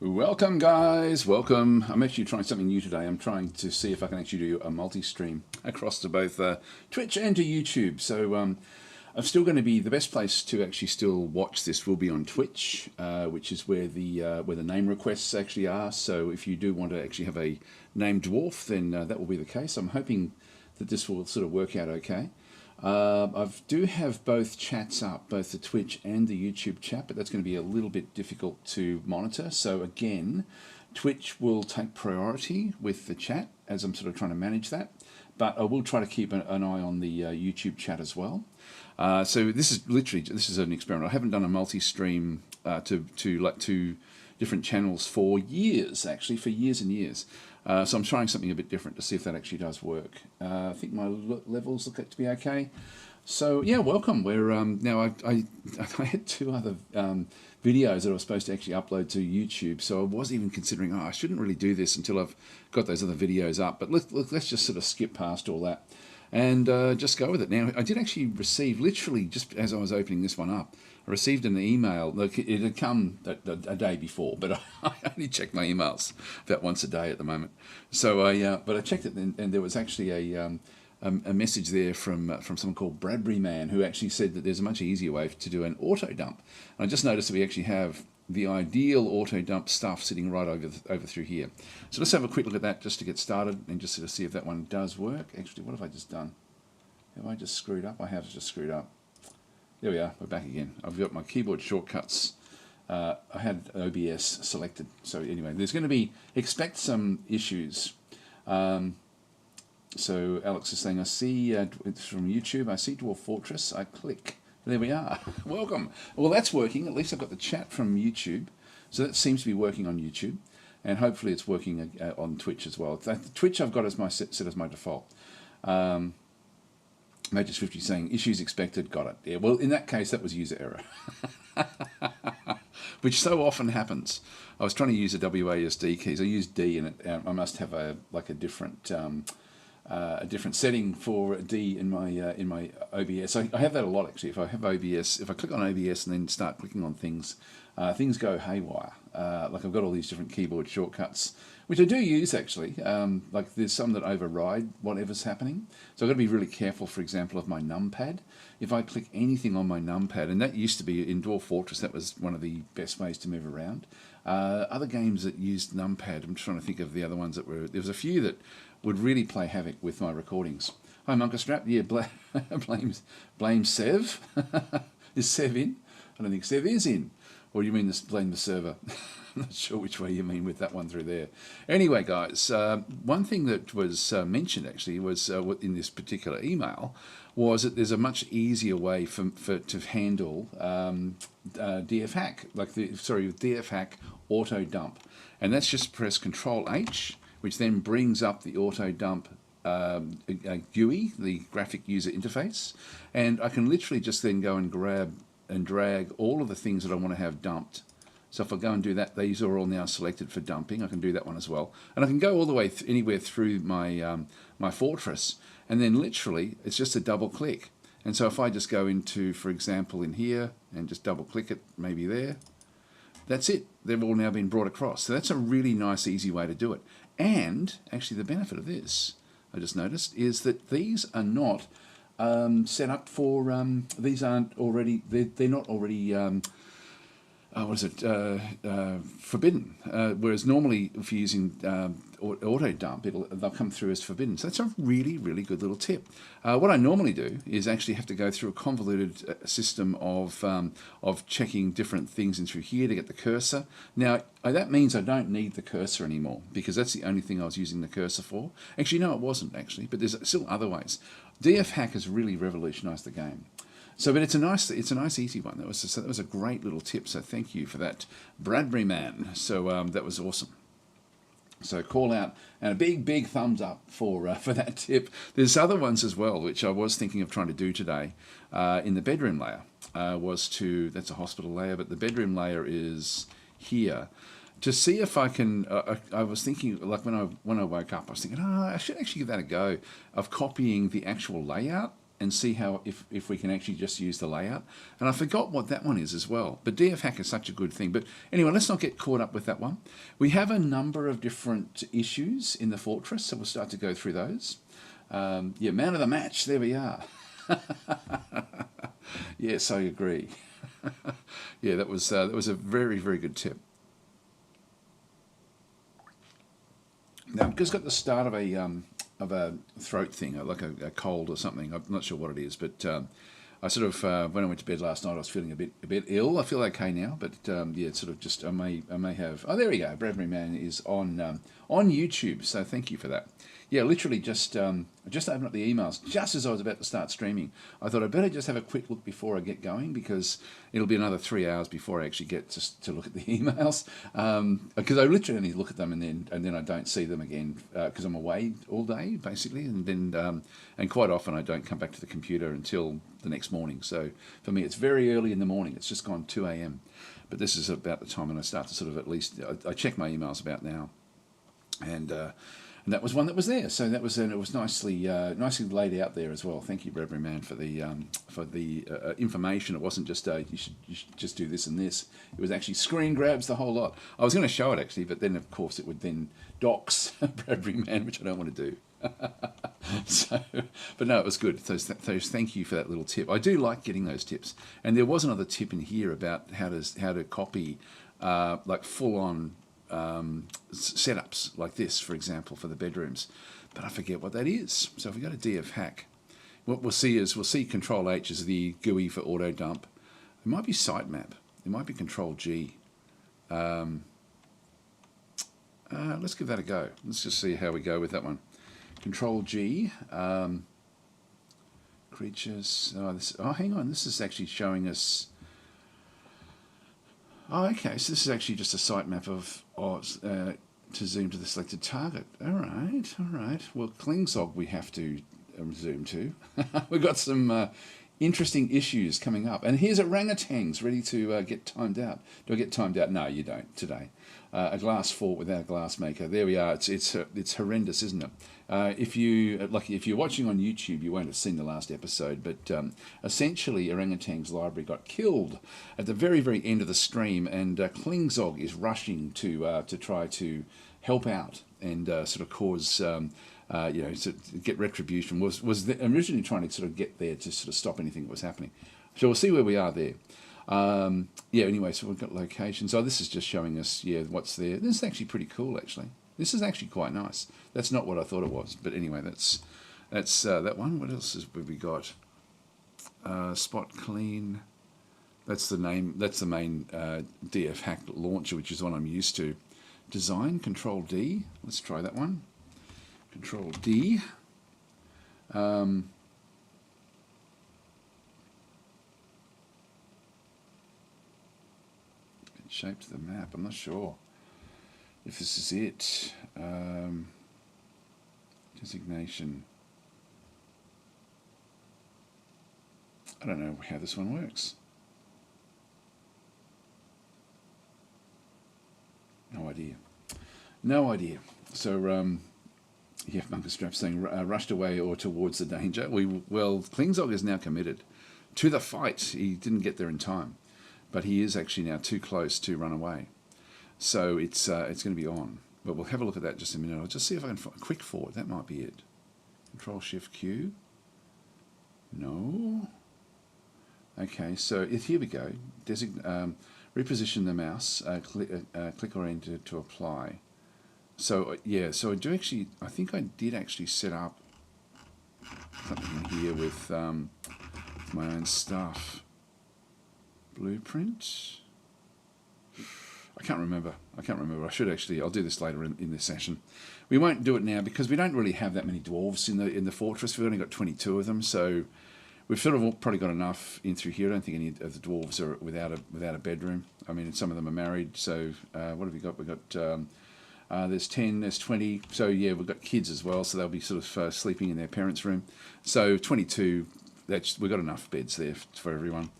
Welcome guys, welcome. I'm actually trying something new today. I'm trying to see if I can actually do a multi-stream across to both Twitch and to YouTube. So I'm still going to be, the best place to actually still watch this will be on Twitch, which is where the name requests actually are. So if you do want to actually have a named Dwarf, then that will be the case. I'm hoping that this will sort of work out okay. I do have both chats up, both the Twitch and the YouTube chat, but that's going to be a little bit difficult to monitor. So again, Twitch will take priority with the chat as I'm sort of trying to manage that, but I will try to keep an eye on the YouTube chat as well. So this is an experiment. I haven't done a multi-stream to different channels for years, actually, for years and years. So I'm trying something a bit different to see if that actually does work. I think my levels look to be okay. So yeah, welcome. We're now I had two other videos that I was supposed to actually upload to YouTube, so I was even considering, I shouldn't really do this until I've got those other videos up. But let's just sort of skip past all that and just go with it. Now, I did actually receive, literally just as I was opening this one up, I received an email. Look, it had come a day before, but I only check my emails about once a day at the moment. So but I checked it, and there was actually a message there from someone called Bradbury Man, who actually said that there's a much easier way to do an auto dump. And I just noticed that we actually have the ideal auto dump stuff sitting right over through here. So let's have a quick look at that just to get started and just sort of see if that one does work. Actually, what have I just done? Have I just screwed up? I have just screwed up. There we are, we're back again. I've got my keyboard shortcuts. I had OBS selected. So anyway, there's going to be, expect some issues. So Alex is saying, I see, it's from YouTube, I see Dwarf Fortress, I click. There we are. Welcome. Well, that's working. At least I've got the chat from YouTube. So that seems to be working on YouTube. And hopefully it's working on Twitch as well. Twitch I've got as my set as my default. Majors 50 saying, issues expected, got it. Yeah, well, in that case, that was user error. Which so often happens. I was trying to use the WASD keys. I used D, and I must have a different setting for D in my OBS. I have that a lot, actually. If I have OBS, if I click on OBS and then start clicking on things, things go haywire. Like I've got all these different keyboard shortcuts, which I do use, actually. Like there's some that override whatever's happening. So I've got to be really careful, for example, of my numpad. If I click anything on my numpad, and that used to be in Dwarf Fortress, that was one of the best ways to move around. Other games that used numpad, I'm trying to think of the other ones that were, there was a few that would really play havoc with my recordings. Hi, Monkastrap. Yeah, blame Sev. Is Sev in? I don't think Sev is in. Or do you mean blame the server? I'm not sure which way you mean with that one through there. Anyway, guys, one thing that was mentioned actually was in this particular email was that there's a much easier way to handle DFHack, DFHack auto dump, and that's just press Control H, which then brings up the auto dump GUI, the graphic user interface, and I can literally just then go and grab and drag all of the things that I want to have dumped. So if I go and do that, these are all now selected for dumping. I can do that one as well. And I can go all the way anywhere through my, my fortress, and then literally it's just a double click. And so if I just go into, for example, in here and just double click it, maybe there, that's it. They've all now been brought across. So that's a really nice, easy way to do it. And actually the benefit of this, I just noticed, is that these are not set up for, these aren't already, they're not already, forbidden. Whereas normally if you're using auto dump, they'll come through as forbidden. So that's a really, really good little tip. What I normally do is actually have to go through a convoluted system of checking different things in through here to get the cursor. Now, that means I don't need the cursor anymore, because that's the only thing I was using the cursor for. Actually, no, it wasn't actually, but there's still other ways. DFHack has really revolutionized the game. So, but it's a nice, easy one. That was a great little tip. So, thank you for that, Bradbury Man. So that was awesome. So, call out and a big thumbs up for that tip. There's other ones as well, which I was thinking of trying to do today in the bedroom layer. That's a hospital layer, but the bedroom layer is here. To see if I can, I was thinking, like when I woke up, I was thinking, I should actually give that a go of copying the actual layout and see how if we can actually just use the layout. And I forgot what that one is as well. But DFHack is such a good thing. But anyway, let's not get caught up with that one. We have a number of different issues in the fortress, so we'll start to go through those. Yeah, man of the match, there we are. Yes, I agree. Yeah, that was a very, very good tip. Now, I've just got the start of a throat thing, like a cold or something. I'm not sure what it is, but I sort of when I went to bed last night, I was feeling a bit ill. I feel okay now, but yeah, it's sort of just I may have. Oh, there we go. Bradbury Man is on YouTube, so thank you for that. Yeah, literally just opened up the emails just as I was about to start streaming. I thought I'd better just have a quick look before I get going, because it'll be another 3 hours before I actually get to look at the emails. Because I literally only look at them and then I don't see them again because I'm away all day basically, and then and quite often I don't come back to the computer until the next morning. So for me, it's very early in the morning. It's just gone 2 a.m. But this is about the time when I start to sort of at least I check my emails about now, and that was one that was there. So that was, and it was nicely laid out there as well. Thank you, Bradbury Man, for the information. It wasn't just you should just do this and this. It was actually screen grabs, the whole lot. I was going to show it actually, but then of course it would then dox Bradbury Man, which I don't want to do. So, but no, it was good. So thank you for that little tip. I do like getting those tips. And there was another tip in here about how to copy like full on setups like this, for example, for the bedrooms, but I forget what that is. So if we go to DFHack, what we'll see Control H is the GUI for auto dump. It might be sitemap. It might be Control G. Let's give that a go. Let's just see how we go with that one. Control G. Creatures. Oh, hang on. This is actually showing us. Oh, okay, so this is actually just a sitemap of to zoom to the selected target. All right. Well, Klingzog we have to zoom to. We've got some interesting issues coming up. And here's orangutans ready to get timed out. Do I get timed out? No, you don't today. A glass fort without a glass maker. There we are. It's horrendous, isn't it? If you're watching on YouTube, you won't have seen the last episode, but essentially Orangutan's library got killed at the very, very end of the stream, and Klingzog is rushing to try to help out and sort of cause to get retribution. Was originally trying to sort of get there to sort of stop anything that was happening. So we'll see where we are there. Yeah, anyway, so we've got locations. Oh, this is just showing us, what's there. This is actually pretty cool, actually. This is actually quite nice. That's not what I thought it was. But anyway, that's that one. What else have we got? Spot clean. That's the name. That's the main DFHack launcher, which is the one I'm used to. Design, Control D. Let's try that one. Control D. Shape to the map. I'm not sure if this is it. Designation. I don't know how this one works. No idea. So, yeah, Bunkerstrap saying rushed away or towards the danger. Well, Klingzog is now committed to the fight. He didn't get there in time, but he is actually now too close to run away. So it's going to be on. But we'll have a look at that in just a minute. I'll just see if I can find quick forward. That might be it. Control Shift Q. No. Okay, so here we go. Reposition the mouse. Click or enter to apply. So yeah, so I think I did actually set up something here with my own stuff. Blueprint. I can't remember. I'll do this later in this session. We won't do it now because we don't really have that many dwarves in the fortress. We've only got 22 of them, so we've sort of probably got enough in through here. I don't think any of the dwarves are without a bedroom. I mean, some of them are married. So what have we got? We've got there's 10, there's 20. So yeah, we've got kids as well. So they'll be sort of sleeping in their parents' room. So 22. We've got enough beds there for everyone.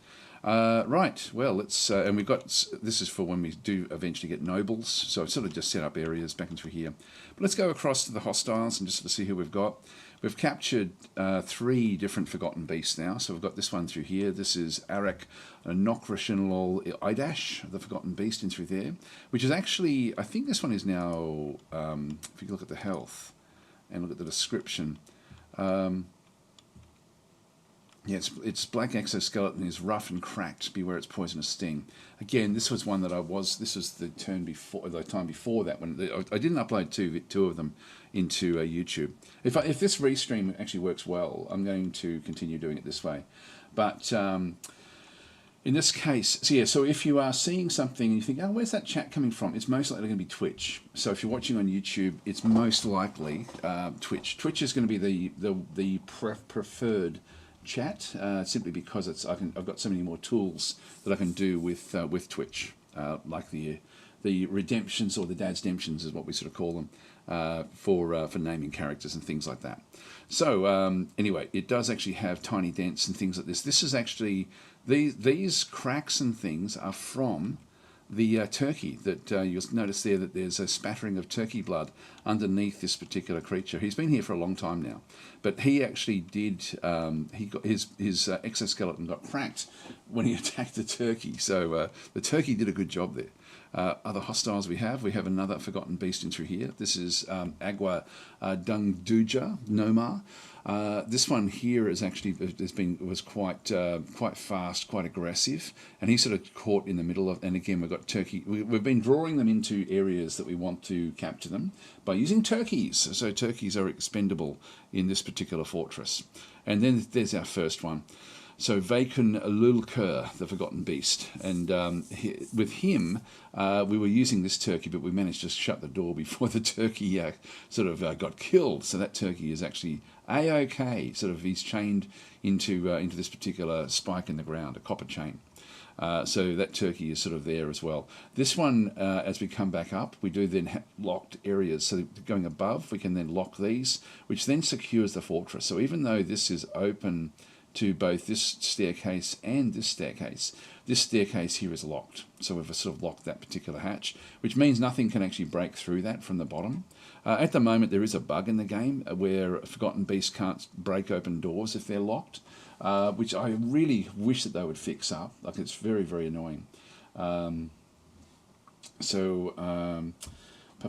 Right, well, let's, and we've got, this is for when we do eventually get nobles, so I've sort of just set up areas back into here. But let's go across to the hostiles and just sort of see who we've got. We've captured 3 different forgotten beasts now. So we've got this one through here. This is Arak Nokrashinlol Idash, the forgotten beast, in through there, which is actually, I think this one is now, if you look at the health and look at the description, yeah, its black exoskeleton is rough and cracked. Beware its poisonous sting. Again, this was one that this was the time before that when I didn't upload two of them into YouTube. If this restream actually works well, I'm going to continue doing it this way. But in this case, so if you are seeing something and you think, oh, where's that chat coming from? It's most likely going to be Twitch. So if you're watching on YouTube, it's most likely Twitch. Twitch is going to be the preferred chat, simply because I've got so many more tools that I can do with Twitch, like the redemptions, or the DasTactic is what we sort of call them, for naming characters and things like that. So anyway, it does actually have tiny dents and things like this. This is actually these cracks and things are from the turkey that you'll notice there that there's a spattering of turkey blood underneath this particular creature. He's been here for a long time now, but he actually did. He got his exoskeleton got cracked when he attacked the turkey. So the turkey did a good job there. Other hostiles we have another forgotten beast in through here. This is Agua Dungduja Nomar. This one here is actually was quite fast, quite aggressive, and he's sort of caught in the middle of. And again, we've got turkey. We've been drawing them into areas that we want to capture them by using turkeys. So turkeys are expendable in this particular fortress. And then there's our first one. So Vakun Lulkur, the Forgotten Beast, and with him, we were using this turkey, but we managed to shut the door before the turkey got killed. So that turkey is actually A-OK. Sort of, he's chained into this particular spike in the ground, a copper chain. So that turkey is sort of there as well. This one, as we come back up, we do then have locked areas. So going above, we can then lock these, which then secures the fortress. So even though this is open to both this staircase and this staircase here is locked. So we've sort of locked that particular hatch, which means nothing can actually break through that from the bottom. At the moment, there is a bug in the game where Forgotten Beasts can't break open doors if they're locked, which I really wish that they would fix up. Like, it's very, very annoying. Papa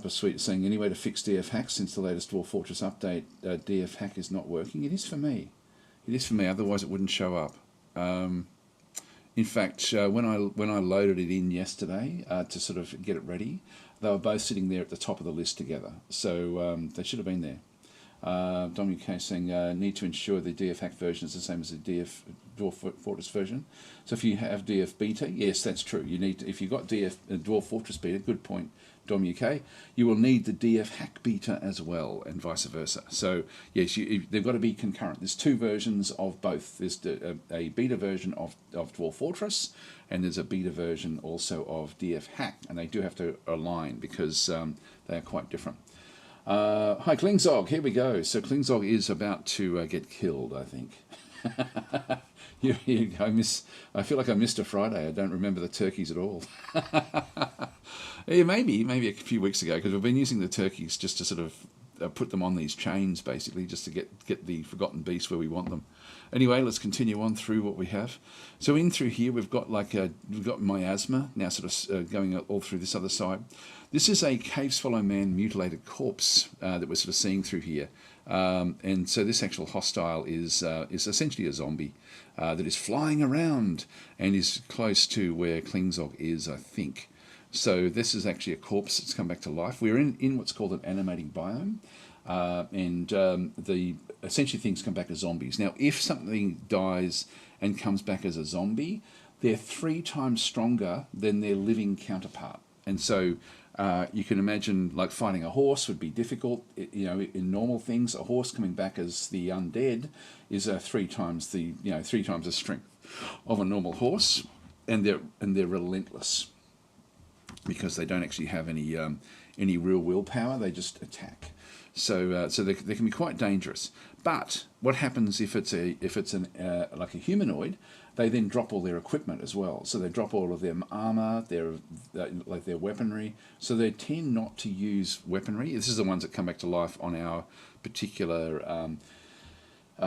Sweet is saying, any way to fix DFHack since the latest Dwarf Fortress update? DFHack is not working. It is for me. It is for me, otherwise it wouldn't show up. In fact, when I loaded it in yesterday to sort of get it ready, they were both sitting there at the top of the list together. So they should have been there. Dom UK saying, need to ensure the DFHack version is the same as the Dwarf Fortress version. So if you have DF Beta, yes, that's true. You need to, if you've got Dwarf Fortress Beta, good point, Dom UK, you will need the DFHack Beta as well, and vice versa. So yes, they've got to be concurrent. There's 2 versions of both. There's a beta version of Dwarf Fortress, and there's a beta version also of DFHack, and they do have to align because they are quite different. Hi Klingzog, here we go. So Klingzog is about to get killed, I think. I feel like I missed a Friday. I don't remember the turkeys at all. Yeah, maybe a few weeks ago, because we've been using the turkeys just to sort of put them on these chains, basically, just to get the Forgotten Beast where we want them. Anyway, let's continue on through what we have. So in through here, we've got miasma now, sort of going all through this other side. This is a cave swallow man mutilated corpse that we're sort of seeing through here. And so this actual hostile is essentially a zombie that is flying around and is close to where Klingzog is, I think. So this is actually a corpse that's come back to life. We're in what's called an animating biome, and essentially things come back as zombies. Now, if something dies and comes back as a zombie, they're 3 times stronger than their living counterpart. And so you can imagine, like, fighting a horse would be difficult. In normal things, a horse coming back as the undead is 3 times the strength of a normal horse, and they're relentless because they don't actually have any real willpower. They just attack. So they can be quite dangerous. But what happens if it's like a humanoid? They then drop all their equipment as well. So they drop all of their armor, their weaponry. So they tend not to use weaponry. This is the ones that come back to life on our particular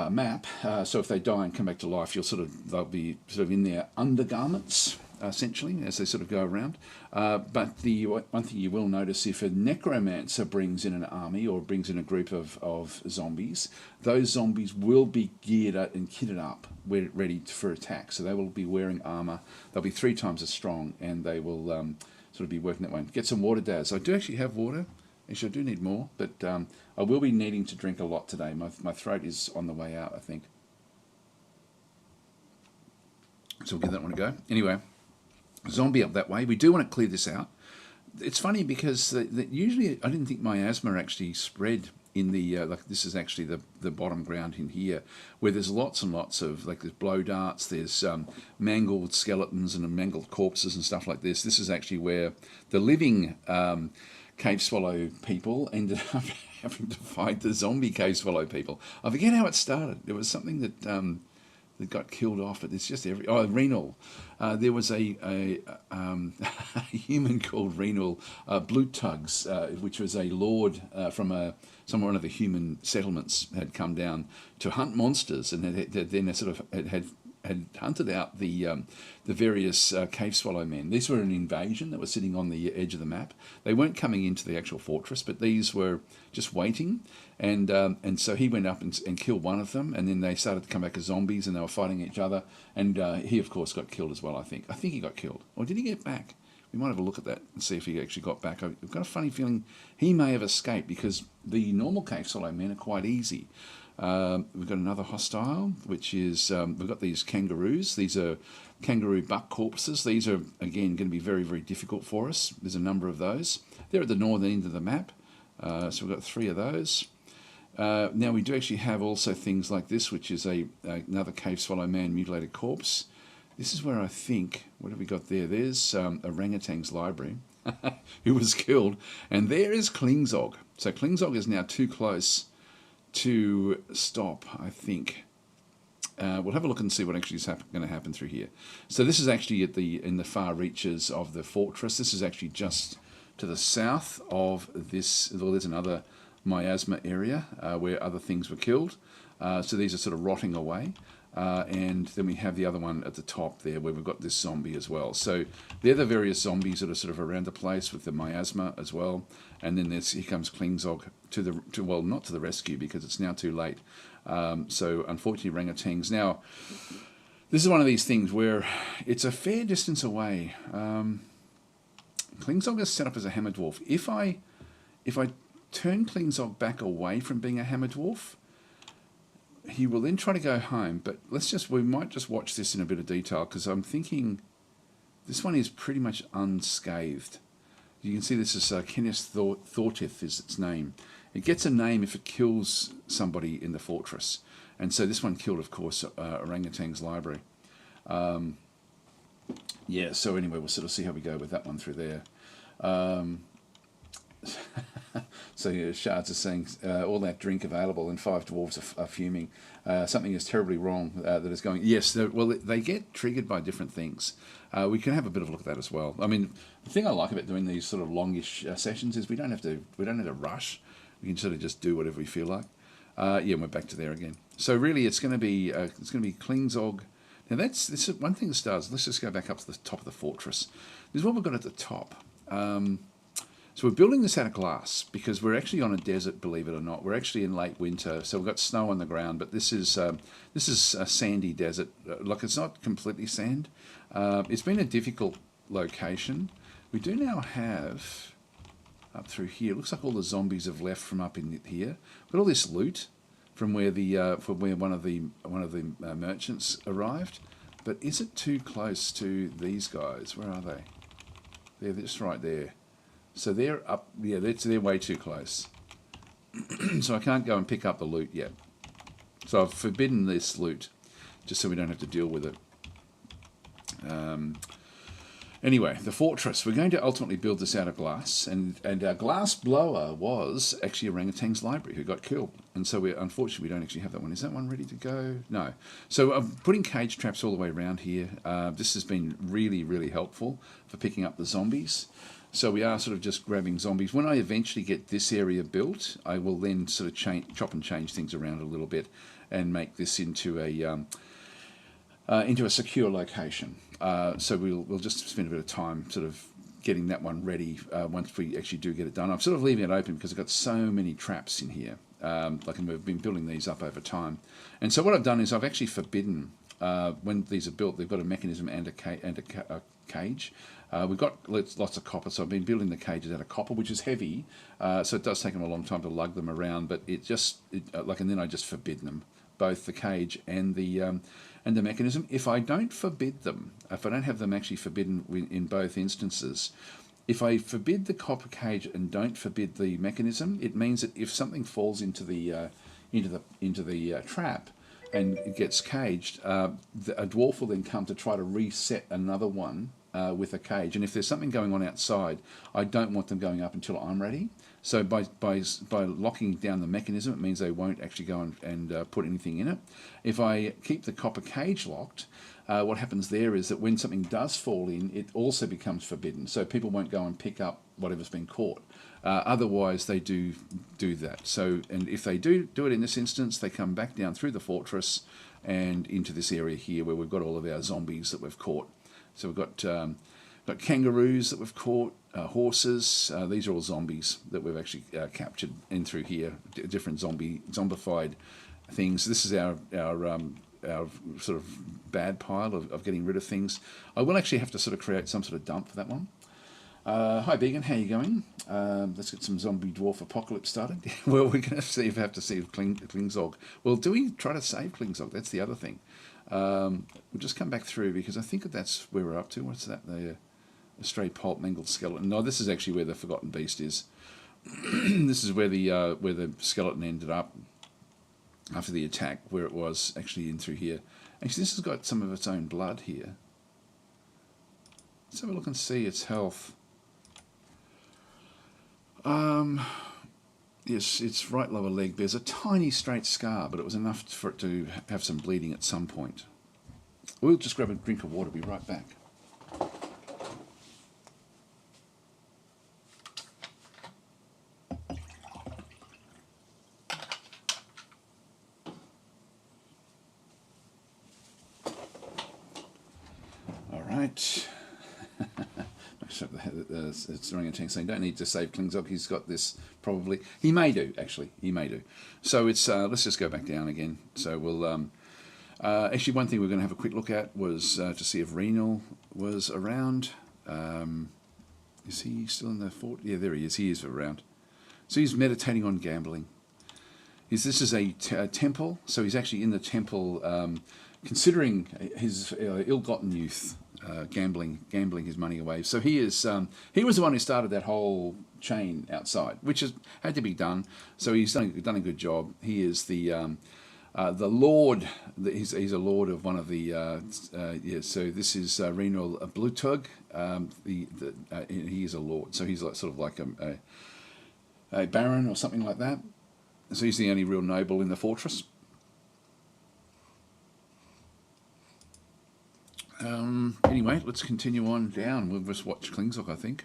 map. So if they die and come back to life, they'll be sort of in their undergarments, essentially, as they sort of go around. But the one thing you will notice, if a necromancer brings in an army or brings in a group of zombies, those zombies will be geared up and kitted up, ready for attack. So they will be wearing armor. They'll be 3 times as strong, and they will sort of be working that way. Get some water, Daz. I do actually have water. Actually, I do need more, but I will be needing to drink a lot today. My throat is on the way out, I think. So we'll give that one a go. Anyway, zombie up that way. We do want to clear this out. It's funny because usually I didn't think miasma actually spread in the, like this is actually the bottom ground in here, where there's lots and lots of, like there's blow darts, there's mangled skeletons and mangled corpses and stuff like this. This is actually where the living cave swallow people ended up having to fight the zombie cave swallow people. I forget how it started. It was something that that got killed off, but it's just renal. There was a human called Renal Bluettugs, which was a lord from one of the human settlements, had come down to hunt monsters, and then had hunted out the various cave swallow men. These were an invasion that was sitting on the edge of the map. They weren't coming into the actual fortress, but these were just waiting. And so he went up and killed one of them, and then they started to come back as zombies, and they were fighting each other. And he, of course, got killed as well, I think. I think he got killed. Or did he get back? We might have a look at that and see if he actually got back. I've got a funny feeling he may have escaped, because the normal cave swallow men are quite easy. We've got another hostile, which is, we've got these kangaroos. These are kangaroo buck corpses. These are, again, going to be very, very difficult for us. There's a number of those. They're at the northern end of the map. So we've got 3 of those. Now we do actually have also things like this, which is another cave swallow man mutilated corpse. This is where I think, what have we got there? There's Orangutan's library, who was killed. And there is Klingzog. So Klingzog is now too close to stop, I think. We'll have a look and see what actually is going to happen through here. So this is actually in the far reaches of the fortress. This is actually just to the south of this. Well, there's another miasma area where other things were killed. So these are sort of rotting away. And then we have the other one at the top there, where we've got this zombie as well. So they're the various zombies that are sort of around the place with the miasma as well. And then here comes Klingzog well, not to the rescue, because it's now too late. So unfortunately, orangutans. Now, this is one of these things where it's a fair distance away. Klingzog is set up as a hammer dwarf. If I turn Klingzog back away from being a hammer dwarf, he will then try to go home. But we might just watch this in a bit of detail, because I'm thinking this one is pretty much unscathed. You can see this is Kenneth Thortith is its name. It gets a name if it kills somebody in the fortress. And so this one killed, of course, Orangutan's library. Yeah, so anyway, we'll sort of see how we go with that one through there. So yeah, Shards is saying all that drink available and 5 dwarves are fuming. Something is terribly wrong that is going. Yes, well, they get triggered by different things. We can have a bit of a look at that as well. I mean, the thing I like about doing these sort of longish sessions is we don't have to rush. We can sort of just do whatever we feel like. Yeah, we're back to there again. So really, it's going to be Klingzog. Now this is one thing that starts. Let's just go back up to the top of the fortress. This is what we've got at the top. So we're building this out of glass because we're actually on a desert, believe it or not. We're actually in late winter, so we've got snow on the ground, but this is a sandy desert. Like, it's not completely sand. It's been a difficult location. We do now have up through here. It looks like all the zombies have left from up in here. We've got all this loot from where one of the merchants arrived. But is it too close to these guys? Where are they? They're just right there. So they're up, yeah, they're way too close. So I can't go and pick up the loot yet. So I've forbidden this loot, just so we don't have to deal with it. Anyway, the fortress. We're going to ultimately build this out of glass, and our glass blower was actually Orangutan's library, who got killed. And so unfortunately, we don't actually have that one. Is that one ready to go? No. So I'm putting cage traps all the way around here. This has been really, really helpful for picking up the zombies. So we are sort of just grabbing zombies. When I eventually get this area built, I will then sort of chop and change things around a little bit. and make this into a secure location. So we'll just spend a bit of time sort of getting that one ready once we actually do get it done. I'm sort of leaving it open because I've got so many traps in here. And we've been building these up over time. And so what I've done is I've actually forbidden, when these are built, they've got a mechanism and a cage. We've got lots of copper, so I've been building the cages out of copper, which is heavy, so it does take them a long time to lug them around, but and then I just forbid them, both the cage and the mechanism. If I don't forbid them, if I don't have them actually forbidden in both instances, if I forbid the copper cage and don't forbid the mechanism, it means that if something falls into the trap and it gets caged, a dwarf will then come to try to reset another one with a cage. And if there's something going on outside, I don't want them going up until I'm ready. So by locking down the mechanism, it means they won't actually go and put anything in it. If I keep the copper cage locked, what happens there is that when something does fall in, it also becomes forbidden. So people won't go and pick up whatever's been caught. Otherwise, they do that. So, and if they do it in this instance, they come back down through the fortress and into this area here where we've got all of our zombies that we've caught. So we've got kangaroos that we've caught, horses. These are all zombies that we've actually captured in through here. Different zombified things. This is our sort of bad pile of getting rid of things. I will actually have to sort of create some sort of dump for that one. Hi Began, how you going? Let's get some zombie dwarf apocalypse started. Well, we're going to have to see if Klingzog. Well, do we try to save Klingzog? That's the other thing. We'll just come back through because I think that's where we're up to. What's that? The stray pulp mangled skeleton. No, this is actually where the forgotten beast is. This is where the skeleton ended up after the attack, where it was actually in through here. Actually, this has got some of its own blood here. Let's have a look and see its health. Yes, its right lower leg bears a tiny straight scar, but it was enough for it to have some bleeding at some point. We'll just grab a drink of water, be right back. All right. It's orangutan saying, don't need to save Klingzog, he's got this probably. He may do, actually. He may do. So it's let's just go back down again. So we'll... actually, one thing we're going to have a quick look at was to see if Renal was around. Is he still in the fort? Yeah, there he is. He is around. So he's meditating on gambling. This is a temple, so he's actually in the temple considering his ill-gotten youth. Gambling his money away. So he is. He was the one who started that whole chain outside, which had to be done. So he's done a good job. He is the lord. He's a lord of one of the. Yeah. So this is Renal Blutug. He is a lord. So he's like, sort of like a baron or something like that. So he's the only real noble in the fortress. Anyway, let's continue on down. We'll just watch Klingzog, I think.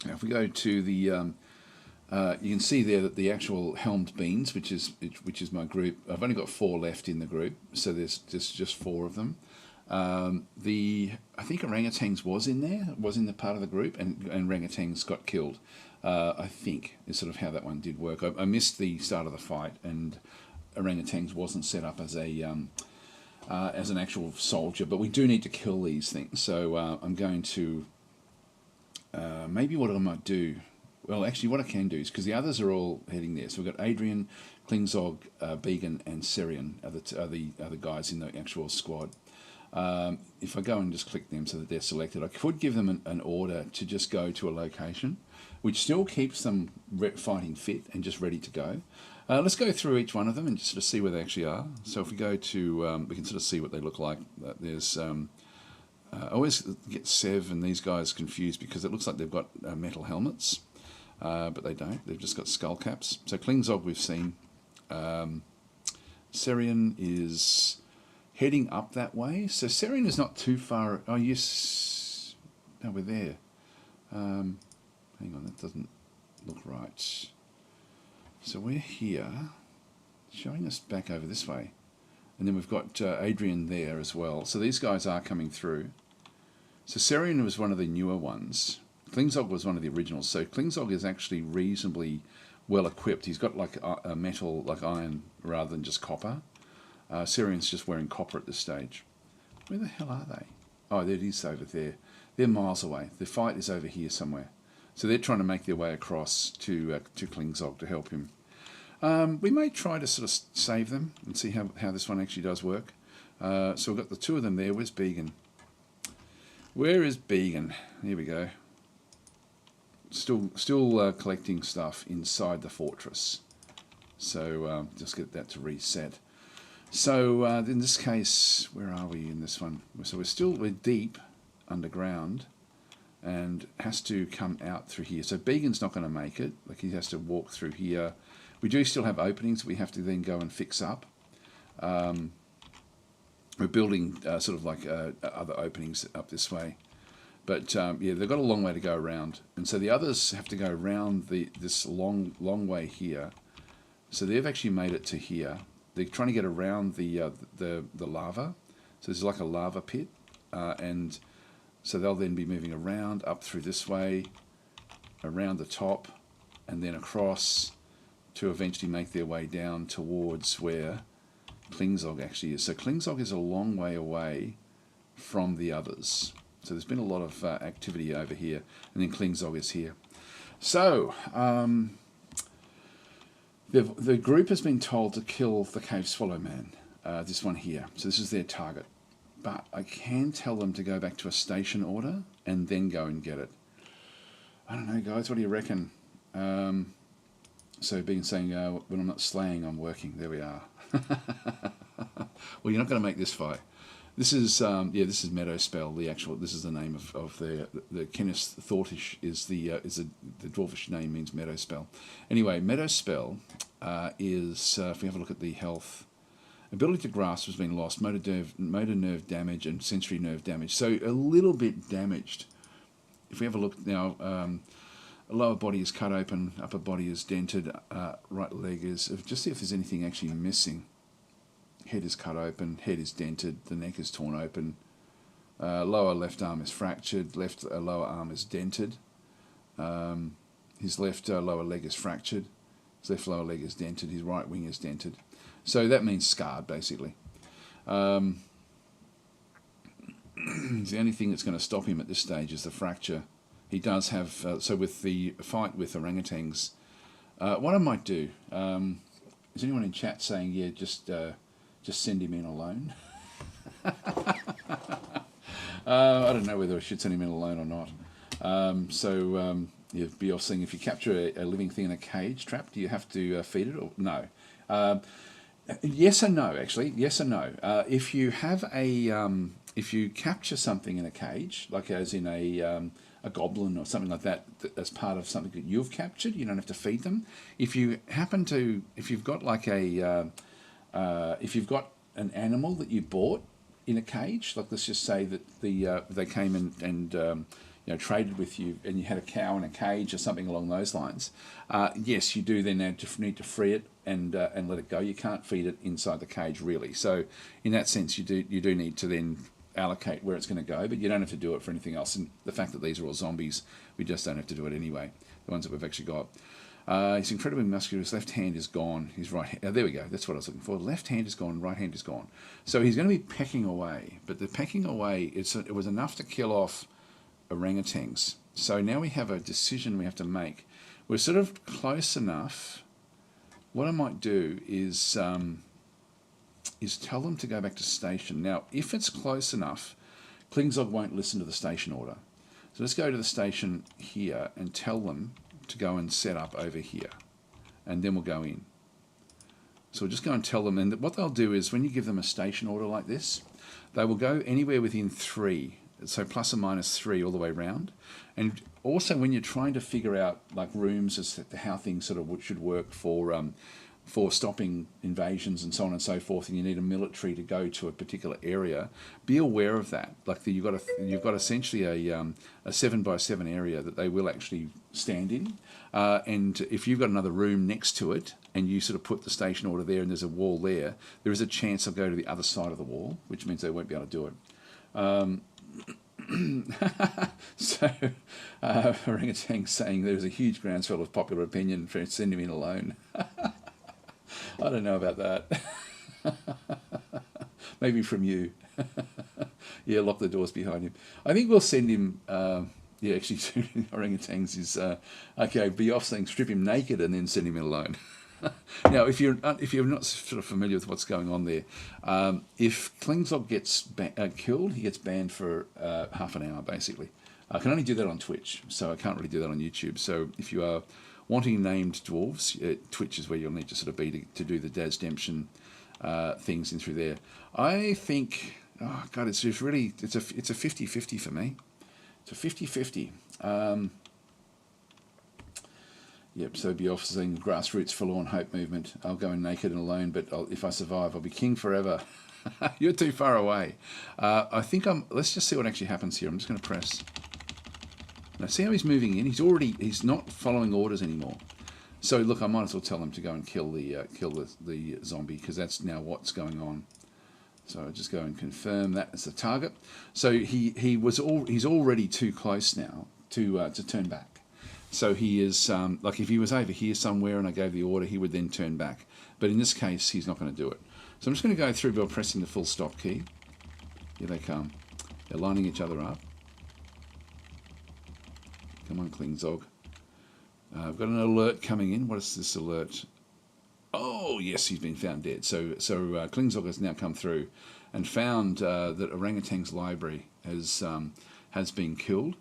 Now, if we go to the, you can see there that the actual helmed beans, which is my group. I've only got 4 left in the group, so there's just 4 of them. I think orangutans was in there, was in the part of the group, and orangutans got killed. I think is sort of how that one did work. I missed the start of the fight, and orangutans wasn't set up as an actual soldier, but we do need to kill these things. So I'm going to maybe what I might do. Well, actually, what I can do is because the others are all heading there. So we've got Adrian, Klingzog, Began, and Serian are the guys in the actual squad. If I go and just click them so that they're selected, I could give them an order to just go to a location, which still keeps them fighting fit and just ready to go. Let's go through each one of them and just sort of see where they actually are. So if we go to, we can sort of see what they look like. There's, I always get Sev and these guys confused because it looks like they've got metal helmets, but they don't. They've just got skull caps. So Klingzog we've seen. Serian is heading up that way. So Serian is not too far. Oh yes, no, we're there. Hang on, that doesn't look right. So we're here, showing us back over this way. And then we've got Adrian there as well. So these guys are coming through. So Serian was one of the newer ones. Klingzog was one of the originals. So Klingzog is actually reasonably well equipped. He's got like a metal, like iron, rather than just copper. Serian's just wearing copper at this stage. Where the hell are they? Oh, there it is over there. They're miles away. The fight is over here somewhere. So they're trying to make their way across to Klingzog to help him. We may try to sort of save them and see how this one actually does work. So we've got the two of them there. Where's Began? Where is Began? Here we go. Still collecting stuff inside the fortress. So just get that to reset. So in this case, where are we in this one? So we're deep underground, and has to come out through here. So Began's not going to make it. Like, he has to walk through here. We do still have openings we have to then go and fix up. We're building sort of like other openings up this way. But yeah, they've got a long way to go around. And so the others have to go around this long way here. So they've actually made it to here. They're trying to get around the lava. So there's like a lava pit. And so they'll then be moving around up through this way, around the top, and then across to eventually make their way down towards where Klingzog actually is. So Klingzog is a long way away from the others. So there's been a lot of activity over here, and then Klingzog is here. So the group has been told to kill the Cave Swallow Man, this one here. So this is their target. But I can tell them to go back to a station order and then go and get it. I don't know, guys. What do you reckon? So being saying, when I'm not slaying, I'm working. There we are. Well, you're not going to make this fight. This is this is Meadow Spell. This is the name of the Kenneth Thortish is the dwarfish name, means Meadow Spell. Anyway, Meadow Spell is if we have a look at the health. Ability to grasp has been lost, motor nerve damage and sensory nerve damage. So a little bit damaged. If we have a look now, lower body is cut open, upper body is dented, right leg is... Just see if there's anything actually missing. Head is cut open, head is dented, the neck is torn open. Lower left arm is fractured, lower arm is dented. His left lower leg is fractured. His left lower leg is dented, his right wing is dented. So that means scarred, basically. The only thing that's going to stop him at this stage is the fracture. He does have... so with the fight with orangutans, what I might do... is anyone in chat saying, yeah, just send him in alone? I don't know whether I should send him in alone or not. You'd be saying, if you capture a living thing in a cage trap, do you have to feed it? Or no. Yes and no, actually. Yes and no. If you have if you capture something in a cage, like as in a goblin or something like that, as part of something that you've captured, you don't have to feed them. If you've got like if you've got an animal that you bought in a cage, like let's just say that they came and traded with you, and you had a cow in a cage or something along those lines, yes, you do then need to free it and let it go. You can't feed it inside the cage, really. So in that sense, you do need to then allocate where it's going to go, but you don't have to do it for anything else. And the fact that these are all zombies, we just don't have to do it anyway, the ones that we've actually got. He's incredibly muscular. His left hand is gone. His right hand, there we go. That's what I was looking for. Left hand is gone. Right hand is gone. So he's going to be pecking away. But the pecking away, it was enough to kill off orangutans. So now we have a decision we have to make. We're sort of close enough. What I might do is tell them to go back to station. Now, if it's close enough, Klingzog won't listen to the station order. So let's go to the station here and tell them to go and set up over here, and then we'll go in. So we'll just go and tell them, and what they'll do is when you give them a station order like this, they will go anywhere within 3, so plus or minus 3 all the way around. And also when you're trying to figure out like rooms as to how things sort of should work for for stopping invasions and so on and so forth, and you need a military to go to a particular area, be aware of that. Like you've got essentially a 7x7 area that they will actually stand in, and if you've got another room next to it and you sort of put the station order there and there's a wall there, there is a chance they'll go to the other side of the wall, which means they won't be able to do it. So, Orangutan saying there's a huge groundswell of popular opinion for sending him in alone. I don't know about that. Maybe from you. Yeah, lock the doors behind him. I think we'll send him. Yeah, actually, orangutans is okay. Be off saying strip him naked and then send him in alone. Now, if you're not sort of familiar with what's going on there, if Klingzog gets killed, he gets banned for half an hour, basically. I can only do that on Twitch, so I can't really do that on YouTube. So if you are wanting named dwarves, Twitch is where you'll need to sort of be to do the DasDemption things in through there. I think, oh God, it's a 50-50 for me. It's a 50-50. Yep, so be off saying grassroots forlorn hope movement. I'll go in naked and alone, but if I survive, I'll be king forever. You're too far away. I think let's just see what actually happens here. I'm just going to press. Now see how he's moving in. He's not following orders anymore. So look, I might as well tell him to go and kill the zombie, because that's now what's going on. So I'll just go and confirm that as the target. So he's already too close now to turn back. So he is, like if he was over here somewhere and I gave the order, he would then turn back. But in this case, he's not going to do it. So I'm just going to go through by pressing the full stop key. Here they come. They're lining each other up. Come on, Klingzog. I've got an alert coming in. What is this alert? Oh, yes, he's been found dead. So Klingzog has now come through and found that Orangutan's library has been killed.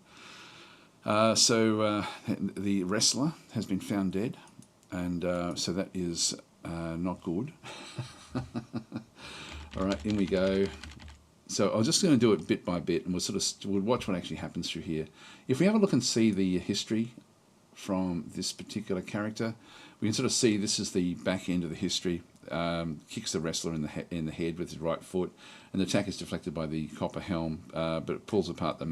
So the wrestler has been found dead, and so that is not good. All right, in we go. So I'm just going to do it bit by bit, and we'll watch what actually happens through here. If we have a look and see the history from this particular character, we can sort of see this is the back end of the history. Kicks the wrestler in the head with his right foot, and the attack is deflected by the copper helm, but it pulls apart the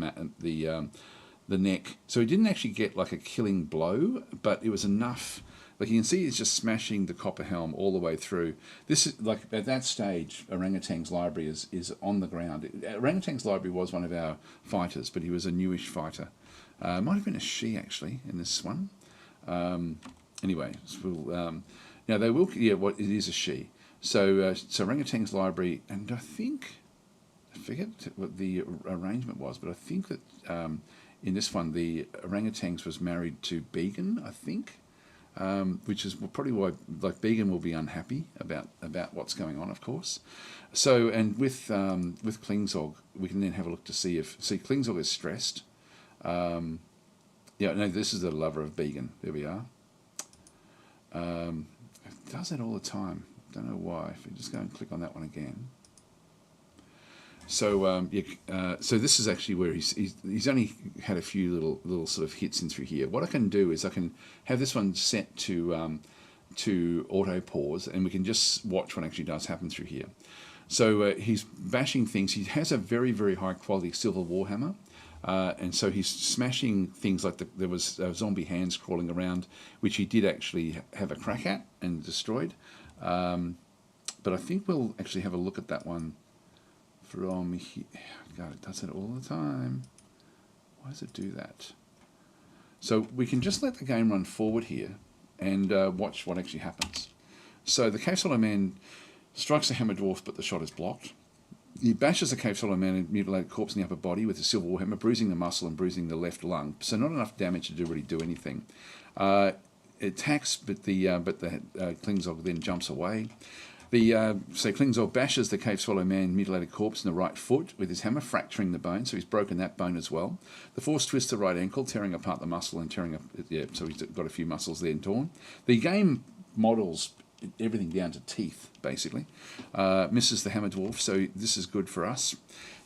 neck. So he didn't actually get like a killing blow, but it was enough. Like you can see, he's just smashing the copper helm all the way through. This is like at that stage, Orangutan's library is on the ground. Orangutan's library was one of our fighters, but he was a newish fighter. Might have been a she actually in this one. Anyway, so now they will. Yeah, what it is a she. So Orangutan's library, and I forget what the arrangement was, but I think that. In this one, the orangutans was married to Began, I think, which is probably why, like, Began will be unhappy about what's going on, of course. So, and with Klingzog, we can then have a look to see Klingzog is stressed. Yeah, no, this is the lover of Began. There we are. It does that all the time. Don't know why. If we just go and click on that one again. So so this is actually where he's only had a few little sort of hits in through here. What I can do is I can have this one set to auto pause, and we can just watch what actually does happen through here. So he's bashing things. He has a very, very high quality silver warhammer, and so he's smashing things like there was zombie hands crawling around, which he did actually have a crack at and destroyed. But I think we'll actually have a look at that one. From here. God, it does it all the time. Why does it do that? So we can just let the game run forward here and watch what actually happens. So the Cave Swallow Man strikes the Hammer Dwarf, but the shot is blocked. He bashes the Cave Swallow Man and mutilated corpse in the upper body with a silver warhammer, bruising the muscle and bruising the left lung. So not enough damage to really do anything. It attacks, but the Klingzog then jumps away. So Klingzog bashes the Cave Swallow Man mutilated corpse in the right foot with his hammer, fracturing the bone, so he's broken that bone as well. The Force twists the right ankle, tearing apart the muscle and tearing up, so he's got a few muscles there torn. The game models everything down to teeth, basically. Misses the Hammer Dwarf, so this is good for us.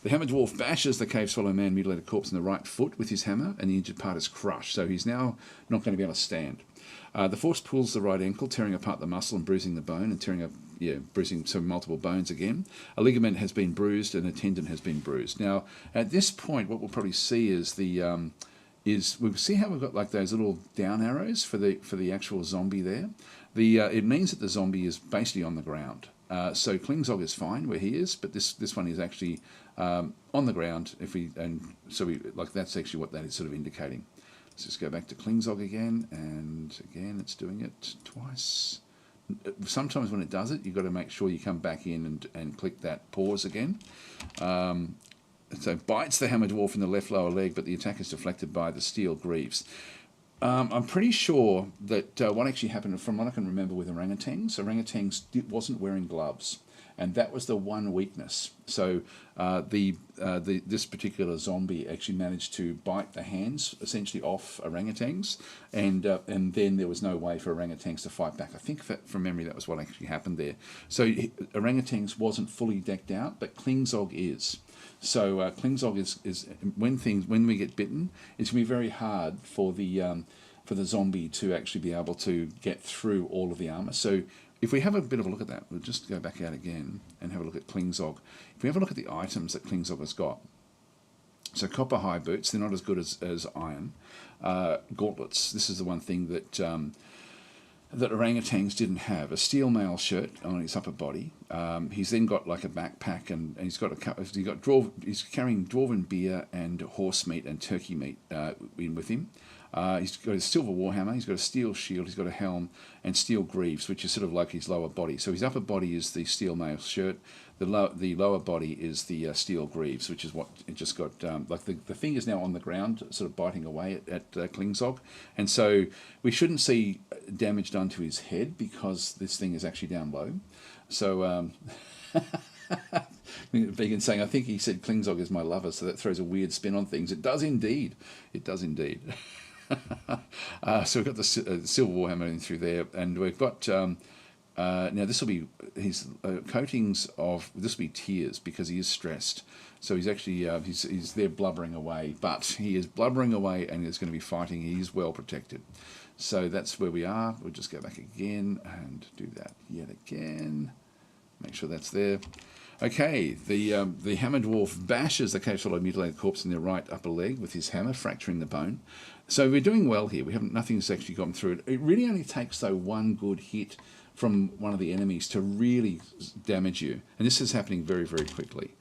The Hammer Dwarf bashes the Cave Swallow Man mutilated corpse in the right foot with his hammer, and the injured part is crushed, so he's now not going to be able to stand. The force pulls the right ankle, tearing apart the muscle and bruising the bone, and bruising some multiple bones again. A ligament has been bruised and a tendon has been bruised. Now, at this point, what we'll probably see is we'll see how we've got like those little down arrows for the actual zombie there. It means that the zombie is basically on the ground. So Klingzog is fine where he is, but this one is actually on the ground. That's actually what that is sort of indicating. Let's just go back to Klingzog again, and again it's doing it twice. Sometimes when it does it, you've got to make sure you come back in and click that pause again. So bites the Hammer Dwarf in the left lower leg, but the attack is deflected by the steel greaves. I'm pretty sure that what actually happened, from what I can remember with orangutans wasn't wearing gloves, and that was the one weakness. So this particular zombie actually managed to bite the hands essentially off orangutans, and then there was no way for orangutans to fight back. I think that from memory that was what actually happened there. So orangutans wasn't fully decked out, but Klingzog is. So Klingzog is when we get bitten, it's going to be very hard for the zombie to actually be able to get through all of the armor. So if we have a bit of a look at that, we'll just go back out again and have a look at Klingzog. If we have a look at the items that Klingzog has got, so copper high boots, they're not as good as iron. Gauntlets, this is the one thing that orangutans didn't have. A steel mail shirt on his upper body. He's then got like a backpack, and he's carrying dwarven beer and horse meat and turkey meat in with him. He's got a silver warhammer, he's got a steel shield, he's got a helm, and steel greaves, which is sort of like his lower body. So his upper body is the steel mail shirt, the lower body is the steel greaves, which is what it just got, the thing is now on the ground, sort of biting away at Klingzog. And so we shouldn't see damage done to his head, because this thing is actually down low. So... Vegan saying, I think he said Klingzog is my lover, so that throws a weird spin on things. It does indeed. It does indeed. So we've got the silver warhammer in through there, and we've got now this will be his coatings of, this will be tears, because he is stressed. So he's actually he's there blubbering away, but he is blubbering away and he's going to be fighting. He's well protected. So that's where we are. We'll just go back again and do that yet again. Make sure that's there. Okay, the Hammer Dwarf bashes the cave swallow mutilated corpse in the right upper leg with his hammer, fracturing the bone. So we're doing well here. Nothing's actually gone through it. It really only takes, though, one good hit from one of the enemies to really damage you. And this is happening very, very quickly.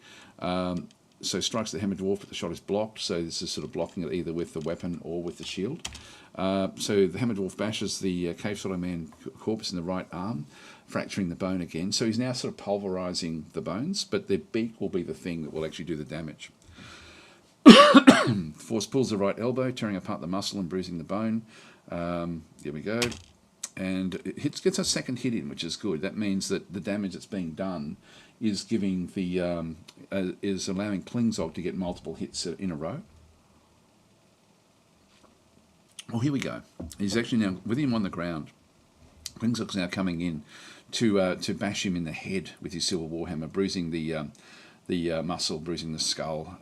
So strikes the Hammer Dwarf, but the shot is blocked. So this is sort of blocking it either with the weapon or with the shield. So the Hammer Dwarf bashes the cave swallow man corpse in the right arm, fracturing the bone again. So he's now sort of pulverizing the bones, but the beak will be the thing that will actually do the damage. Force pulls the right elbow, tearing apart the muscle and bruising the bone. Here we go. And it gets a second hit in, which is good. That means that the damage that's being done is giving is allowing Klingzog to get multiple hits in a row. Well, here we go. He's actually now with him on the ground. Klingzog's now coming in to bash him in the head with his silver warhammer, bruising the muscle, bruising the skull.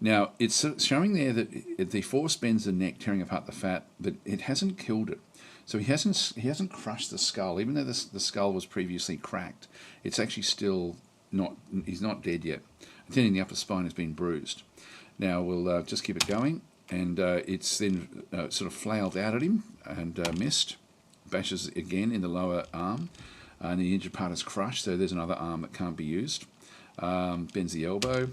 Now it's showing there that the force bends the neck, tearing apart the fat, but it hasn't killed it. So he hasn't crushed the skull, even though the skull was previously cracked. It's actually still not. He's not dead yet. A tendon in the upper spine has been bruised. Now we'll just keep it going, and it's then sort of flailed out at him and missed. Bashes again in the lower arm, and the injured part is crushed. So there's another arm that can't be used. Bends the elbow.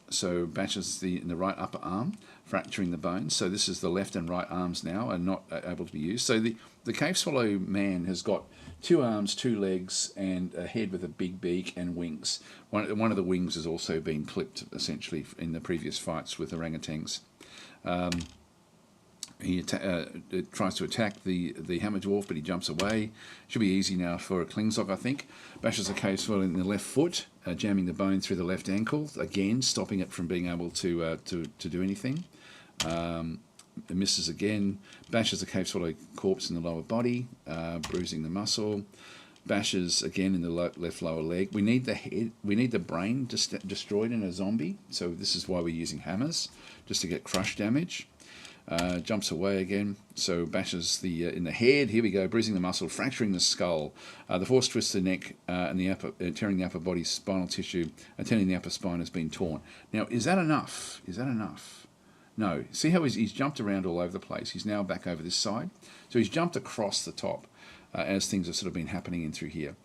So bashes in the right upper arm, fracturing the bones. So this is the left and right arms now are not able to be used. So the cave swallow man has got 2 arms, 2 legs, and a head with a big beak and wings. One of the wings has also been clipped, essentially, in the previous fights with orangutans. He tries to attack the Hammer Dwarf, but he jumps away. Should be easy now for a Klingzog, I think. Bashes a cave swallow in the left foot, jamming the bone through the left ankle, again stopping it from being able to do anything. It misses again. Bashes the cave swallow corpse in the lower body, bruising the muscle. Bashes again in the left lower leg. We need the head. We need the brain destroyed in a zombie. So this is why we're using hammers, just to get crush damage. Jumps away again, so bashes the in the head. Here we go, bruising the muscle, fracturing the skull. The force twists the neck and the upper, tearing the upper body's spinal tissue, attending the upper spine has been torn. Now, is that enough? Is that enough? No. See how he's jumped around all over the place. He's now back over this side. So he's jumped across the top as things have sort of been happening in through here.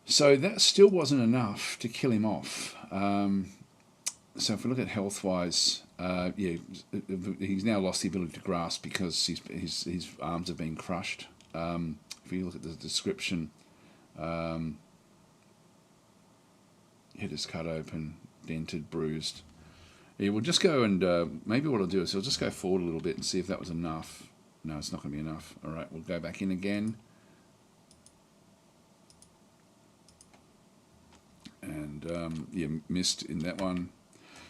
So that still wasn't enough to kill him off. So if we look at health-wise, yeah, he's now lost the ability to grasp because his arms have been crushed. If you look at the description, head is cut open, dented, bruised. Yeah, we'll just go and maybe what I'll do is I'll just go forward a little bit and see if that was enough. No, it's not going to be enough. All right, we'll go back in again. And yeah, missed in that one.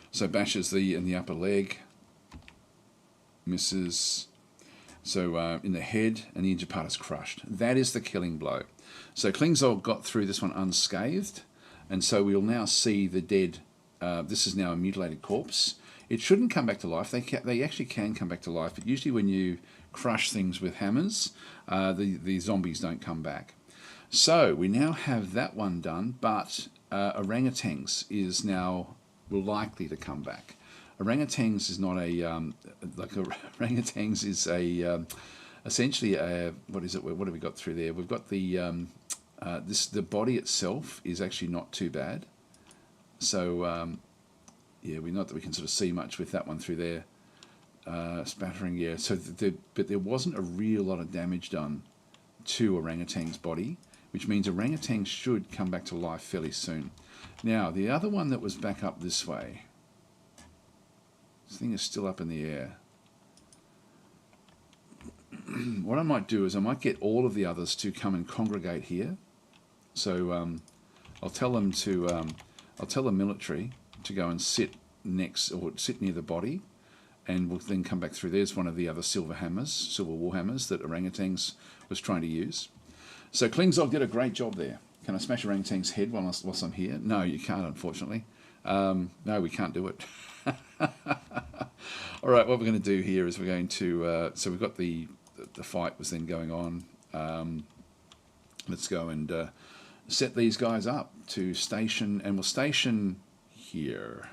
So bashes in the upper leg, misses. So in the head, and the injured part is crushed. That is the killing blow. So Klingzog got through this one unscathed, and so we'll now see the dead. This is now a mutilated corpse. It shouldn't come back to life. They actually can come back to life, but usually when you crush things with hammers, the zombies don't come back. So we now have that one done, but orangutans is now likely to come back. Orangutans is not a orangutans is a essentially a what is it? What have we got through there? We've got the the body itself is actually not too bad. So yeah, not that we can sort of see much with that one through there. Spattering, yeah. So but there wasn't a real lot of damage done to orangutan's body, which means orangutans should come back to life fairly soon. Now, the other one that was back up this way, this thing is still up in the air. What I might do is I might get all of the others to come and congregate here. So I'll tell them to, I'll tell the military to go and sit next or sit near the body, and we'll then come back through. There's one of the other silver war hammers that orangutans was trying to use. So Klingzog did a great job there. Can I smash orangutan's head whilst I'm here? No, you can't, unfortunately. No, we can't do it. All right, what we're going to do here is we're going to... so we've got the fight was then going on. Let's go and set these guys up to station, and we'll station here.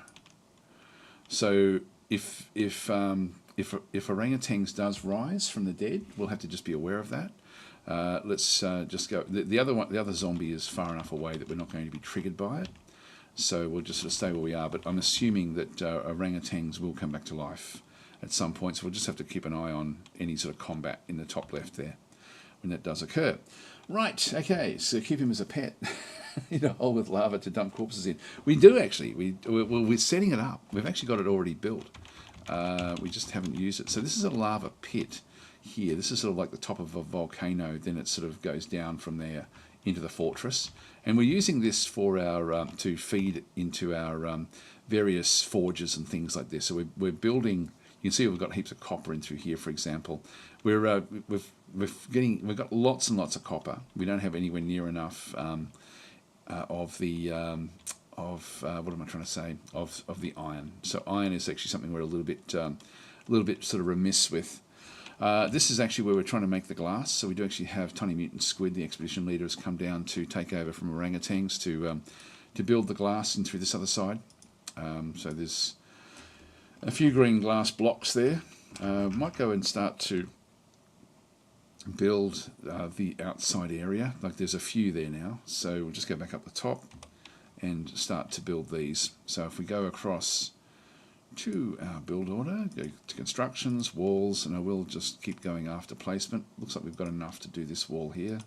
So if orangutans does rise from the dead, we'll have to just be aware of that. Let's just go. The other zombie is far enough away that we're not going to be triggered by it. So we'll just sort of stay where we are. But I'm assuming that orangutans will come back to life at some point. So we'll just have to keep an eye on any sort of combat in the top left there when that does occur. Right. Okay. So keep him as a pet in a hole with lava to dump corpses in. We do actually. We're setting it up. We've actually got it already built. We just haven't used it. So this is a lava pit. Here, this is sort of like the top of a volcano, then it sort of goes down from there into the fortress. And we're using this for our to feed into our various forges and things like this. So we're building. You can see we've got heaps of copper in through here, for example. We've got lots and lots of copper. We don't have anywhere near enough of the what am I trying to say? Of the iron. So iron is actually something we're a little bit sort of remiss with. This is actually where we're trying to make the glass. So we do actually have Tiny Mutant Squid, the expedition leader, has come down to take over from orangutans to build the glass and through this other side. So there's a few green glass blocks there. Might go and start to build the outside area. Like there's a few there now. So we'll just go back up the top and start to build these. So if we go across to our build order, go to constructions, walls, and I will just keep going after placement. Looks like we've got enough to do this wall here.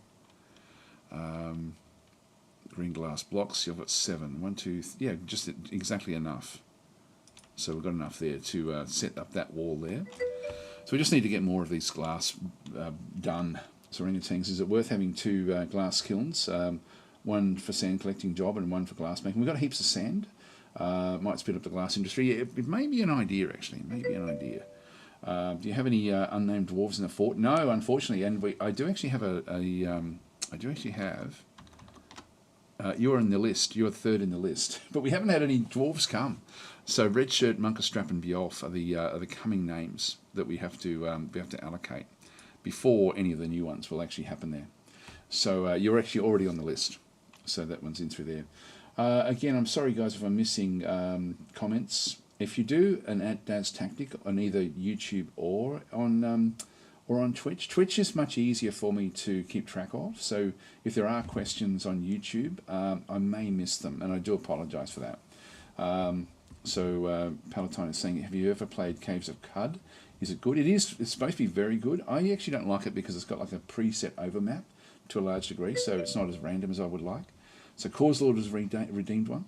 Green glass blocks, you've got 7. 1, 2, yeah, just exactly enough. So we've got enough there to set up that wall there. So we just need to get more of these glass done. So orangutans, is it worth having 2 glass kilns? One for sand collecting job and one for glass making. We've got heaps of sand. Might speed up the glass industry. It may be an idea, actually. It may be an idea. Do you have any unnamed dwarves in the fort? No, unfortunately. And I do actually have I do actually have. You're in the list. You're 3rd in the list. But we haven't had any dwarves come. So Red Shirt, Munkerstrap, and Dwarf are the coming names that we have to allocate before any of the new ones will actually happen there. So you're actually already on the list. So that one's in through there. Again, I'm sorry guys if I'm missing comments. If you do an @DasTactic on either YouTube or on Twitch, Twitch is much easier for me to keep track of. So if there are questions on YouTube, I may miss them, and I do apologise for that. Palatine is saying, have you ever played Caves of Cud? Is it good? It is. It's supposed to be very good. I actually don't like it because it's got like a preset overmap to a large degree, so it's not as random as I would like. So Cause Lord is a redeemed one.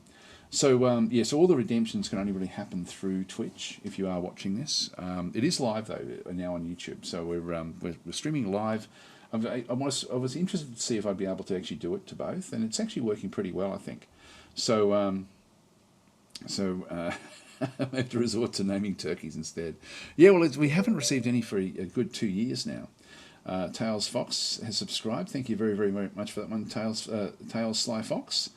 So so all the redemptions can only really happen through Twitch if you are watching this. It is live though now on YouTube, so we're streaming live. I was interested to see if I'd be able to actually do it to both, and it's actually working pretty well, I think. So I have to resort to naming turkeys instead. Yeah, well, we haven't received any for a good 2 years now. Tails Fox has subscribed. Thank you very, very, very much for that one, Tails Sly Fox.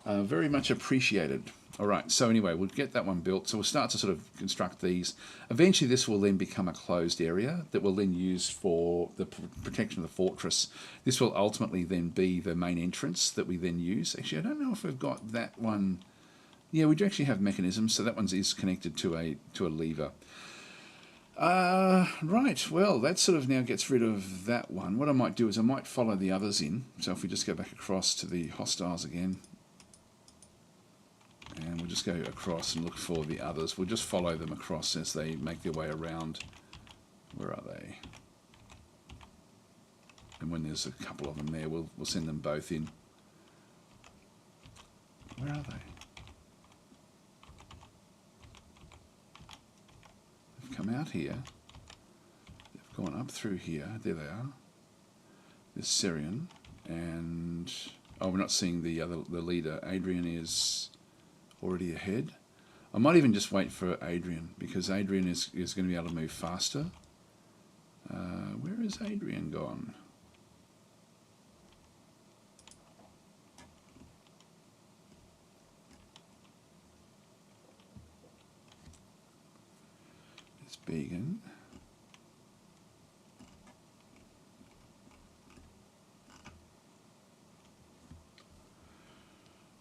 Very much appreciated. All right, so anyway, we'll get that one built. So we'll start to sort of construct these. Eventually, this will then become a closed area that we'll then use for the protection of the fortress. This will ultimately then be the main entrance that we then use. Actually, I don't know if we've got that one. Yeah, we do actually have mechanisms, so that one is connected to a lever. Right, well, that sort of now gets rid of that one. What I might do is I might follow the others in. So if we just go back across to the hostiles again, and we'll just go across and look for the others. We'll just follow them across as they make their way around. Where are they? And when there's a couple of them there, we'll send them both in. Where are they? They've come out here. They've gone up through here. There they are. There's Syrian, and we're not seeing the leader. Adrian is already ahead. I might even just wait for Adrian, because Adrian is going to be able to move faster. Where is Adrian gone? It's Began.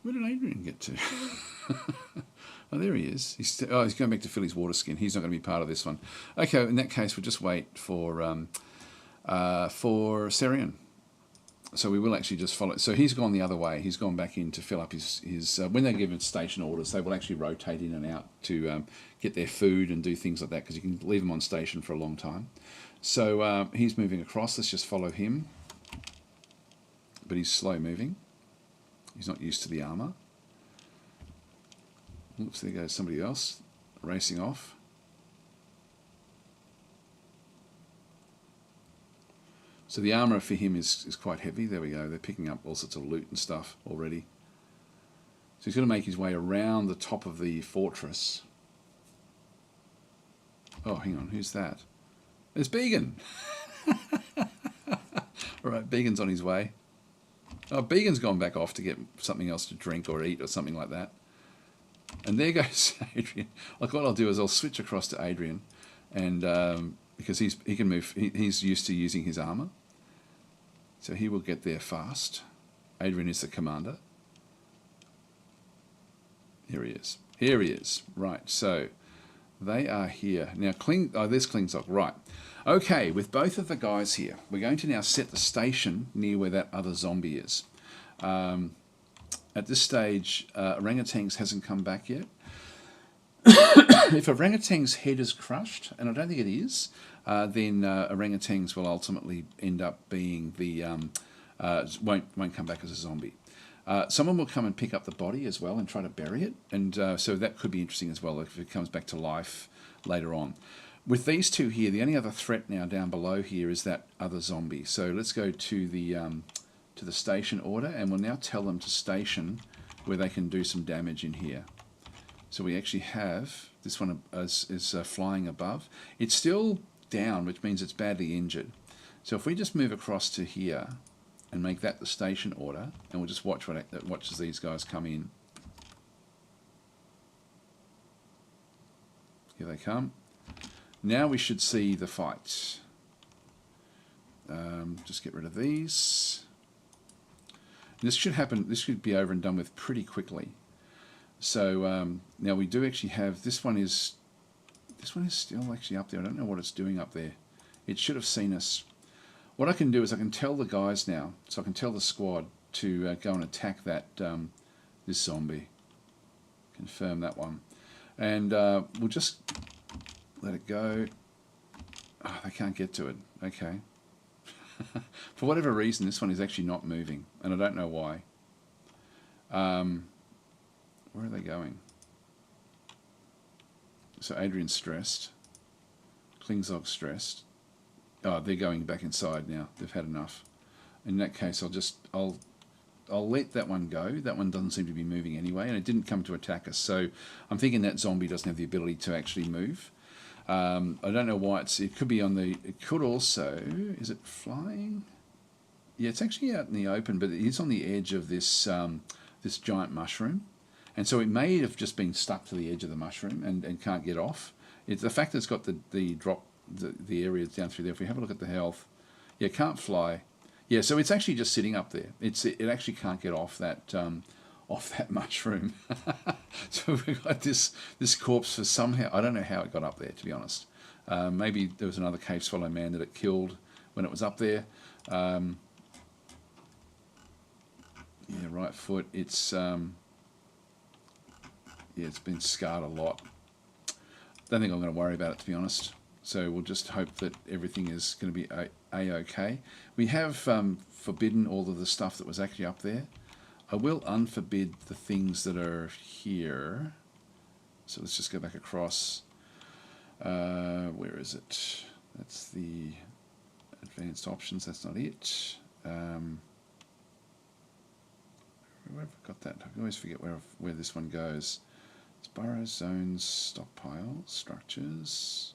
Where did Adrian get to? Oh, there he is. He's going back to fill his water skin. He's not going to be part of this one. Okay, in that case, we'll just wait for Syrian. So we will actually just follow. So he's gone the other way. He's gone back in to fill up his when they give him station orders, they will actually rotate in and out to get their food and do things like that, because you can leave them on station for a long time. So he's moving across. Let's just follow him. But he's slow moving. He's not used to the armour. Oops, there goes somebody else racing off. So the armour for him is quite heavy. There we go. They're picking up all sorts of loot and stuff already. So he's going to make his way around the top of the fortress. Oh, hang on. Who's that? It's Began. All right, Began's on his way. Oh, Began's gone back off to get something else to drink or eat or something like that. And there goes Adrian. Like, what I'll do is I'll switch across to Adrian, and because he can move, he's used to using his armor, so he will get there fast. Adrian is the commander. Here he is. Here he is. Right. So they are here now. There's Klingzok. Right. Okay. With both of the guys here, we're going to now set the station near where that other zombie is. At this stage, Orangutangs hasn't come back yet. If Orangutangs' head is crushed, and I don't think it is, then Orangutans will ultimately end up being the won't come back as a zombie. Someone will come and pick up the body as well and try to bury it, and so that could be interesting as well if it comes back to life later on. With these two here, the only other threat now down below here is that other zombie. So let's go to the station order, and we'll now tell them to station where they can do some damage in here. So we actually have this one is flying above. It's still down, which means it's badly injured. So if we just move across to here and make that the station order, and we'll just watch as these guys come in. Here they come. Now we should see the fight. Just get rid of these. This should happen. This should be over and done with pretty quickly. So now we do actually have this one is still actually up there. I don't know what it's doing up there. It should have seen us. What I can do is I can tell the guys now, so I can tell the squad to go and attack that this zombie. Confirm that one, and we'll just let it go. Oh, they can't get to it. Okay. For whatever reason, this one is actually not moving, and I don't know why. Where are they going? So Adrian's stressed. Klingzog's stressed. Oh, they're going back inside now. They've had enough. In that case, I'll let that one go. That one doesn't seem to be moving anyway, and it didn't come to attack us. So I'm thinking that zombie doesn't have the ability to actually move. I don't know why it could be on the. It could also. Is it flying? Yeah, it's actually out in the open, but it is on the edge of this this giant mushroom, and so it may have just been stuck to the edge of the mushroom and can't get off. It's the fact that it's got the drop the area down through there. If we have a look at the health, yeah, can't fly. Yeah, so it's actually just sitting up there. It actually can't get off that mushroom. So we've got this corpse for somehow. I don't know how it got up there, to be honest. Maybe there was another cave swallow man that it killed when it was up there. Yeah, right foot. It's yeah, it's been scarred a lot. Don't think I'm going to worry about it, to be honest. So we'll just hope that everything is going to be a-okay. We have forbidden all of the stuff that was actually up there. I will unforbid the things that are here. So let's just go back across. Where is it? That's the advanced options. That's not it. Where have I got that? I always forget where this one goes. It's burrows, zones, stockpile, structures.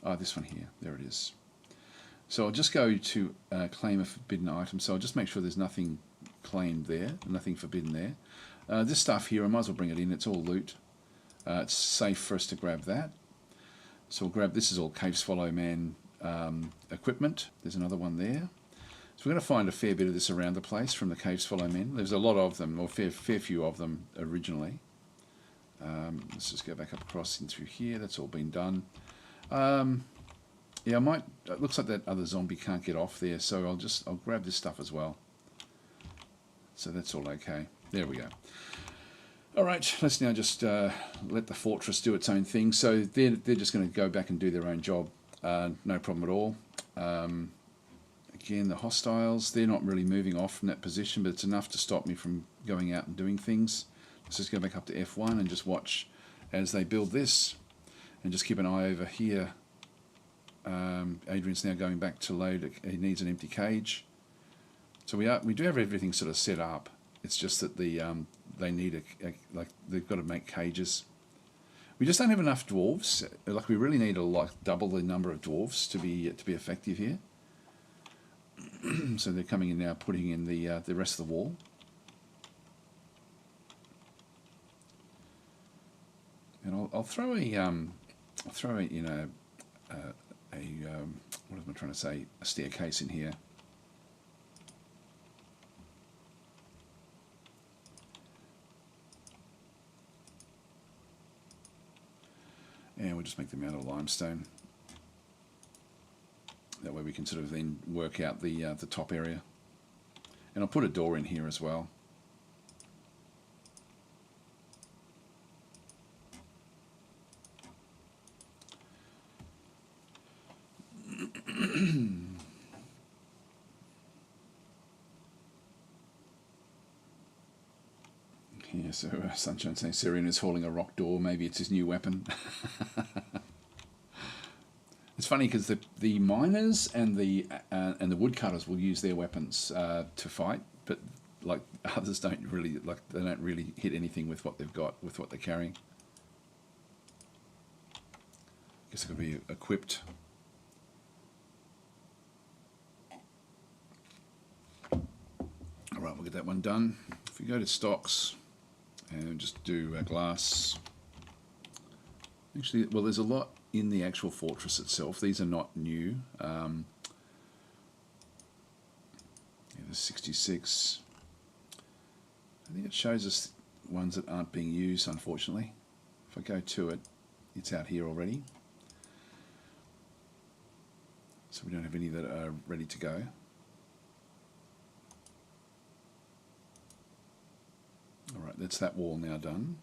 Oh, this one here. There it is. So I'll just go to claim a forbidden item. So I'll just make sure there's nothing claimed there, nothing forbidden there. This stuff here, I might as well bring it in. It's all loot. It's safe for us to grab that. So we'll grab, this is all Cave Swallow Man equipment. There's another one there. So we're going to find a fair bit of this around the place from the Cave Swallow Men. There's a lot of them, or fair few of them originally. Let's just go back up across in through here. That's all been done. Yeah, I might. It looks like that other zombie can't get off there, so I'll grab this stuff as well. So that's all okay. There we go. All right, let's now just let the fortress do its own thing. So they're just going to go back and do their own job. No problem at all. Again, the hostiles, they're not really moving off from that position, but it's enough to stop me from going out and doing things. Let's just go back up to F1 and just watch as they build this, and just keep an eye over here. Adrian's now going back to load. He needs an empty cage. So we do have everything sort of set up. It's just that they need like they've got to make cages. We just don't have enough dwarves. Like we really need double the number of dwarves to be effective here. So they're coming in now, putting in the rest of the wall. And I'll throw a you know what am I trying to say? A staircase in here. And we'll just make them out of limestone. That way we can sort of then work out the top area. And I'll put a door in here as well. Yeah, so Sunshine saying Syrian is hauling a rock door. Maybe it's his new weapon. It's funny because the miners and the woodcutters will use their weapons to fight, but like others don't really they don't really hit anything with what they've got, with what they're carrying. Guess it could be equipped. All right, we'll get that one done. If we go to stocks and just do glass, Actually, well, there's a lot in the actual fortress itself. These are not new. Yeah, there's 66. I think it shows us ones that aren't being used, unfortunately. If I go to it, it's out here already. So we don't have any that are ready to go. Alright, that's that wall now done.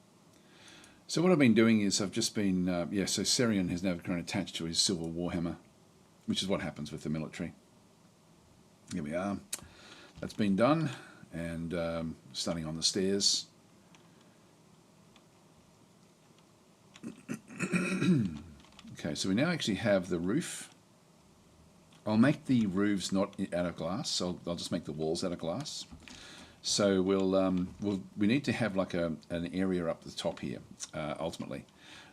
So what I've been doing is I've just been, so Serion has now been attached to his silver warhammer, which is what happens with the military. Here we are. That's been done, and starting on the stairs. Okay, so we now actually have the roof. I'll make the roofs not out of glass, so I'll just make the walls out of glass. So we need to have like an area up the top here, ultimately.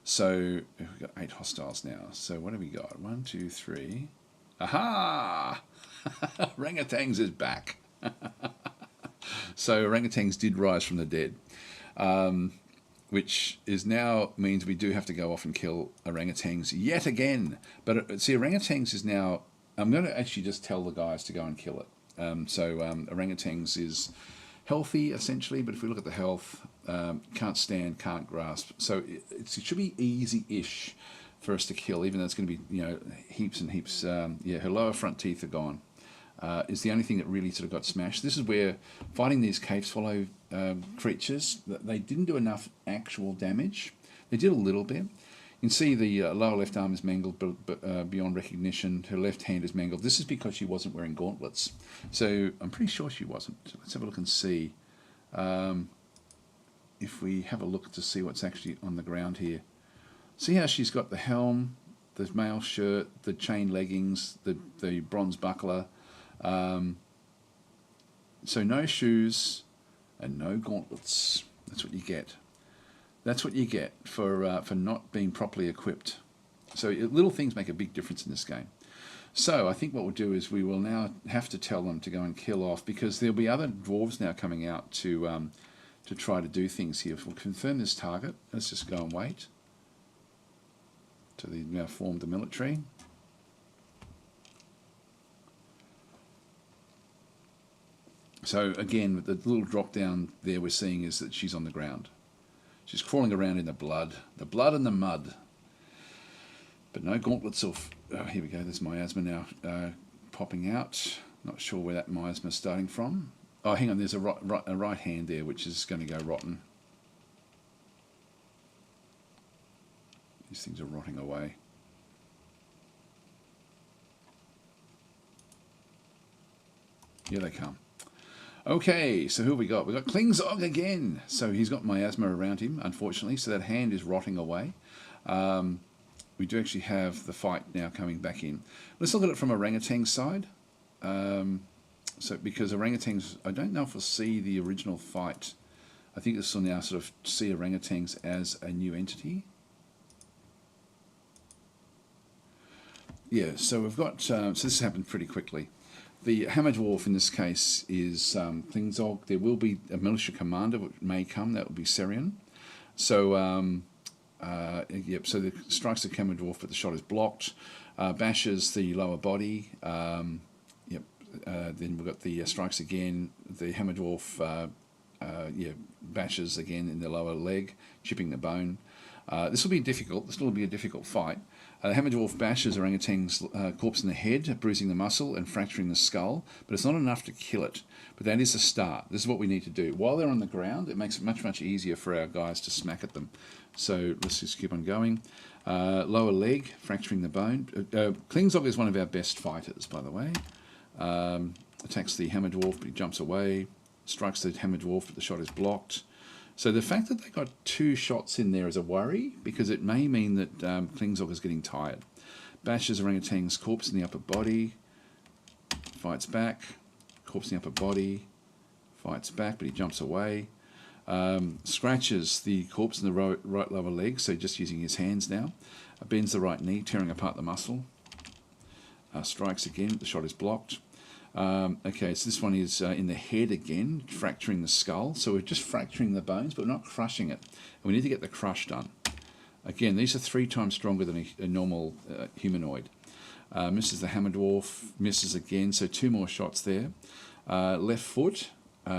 So we've got 8 hostiles now. So what have we got? 1, 2, 3. Aha! Orangutans is back. So orangutans did rise from the dead, which is now means we do have to go off and kill orangutans yet again. But see, orangutans is now. I'm going to actually just tell the guys to go and kill it. Orangutans is healthy essentially, but if we look at the health, can't stand, can't grasp. So it should be easy-ish for us to kill, even though it's going to be heaps and heaps. Her lower front teeth are gone. Is the only thing that really sort of got smashed. This is where fighting these cave swallow creatures, they didn't do enough actual damage. They did a little bit. You can see the lower left arm is mangled beyond recognition. Her left hand is mangled. This is because she wasn't wearing gauntlets. So I'm pretty sure she wasn't. Let's have a look and see. If we have a look to see what's actually on the ground here. See how she's got the helm, the mail shirt, the chain leggings, the bronze buckler. So no shoes and no gauntlets. That's what you get. That's what you get for not being properly equipped. So little things make a big difference in this game. So I think what we'll do is we will now have to tell them to go and kill off, because there'll be other dwarves now coming out to try to do things here. If we'll confirm this target, let's just go and wait. So they've now formed the military. So again, the little drop down there we're seeing is that she's on the ground. She's crawling around in the blood and the mud. But no gauntlets or... Oh, here we go, there's miasma now popping out. Not sure where that miasma is starting from. Oh, hang on, there's a right hand there which is going to go rotten. These things are rotting away. Here they come. Okay, so who have we got? We've got Klingzog again. So he's got miasma around him, unfortunately, so that hand is rotting away. We do actually have the fight now coming back in. Let's look at it from orangutan's side. So because orangutans, I don't know if we'll see the original fight. I think this will now sort of see orangutans as a new entity. Yeah, so we've got, so this happened pretty quickly. The Hammer Dwarf in this case is Klingzog. There will be a militia commander which may come, that will be Serion. So, so the strikes the Hammer Dwarf, but the shot is blocked. Bashes the lower body. Then we've got the strikes again. The Hammer Dwarf bashes again in the lower leg, chipping the bone. This will be difficult. This will be a difficult fight. The Hammer Dwarf bashes orangutan's corpse in the head, bruising the muscle and fracturing the skull, but it's not enough to kill it. But that is a start. This is what we need to do. While they're on the ground, it makes it much, much easier for our guys to smack at them. So let's just keep on going. Lower leg, fracturing the bone. Klingzog is one of our best fighters, by the way. Attacks the Hammer Dwarf, but he jumps away. Strikes the Hammer Dwarf, but the shot is blocked. So the fact that they got 2 shots in there is a worry, because it may mean that Klingzog is getting tired. Bashes orangutan's corpse in the upper body, fights back, corpse in the upper body, fights back, but he jumps away. Scratches the corpse in the right lower leg, so just using his hands now. Bends the right knee, tearing apart the muscle. Strikes again, the shot is blocked. Okay, so this one is in the head again, fracturing the skull. So we're just fracturing the bones, but we're not crushing it. And we need to get the crush done. Again, these are 3 times stronger than a normal humanoid. Misses the hammer dwarf, misses again, so 2 more shots there. Left foot,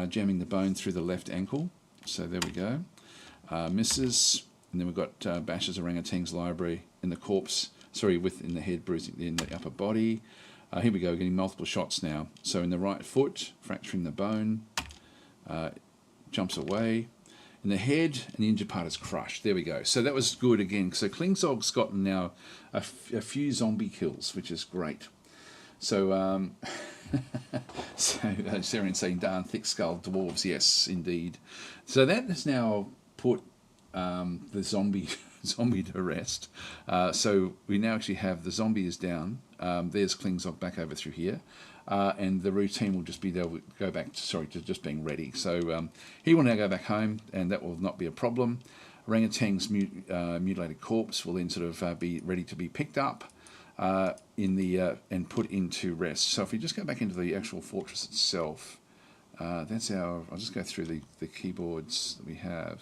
jamming the bone through the left ankle. So there we go. Misses, and then we've got bashes orangutan's library in the corpse, in the head, bruising in the upper body. Here we go, getting multiple shots now. So in the right foot, fracturing the bone, jumps away. In the head, and the injured part is crushed. There we go. So that was good again. So Klingzog's gotten now a few zombie kills, which is great. So, Sarian saying, darn thick-skulled dwarves. Yes, indeed. So that has now put the zombie to rest. So we now actually have the zombie is down. There's Klingzog back over through here. And the routine will just be they'll go back to just being ready. So he will now go back home, and that will not be a problem. Orangutan's mutilated corpse will then sort of be ready to be picked up and put into rest. So if we just go back into the actual fortress itself, that's our. I'll just go through the keyboards that we have.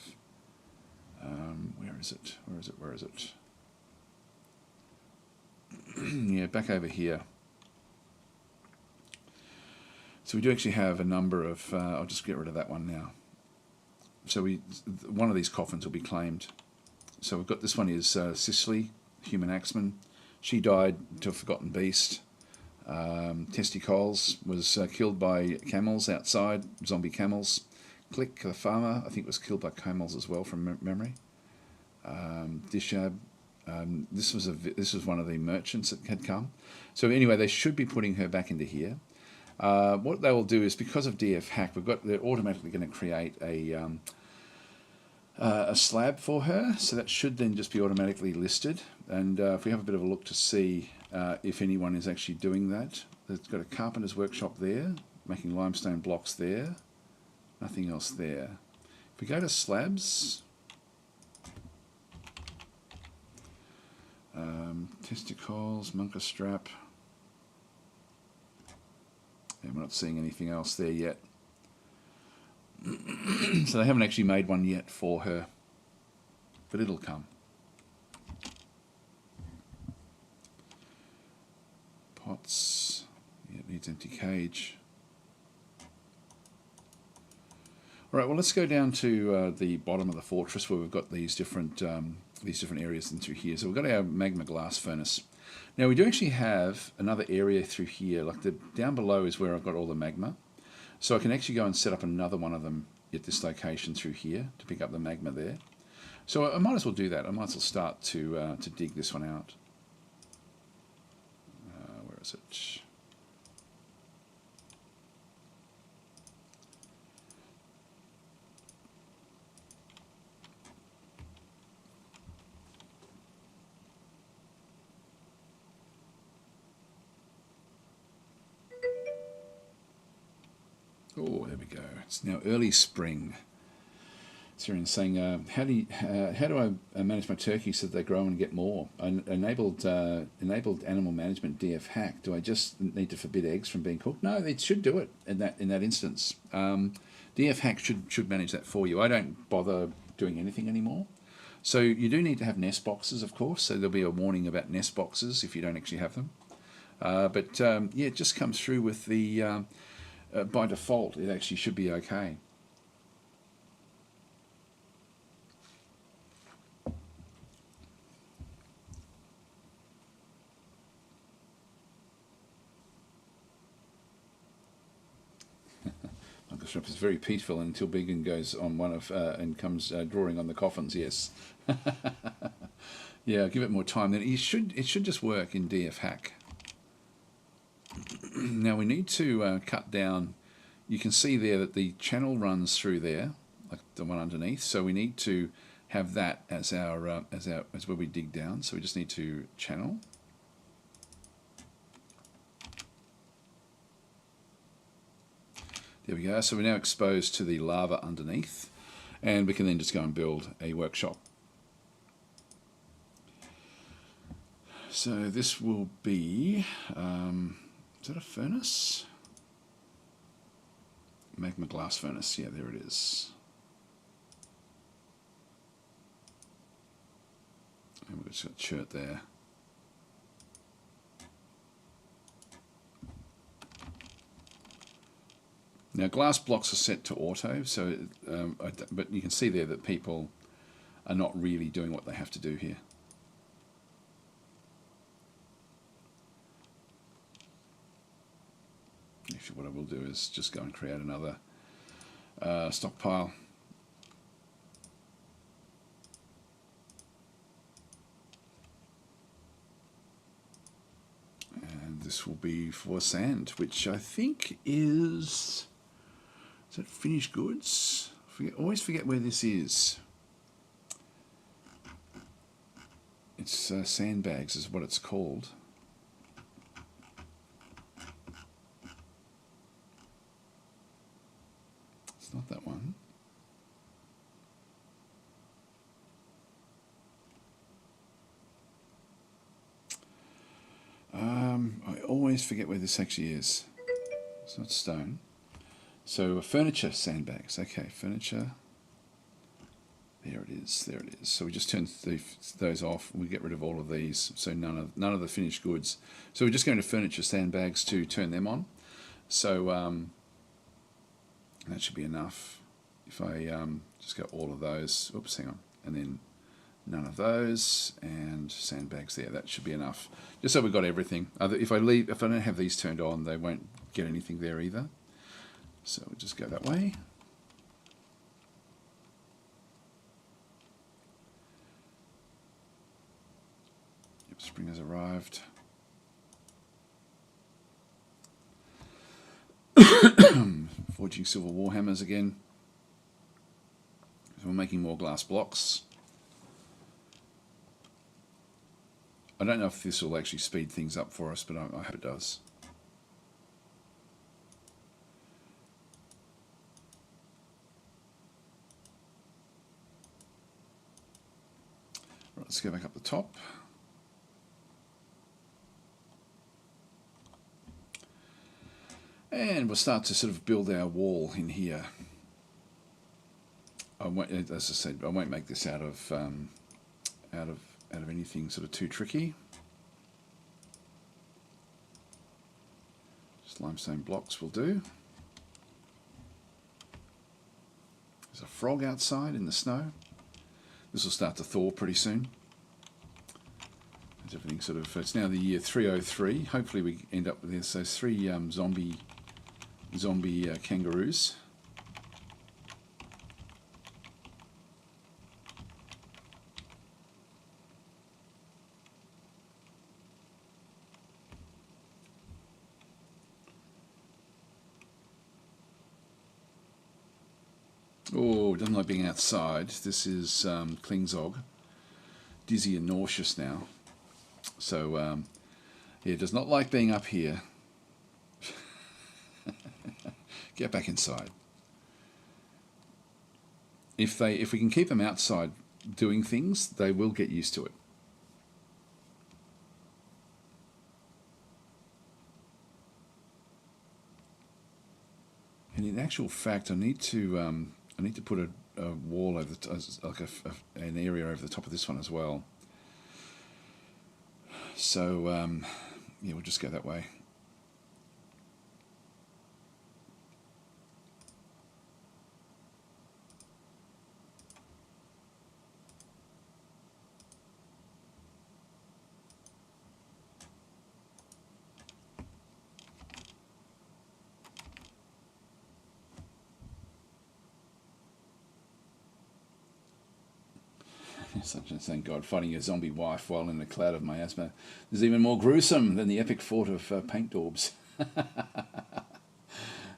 Where is it? Where is it? Yeah, back over here. So we do actually have a number of, I'll just get rid of that one now. So one of these coffins will be claimed. So we've got this one is Cicely, human axeman. She died to a forgotten beast. Testicoles was killed by camels outside, zombie camels. Click, the farmer, I think was killed by camels as well from memory. Dishab, this was one of the merchants that had come. So anyway, they should be putting her back into here. What they will do is, because of DFHack, they're automatically going to create a slab for her, so that should then just be automatically listed. And if we have a bit of a look to see if anyone is actually doing that, they've got a carpenter's workshop there, making limestone blocks there, nothing else there. If we go to slabs, testicles, monka strap, and we're not seeing anything else there yet. So they haven't actually made one yet for her, but it'll come. Pots, yeah, it needs empty cage. All right, well, let's go down to the bottom of the fortress where we've got these different areas in through here. So we've got our magma glass furnace. Now we do actually have another area through here, like down below is where I've got all the magma. So I can actually go and set up another one of them at this location through here to pick up the magma there. So I might as well do that. I might as well start to dig this one out. Where is it? Oh, there we go. It's now early spring. Syrian's saying, how do I manage my turkeys so that they grow and get more? Enabled animal management DFHack. Do I just need to forbid eggs from being cooked? No, they should do it in that instance. DFHack should manage that for you. I don't bother doing anything anymore. So you do need to have nest boxes, of course. So there'll be a warning about nest boxes if you don't actually have them. But yeah, it just comes through with the. By default, it actually should be okay. Uncle Shrimp is very peaceful until Began goes on one of and comes drawing on the coffins. Yes, yeah. Give it more time. Then it should just work in DFHack. Now we need to cut down. You can see there that the channel runs through there, like the one underneath. So we need to have that as our as where we dig down. So we just need to channel. There we go. So we're now exposed to the lava underneath, and we can then just go and build a workshop. So this will be. Is that a furnace? Magma glass furnace. Yeah, there it is. And we've just got chert there. Now glass blocks are set to auto, so but you can see there that people are not really doing what they have to do here. Actually, what I will do is just go and create another stockpile. And this will be for sand, which I think is it finished goods? Always forget where this is. It's sandbags is what it's called. It's not that one. I always forget where this actually is. It's not stone. So furniture sandbags. Okay, furniture. There it is. There it is. So we just turn those off. We get rid of all of these. So none of the finished goods. So we're just going to furniture sandbags to turn them on. So that should be enough. If I just go all of those. Oops, hang on. And then none of those and sandbags there. That should be enough. Just so we've got everything. If I don't have these turned on, they won't get anything there either. So we'll just go that way. Yep, spring has arrived. Forging silver warhammers again. So we're making more glass blocks. I don't know if this will actually speed things up for us, but I hope it does. Right, let's go back up the top. And we'll start to sort of build our wall in here. I won't, as I said, I won't make this out of anything sort of too tricky. Just limestone blocks will do. There's a frog outside in the snow. This will start to thaw pretty soon. As everything sort of, it's now the year 303. Hopefully we end up with this, those three zombie kangaroos. Oh, doesn't like being outside. This is Klingzog. Dizzy and nauseous now. So, yeah, does not like being up here. Get back inside. If we can keep them outside doing things, they will get used to it. And in actual fact, I need to put a wall over like an area over the top of this one as well. So yeah, we'll just go that way. Thank God, fighting a zombie wife while in a cloud of miasma is even more gruesome than the epic fort of paint daubs.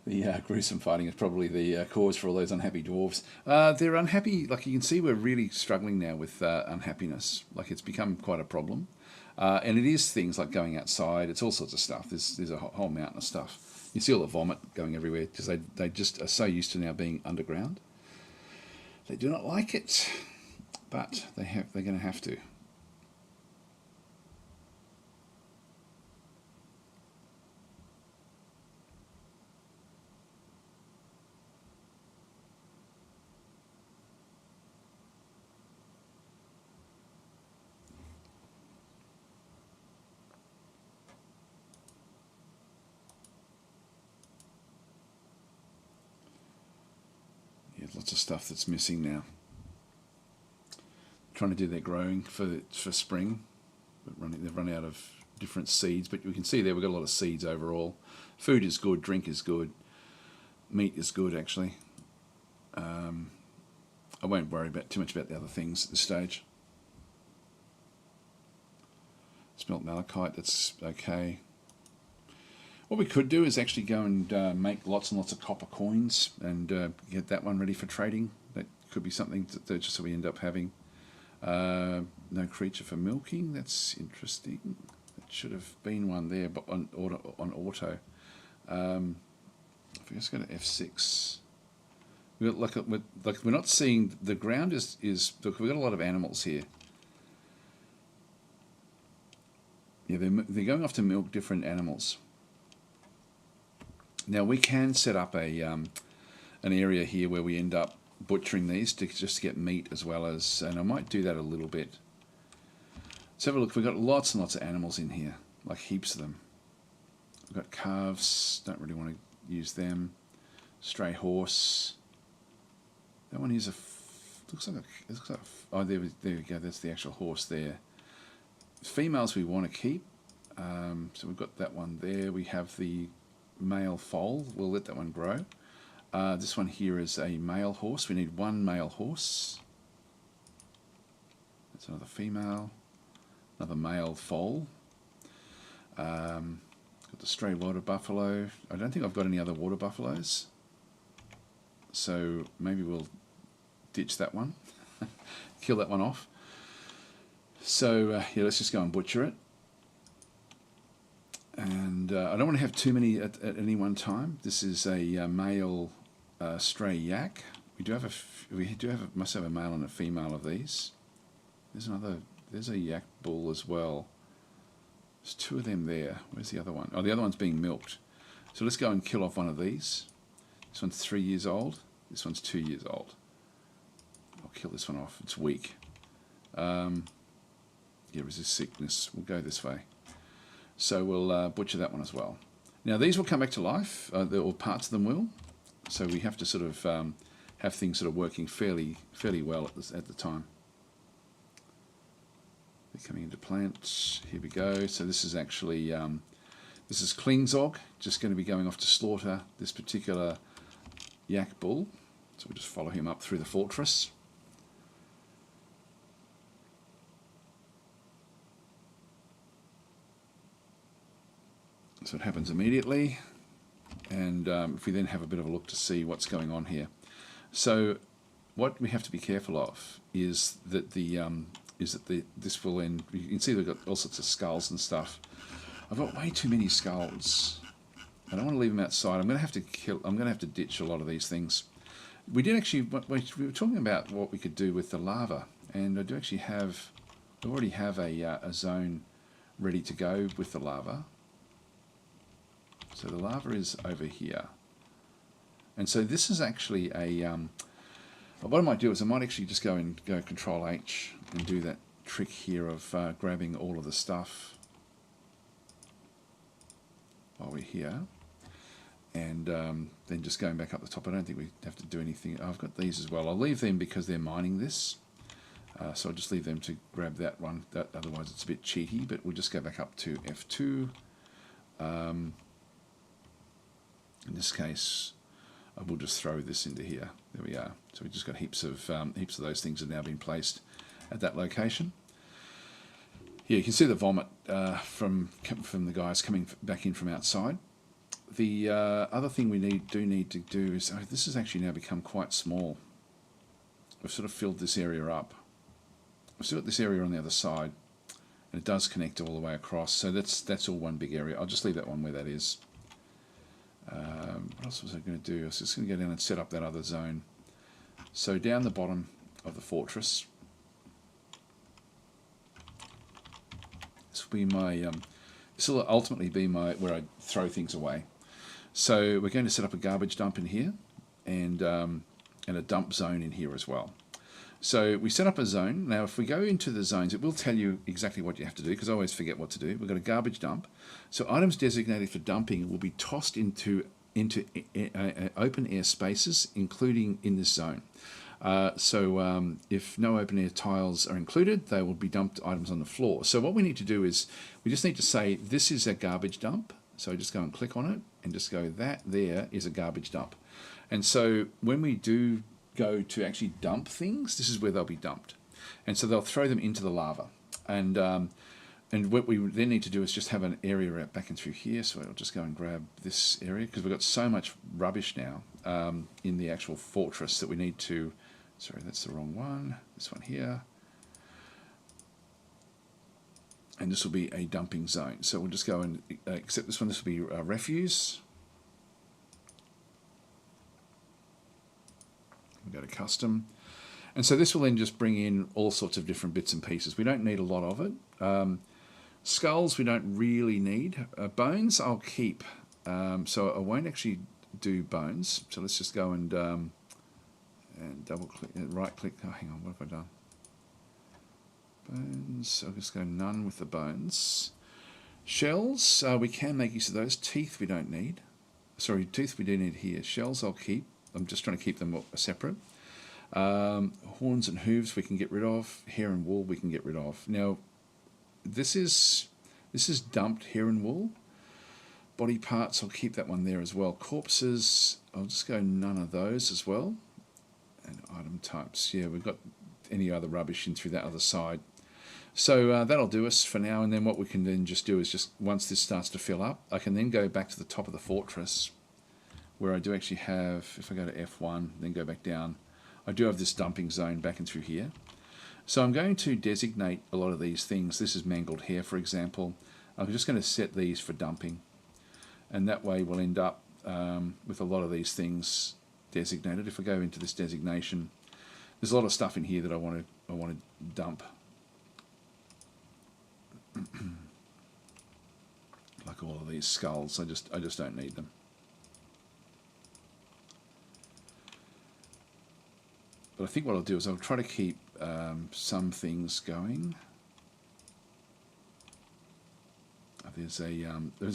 The gruesome fighting is probably the cause for all those unhappy dwarves. They're unhappy, like you can see we're really struggling now with unhappiness. Like it's become quite a problem. And it is things like going outside, it's all sorts of stuff. There's a whole mountain of stuff. You see all the vomit going everywhere because they just are so used to now being underground. They do not like it. But they're going to have to. lots of stuff that's missing now. Trying to do their growing for spring, but they've run out of different seeds. But you can see there we've got a lot of seeds overall. Food is good, drink is good, meat is good actually. I won't worry too much about the other things at this stage. Smelt malachite, that's okay. What we could do is actually go and make lots and lots of copper coins and get that one ready for trading. That could be something that just so we end up having. No creature for milking, that's interesting. It should have been one there, but on auto. If we just go to F6, we're not seeing the ground is look, we've got a lot of animals here. Yeah, they're going off to milk different animals. Now we can set up a an area here where we end up butchering these to just get meat as well as, and I might do that a little bit. Let's have a look. We've got lots and lots of animals in here, like heaps of them. We've got calves, don't really want to use them. Stray horse. That one is looks like oh, there we go, that's the actual horse there. Females we want to keep, so we've got that one there. We have the male foal, we'll let that one grow. This one here is a male horse. We need one male horse. That's another female. Another male foal. Got the stray water buffalo. I don't think I've got any other water buffaloes, so maybe we'll ditch that one. Kill that one off. So yeah, let's just go and butcher it. And I don't want to have too many at any one time. This is a male stray yak. Must have a male and a female of these. There's a yak bull as well. There's two of them there. Where's the other one? Oh, the other one's being milked. So let's go and kill off one of these. This one's 3 years old. This one's 2 years old. I'll kill this one off. It's weak. Yeah, resist sickness. We'll go this way. So we'll butcher that one as well. Now these will come back to life, or parts of them will. So we have to sort of have things sort of working fairly well at the time. They're coming into plants. Here we go. So this is actually this is Klingzog, just going to be going off to slaughter this particular yak bull. So we'll just follow him up through the fortress. So it happens immediately, and if we then have a bit of a look to see what's going on here. So what we have to be careful of is that this will end. You can see we've got all sorts of skulls and stuff. I've got way too many skulls. I don't want to leave them outside. I'm going to have to ditch a lot of these things. We did actually. We were talking about what we could do with the lava, and I do actually have. I already have a zone ready to go with the lava. So the lava is over here, and so this is actually a. What I might do is I might actually just go Control H and do that trick here of grabbing all of the stuff while we're here, and then just going back up the top. I don't think we have to do anything. I've got these as well. I'll leave them because they're mining this, so I'll just leave them to grab that one. Otherwise it's a bit cheaty, but we'll just go back up to F2. In this case, I will just throw this into here. There we are. So we've just got heaps of those things have now been placed at that location. Yeah, you can see the vomit from the guys coming back in from outside. The other thing we do need to do is, this has actually now become quite small. We've sort of filled this area up. We've still got this area on the other side, and it does connect all the way across. So that's all one big area. I'll just leave that one where that is. What else was I going to do? I was just going to go down and set up that other zone. So down the bottom of the fortress, this will be my. This will ultimately be where I throw things away. So we're going to set up a garbage dump in here, and a dump zone in here as well. So we set up a zone. Now if we go into the zones, it will tell you exactly what you have to do, because I always forget what to do. We've got a garbage dump. So items designated for dumping will be tossed into into open air spaces, including in this zone. So if no open air tiles are included, they will be dumped items on the floor. So what we need to do is we just need to say this is a garbage dump. So just go and click on it and just go, that there is a garbage dump. And so when we do go to actually dump things, this is where they'll be dumped. And so they'll throw them into the lava. And what we then need to do is just have an area out back and through here. So I'll just go and grab this area because we've got so much rubbish now in the actual fortress that we need to... Sorry, that's the wrong one. This one here. And this will be a dumping zone. So we'll just go and accept this one. This will be refuse. We'll go to custom. And so this will then just bring in all sorts of different bits and pieces. We don't need a lot of it. Skulls we don't really need. Bones I'll keep. So I won't actually do bones. So let's just go and double click, right click. Oh, hang on, what have I done? Bones, I'll just go none with the bones. Shells, we can make use of those. Teeth we don't need. Sorry, teeth we do need here. Shells I'll keep. I'm just trying to keep them separate. Horns and hooves we can get rid of. Hair and wool we can get rid of. Now, this is dumped hair and wool. Body parts, I'll keep that one there as well. Corpses, I'll just go none of those as well. And item types, yeah, we've got any other rubbish in through that other side. So that'll do us for now, and then what we can then just do is just, once this starts to fill up, I can then go back to the top of the fortress, where I do actually have, if I go to F1, then go back down, I do have this dumping zone back and through here. So I'm going to designate a lot of these things. This is mangled hair, for example. I'm just going to set these for dumping, and that way we'll end up with a lot of these things designated. If I go into this designation, there's a lot of stuff in here that I want to dump. Like all of these skulls, I just don't need them. But I think what I'll do is I'll try to keep some things going. There's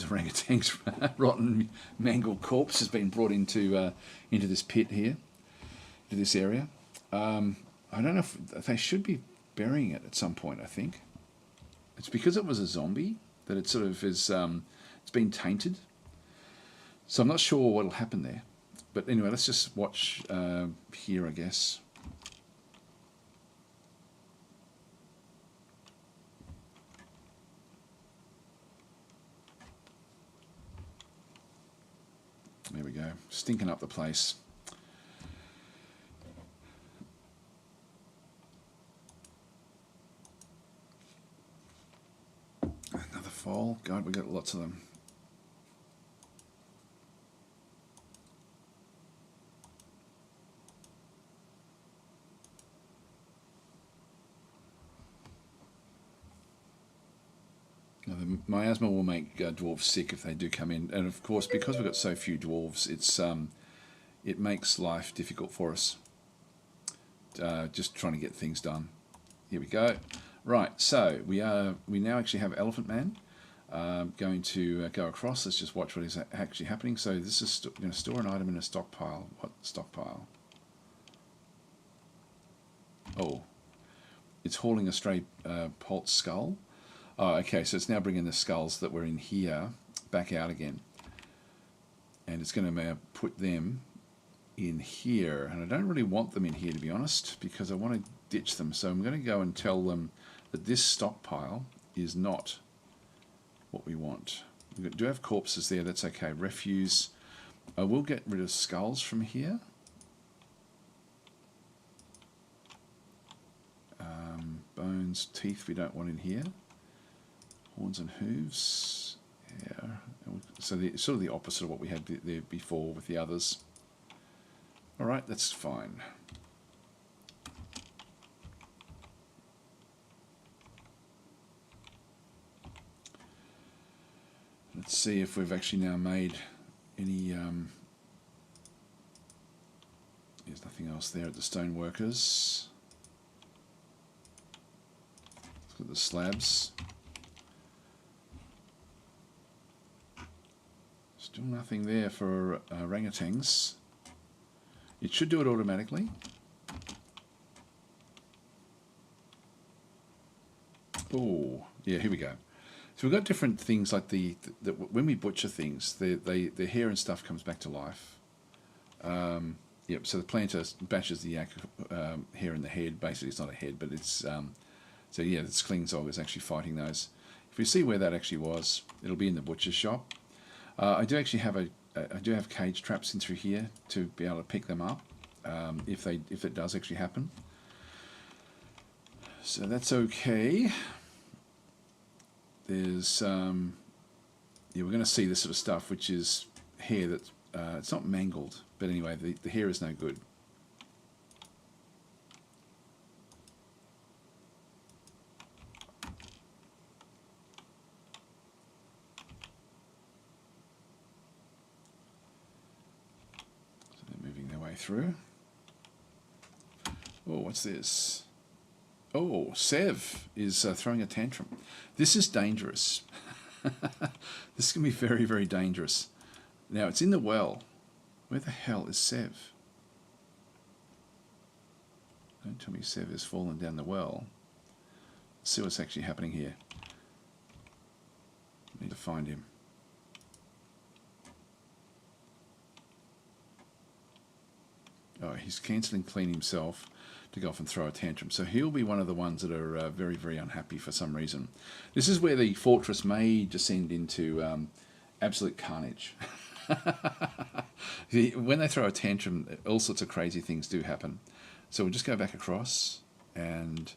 orangutan's rotten mangled corpse has been brought into this pit here, into this area. I don't know if they should be burying it at some point. I think it's because it was a zombie that it sort of is. It's been tainted, so I'm not sure what'll happen there. But anyway, let's just watch here, I guess. There we go, stinking up the place. Another fall. God, we got lots of them. Now, the miasma will make dwarves sick if they do come in, and of course, because we've got so few dwarves, it makes life difficult for us. Just trying to get things done. Here we go. Right, so we now actually have Elephant Man. Going to go across. Let's just watch what is actually happening. So this is going to store an item in a stockpile. What stockpile? Oh, it's hauling a stray Pulse skull. Oh, okay, so it's now bringing the skulls that were in here back out again. And it's going to put them in here. And I don't really want them in here, to be honest, because I want to ditch them. So I'm going to go and tell them that this stockpile is not what we want. We do have corpses there, that's okay. Refuse. I will get rid of skulls from here. Bones, teeth we don't want in here. Horns and hooves, yeah. So it's sort of the opposite of what we had there before with the others. All right, that's fine. Let's see if we've actually now made any. There's nothing else there at the stoneworkers. Let's look at the slabs. Still nothing there for orangutans. It should do it automatically. Oh, yeah, here we go. So we've got different things like the when we butcher things, the hair and stuff comes back to life. Yep, so the planter bashes the yak hair in the head. Basically, it's not a head, but it's... so yeah, this Klingzog is actually fighting those. If we see where that actually was, it'll be in the butcher's shop. I do actually have I do have cage traps in through here to be able to pick them up if it does actually happen. So that's okay. There's yeah, we're going to see this sort of stuff, which is hair that's it's not mangled, but anyway, the hair is no good. So they're moving their way through. Oh, what's this? Oh, Sev is throwing a tantrum. This is dangerous. This can be very, very dangerous. Now, it's in the well. Where the hell is Sev? Don't tell me Sev has fallen down the well. Let's see what's actually happening here. Need to find him. Oh, he's cancelling clean himself to go off and throw a tantrum. So he'll be one of the ones that are very, very unhappy for some reason. This is where the fortress may descend into absolute carnage. When they throw a tantrum, all sorts of crazy things do happen. So we'll just go back across, and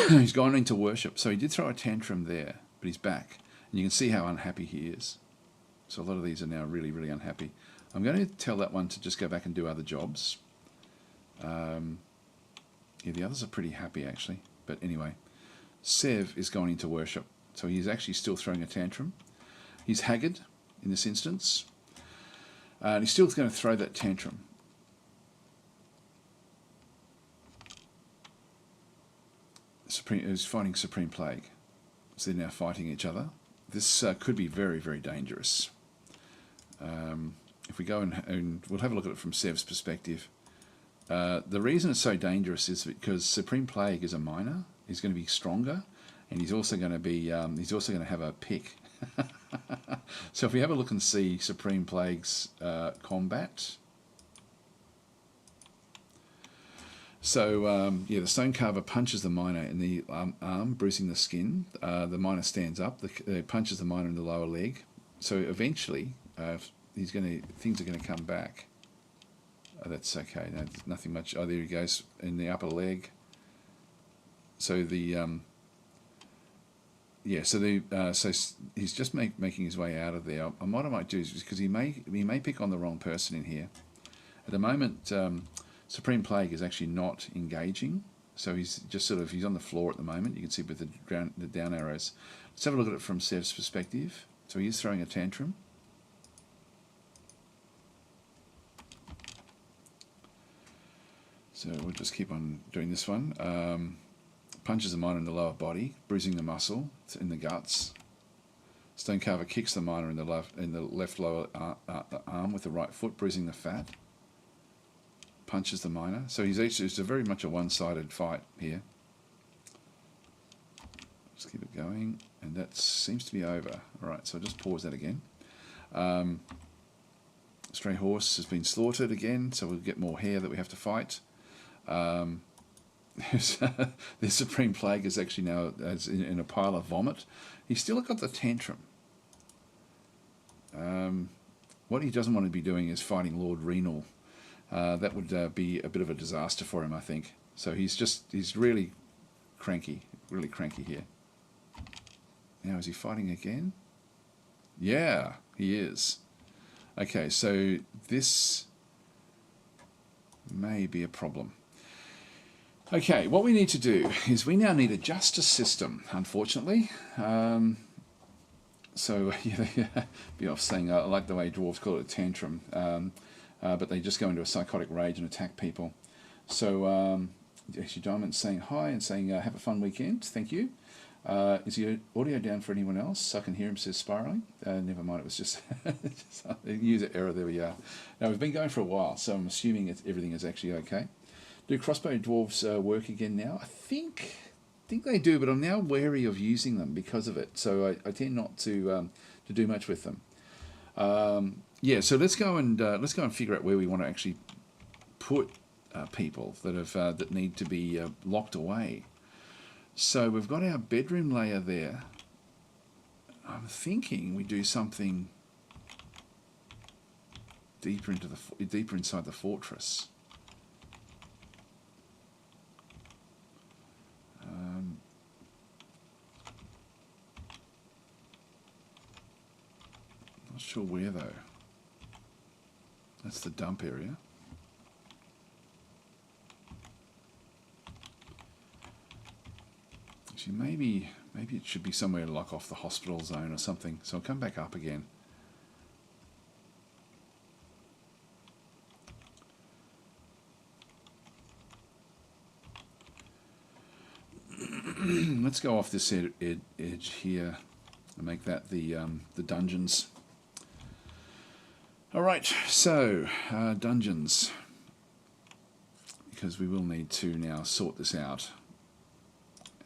he's gone into worship. So he did throw a tantrum there, but he's back. And you can see how unhappy he is. So a lot of these are now really, really unhappy. I'm going to tell that one to just go back and do other jobs. Yeah, the others are pretty happy actually, but anyway, Sev is going into worship, so he's actually still throwing a tantrum. He's haggard in this instance, and he's still going to throw that tantrum. He's fighting Supreme Plague, so they're now fighting each other. This could be very, very dangerous. If we go and we'll have a look at it from Sev's perspective. The reason it's so dangerous is because Supreme Plague is a miner. He's going to be stronger, and he's also going to be have a pick. So if we have a look and see Supreme Plague's combat. So yeah, the stone carver punches the miner in the arm, bruising the skin. The miner stands up. Punches the miner in the lower leg. So eventually, things are going to come back. Oh, that's okay. No, nothing much. Oh, there he goes in the upper leg. So the yeah. So he's just making his way out of there. And what I might do is because he may pick on the wrong person in here. At the moment, Supreme Plague is actually not engaging. So he's just he's on the floor at the moment. You can see with the down arrows. Let's have a look at it from Sev's perspective. So he is throwing a tantrum. So we'll just keep on doing this one. Punches the miner in the lower body, bruising the muscle in the guts. Stonecarver kicks the miner in the left lower arm with the right foot, bruising the fat. Punches the miner. So it's a very much a one-sided fight here. Let's keep it going, and that seems to be over. All right, so I'll just pause that again. Stray horse has been slaughtered again, so we'll get more hair that we have to fight. The Supreme Plague is actually now in a pile of vomit. He's still got the tantrum. What he doesn't want to be doing is fighting Lord Renal. That would be a bit of a disaster for him, I think. So he's really cranky here. Now, is he fighting again? Yeah, he is. Okay, so this may be a problem. Okay, what we need to do is we now need a justice system, unfortunately. So, yeah, be off saying, I like the way dwarves call it a tantrum, but they just go into a psychotic rage and attack people. So, actually, Diamond's saying hi and saying, have a fun weekend, thank you. Is the audio down for anyone else? I can hear him, says spiraling. Never mind, it was just, just a user error. There we are. Now, we've been going for a while, so I'm assuming everything is actually okay. Do crossbow dwarves work again now? I think they do, but I'm now wary of using them because of it. So I tend not to do much with them. Yeah, so let's go and figure out where we want to actually put people that need to be locked away. So we've got our bedroom layer there. I'm thinking we do something deeper inside the fortress. Not sure where though. That's the dump area. Actually, maybe it should be somewhere like off the hospital zone or something. So I'll come back up again. Let's go off this edge here and make that the dungeons. All right, so dungeons, because we will need to now sort this out.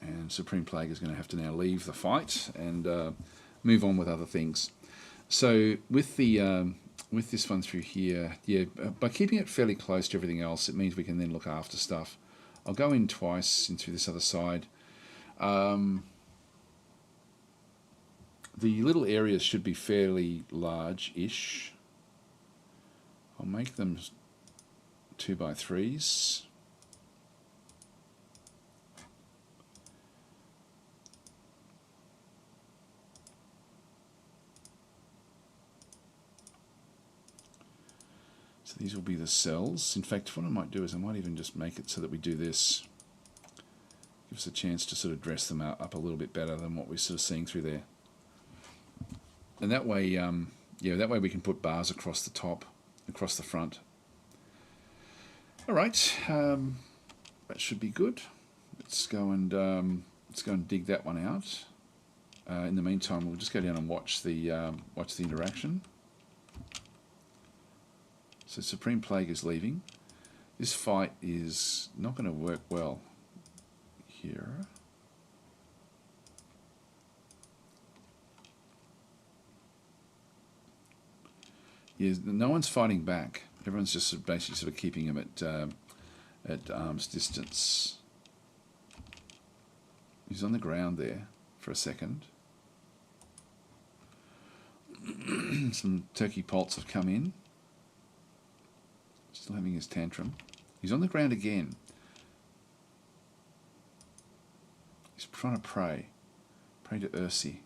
And Supreme Plague is going to have to now leave the fight and move on with other things. So with this one through here, yeah, by keeping it fairly close to everything else, it means we can then look after stuff. I'll go in twice in through this other side. The little areas should be fairly large-ish. I'll make them 2x3s. So these will be the cells. In fact, what I might do is I might even just make it so that we do this. Give us a chance to sort of dress them up a little bit better than what we're sort of seeing through there. And that way, yeah, that way we can put bars across the top, across the front. All right, that should be good. Let's go and dig that one out. In the meantime, we'll just go down and watch the interaction. So Supreme Plague is leaving. This fight is not going to work well here. Yeah, no one's fighting back. Everyone's just basically sort of keeping him at arm's distance. He's on the ground there for a second. Some turkey poults have come in. Still having his tantrum. He's on the ground again. He's trying to pray. Pray to Ursi.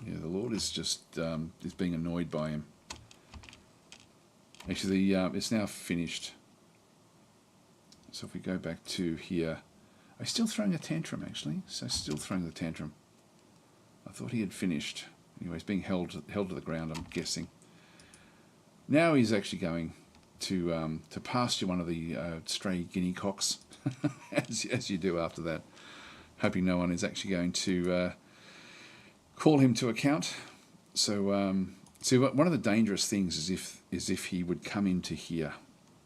Yeah, the Lord is just is being annoyed by him. Actually, it's now finished. So if we go back to here, he's still throwing a tantrum. Actually, so still throwing the tantrum. I thought he had finished. Anyway, he's being held to the ground, I'm guessing. Now he's actually going to pasture one of the stray guinea cocks, as you do after that. Hoping no one is actually going to call him to account. So, see, one of the dangerous things is if he would come into here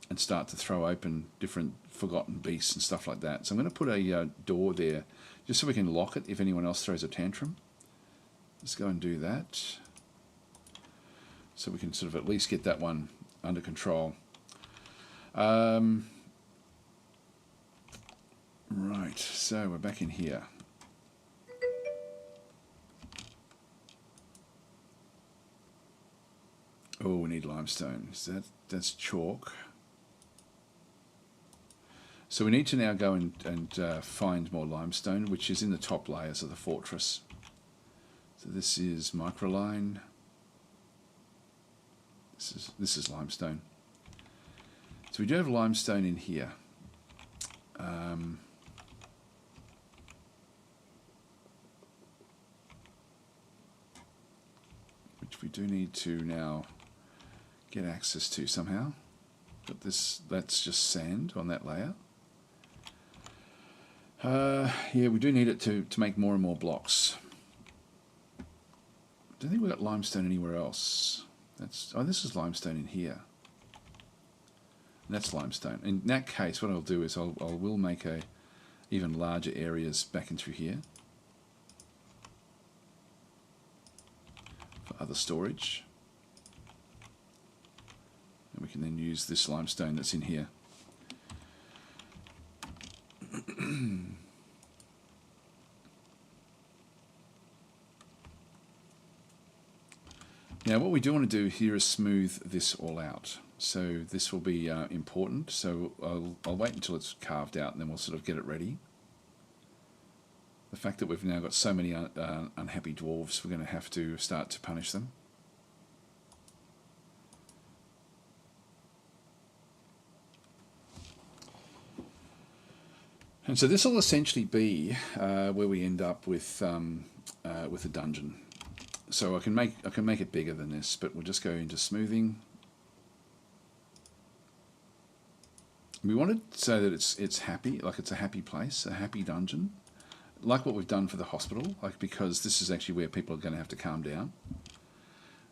and start to throw open different forgotten beasts and stuff like that. So I'm going to put a door there just so we can lock it if anyone else throws a tantrum. Let's go and do that. So we can sort of at least get that one under control. Right, so we're back in here. Oh, we need limestone. So that's chalk. So we need to now go and find more limestone, which is in the top layers of the fortress. So this is microline. This is limestone. So we do have limestone in here. Which we do need to now get access to somehow. But that's just sand on that layer. Yeah, we do need it to make more and more blocks. Don't think we've got limestone anywhere else. This is limestone in here. And that's limestone. In that case, what I'll do is I will make even larger areas back in through here for other storage. And we can then use this limestone that's in here. Now what we do want to do here is smooth this all out. So this will be important. So I'll wait until it's carved out and then we'll sort of get it ready. The fact that we've now got so many unhappy dwarves, we're going to have to start to punish them. And so this will essentially be where we end up with a dungeon. So I can make it bigger than this, but we'll just go into smoothing. We want it so that it's happy, like it's a happy place, a happy dungeon, like what we've done for the hospital, like because this is actually where people are going to have to calm down.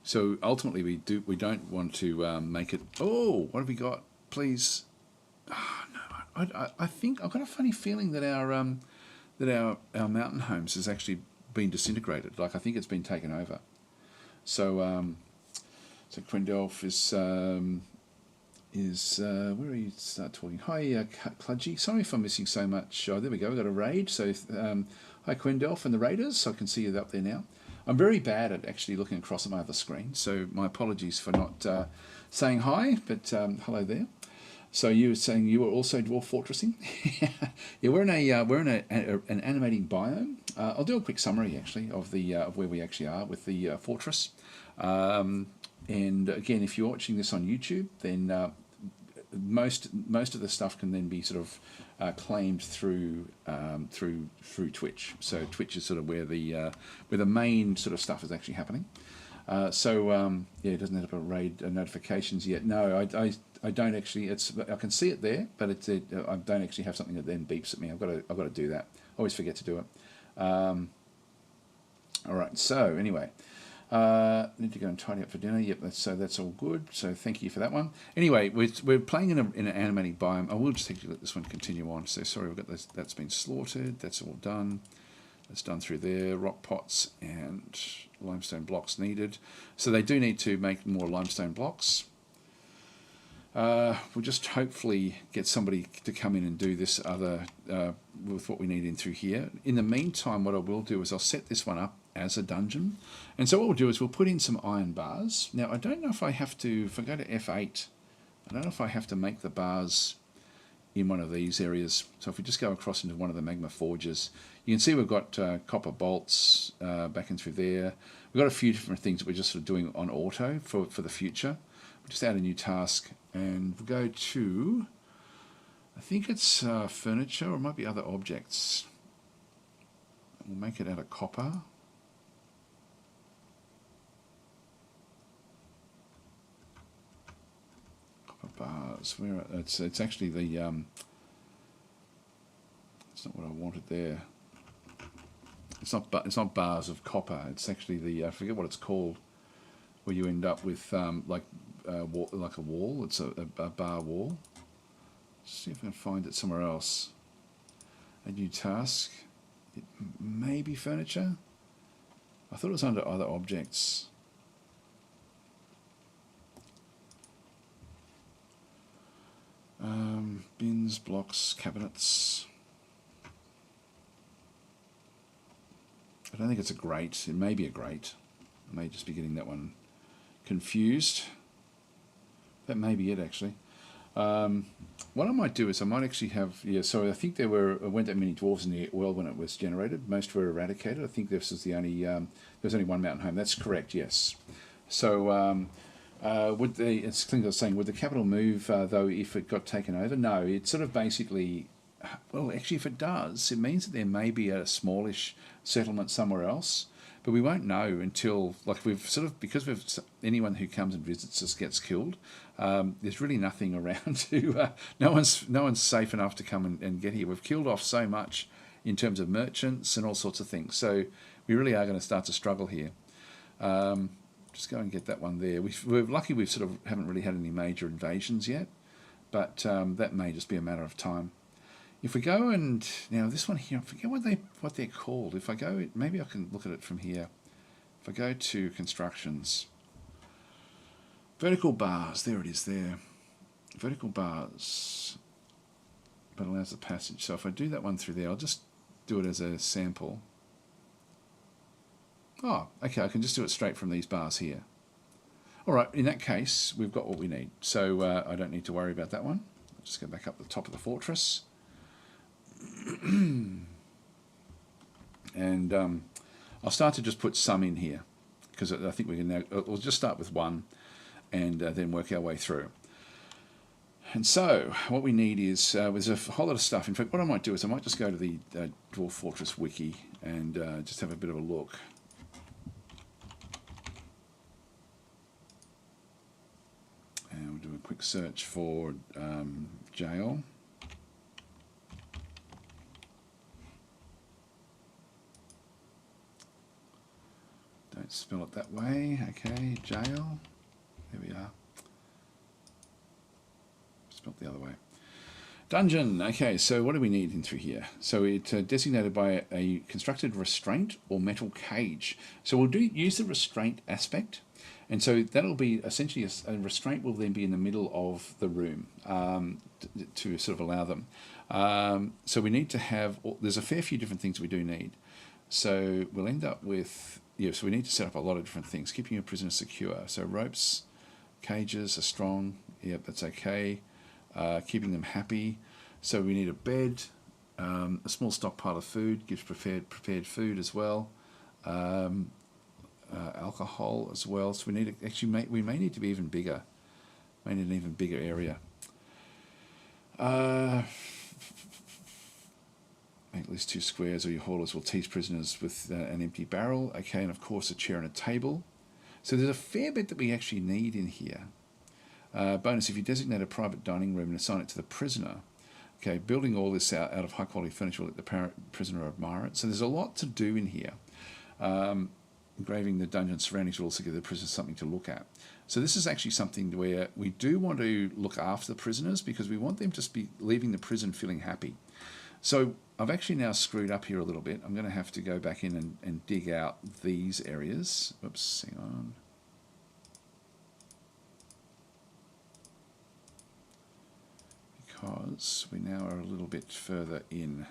So ultimately, we don't want to make it. Oh, what have we got? Please. Oh, no, I think I've got a funny feeling that our mountain homes has actually been disintegrated. Like I think it's been taken over. So so Quendelf is where are you? Start talking. Hi, Kludgy. Sorry if I'm missing so much. Oh, there we go. We've got a raid. So hi, Quendelf and the raiders. I can see you up there now. I'm very bad at actually looking across at my other screen, so my apologies for not saying hi. But hello there. So you were saying you were also dwarf fortressing? Yeah, we're in an animating biome. I'll do a quick summary actually of where we actually are with the fortress. And again, if you're watching this on YouTube, then most of the stuff can then be sort of claimed through Twitch. So Twitch is sort of where the main sort of stuff is actually happening. Yeah, it doesn't have a raid notifications yet. No, I don't actually. I can see it there, but I don't actually have something that then beeps at me. I've got to do that. I always forget to do it. All right. So anyway, need to go and tidy up for dinner. Yep. That's all good. So thank you for that one. Anyway, we're playing in an animating biome. I will just actually let this one continue on. So sorry, we've got this. That's been slaughtered. That's all done. That's done through there. Rock pots and limestone blocks needed. So they do need to make more limestone blocks. We'll just hopefully get somebody to come in and do this other with what we need in through here. In the meantime, what I will do is I'll set this one up as a dungeon. And so what we'll do is we'll put in some iron bars. Now, I don't know if I have to, if I go to F8, I don't know if I have to make the bars in one of these areas. So if we just go across into one of the magma forges, you can see we've got copper bolts back in through there. We've got a few different things that we're just sort of doing on auto for the future. We'll just add a new task and we'll go to, I think it's furniture or it might be other objects. We'll make it out of copper. Copper bars. Where it's actually the it's not what I wanted there. It's not bars of copper. It's actually the I forget what it's called, where you end up with like a wall. It's a bar wall. Let's see if I can find it somewhere else. A new task. It may be furniture. I thought it was under other objects. Bins, blocks, cabinets. I don't think it's a grate. It may be a grate. I may just be getting that one confused. That may be it, actually. What I might do is I might actually have... Yeah, so I think there weren't that many dwarves in the world when it was generated. Most were eradicated. I think this is the only... there was only one mountain home. That's correct, yes. So... it's things I was saying, would the capital move, though, if it got taken over? No, it sort of basically... Well, actually, if it does, it means that there may be a smallish settlement somewhere else. but we won't know until, like, we've sort of, because we've, anyone who comes and visits us gets killed. There's really nothing around to, no one's safe enough to come and get here. We've killed off so much in terms of merchants and all sorts of things. So we really are going to start to struggle here. Just go and get that one there. We're lucky we've sort of haven't really had any major invasions yet, but that may just be a matter of time. If we go and, now this one here, I forget what they're called. If I go, maybe I can look at it from here. If I go to constructions, vertical bars, there it is there. Vertical bars, but allows the passage. So if I do that one through there, I'll just do it as a sample. Oh, okay, I can just do it straight from these bars here. All right, in that case, we've got what we need. So I don't need to worry about that one. I'll just go back up the top of the fortress. And I'll start to just put some in here, because I think we can now, we'll just start with one and then work our way through. And so what we need is, there's a whole lot of stuff. In fact, what I might do is I might just go to the Dwarf Fortress wiki and just have a bit of a look. And we'll do a quick search for jail. Don't spell it that way. Okay, jail. There we are. Spelled the other way. Dungeon. Okay, so what do we need in through here? So it's designated by a constructed restraint or metal cage. So we'll use the restraint aspect, and so that'll be essentially a restraint will then be in the middle of the room to sort of allow them. So we need to have. There's a fair few different things we do need. So we'll end up with. Yeah, so we need to set up a lot of different things. Keeping your prisoner secure. So ropes, cages are strong. Yep, that's okay. Keeping them happy. So we need a bed, a small stockpile of food, gives prepared food as well. Alcohol as well. So we need to actually we may need to be even bigger. May need an even bigger area. Make at least 2 squares, or your haulers will tease prisoners with an empty barrel. Okay, and of course a chair and a table. So there's a fair bit that we actually need in here. Bonus, if you designate a private dining room and assign it to the prisoner, okay, building all this out of high quality furniture will let the prisoner admire it. So there's a lot to do in here. Engraving the dungeon surroundings will also give the prisoner something to look at. So this is actually something where we do want to look after the prisoners, because we want them to be leaving the prison feeling happy. So I've actually now screwed up here a little bit. I'm going to have to go back in and dig out these areas. Oops, hang on. Because we now are a little bit further in.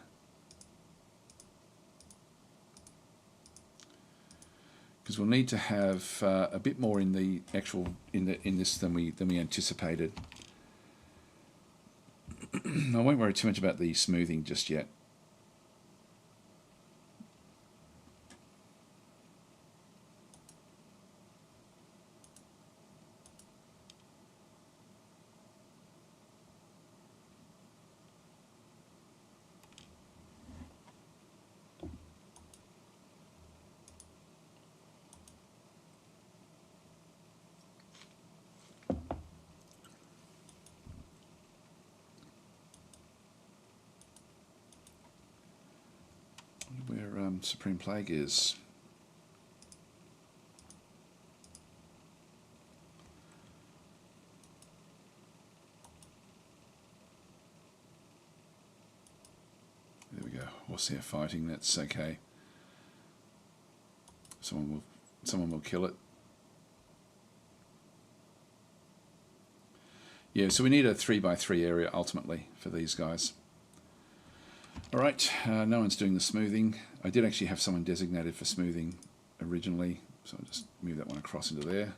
Because we'll need to have a bit more in the actual in this than we anticipated. I won't worry too much about the smoothing just yet. Where Supreme Plague is. There we go. Horsehair fighting. That's okay. Someone will kill it. Yeah. So we need a 3x3 area ultimately for these guys. Alright, no one's doing the smoothing. I did actually have someone designated for smoothing originally, so I'll just move that one across into there.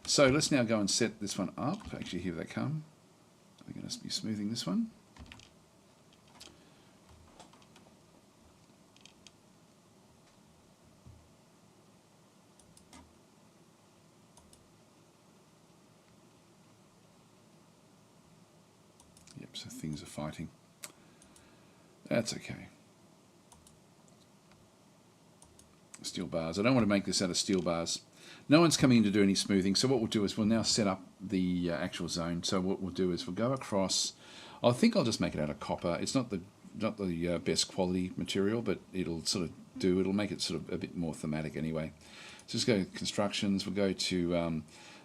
So let's now go and set this one up. Actually, here they come. We're going to be smoothing this one. Yep, so things are fighting. That's okay. Let's Steel bars. I don't want to make this out of steel bars. No one's coming in to do any smoothing, so what we'll do is we'll now set up the actual zone. So what we'll do is we'll go across. I think I'll just make it out of copper. It's not the best quality material, but it'll sort of do. It'll make it sort of a bit more thematic anyway. So just go to constructions. We'll go to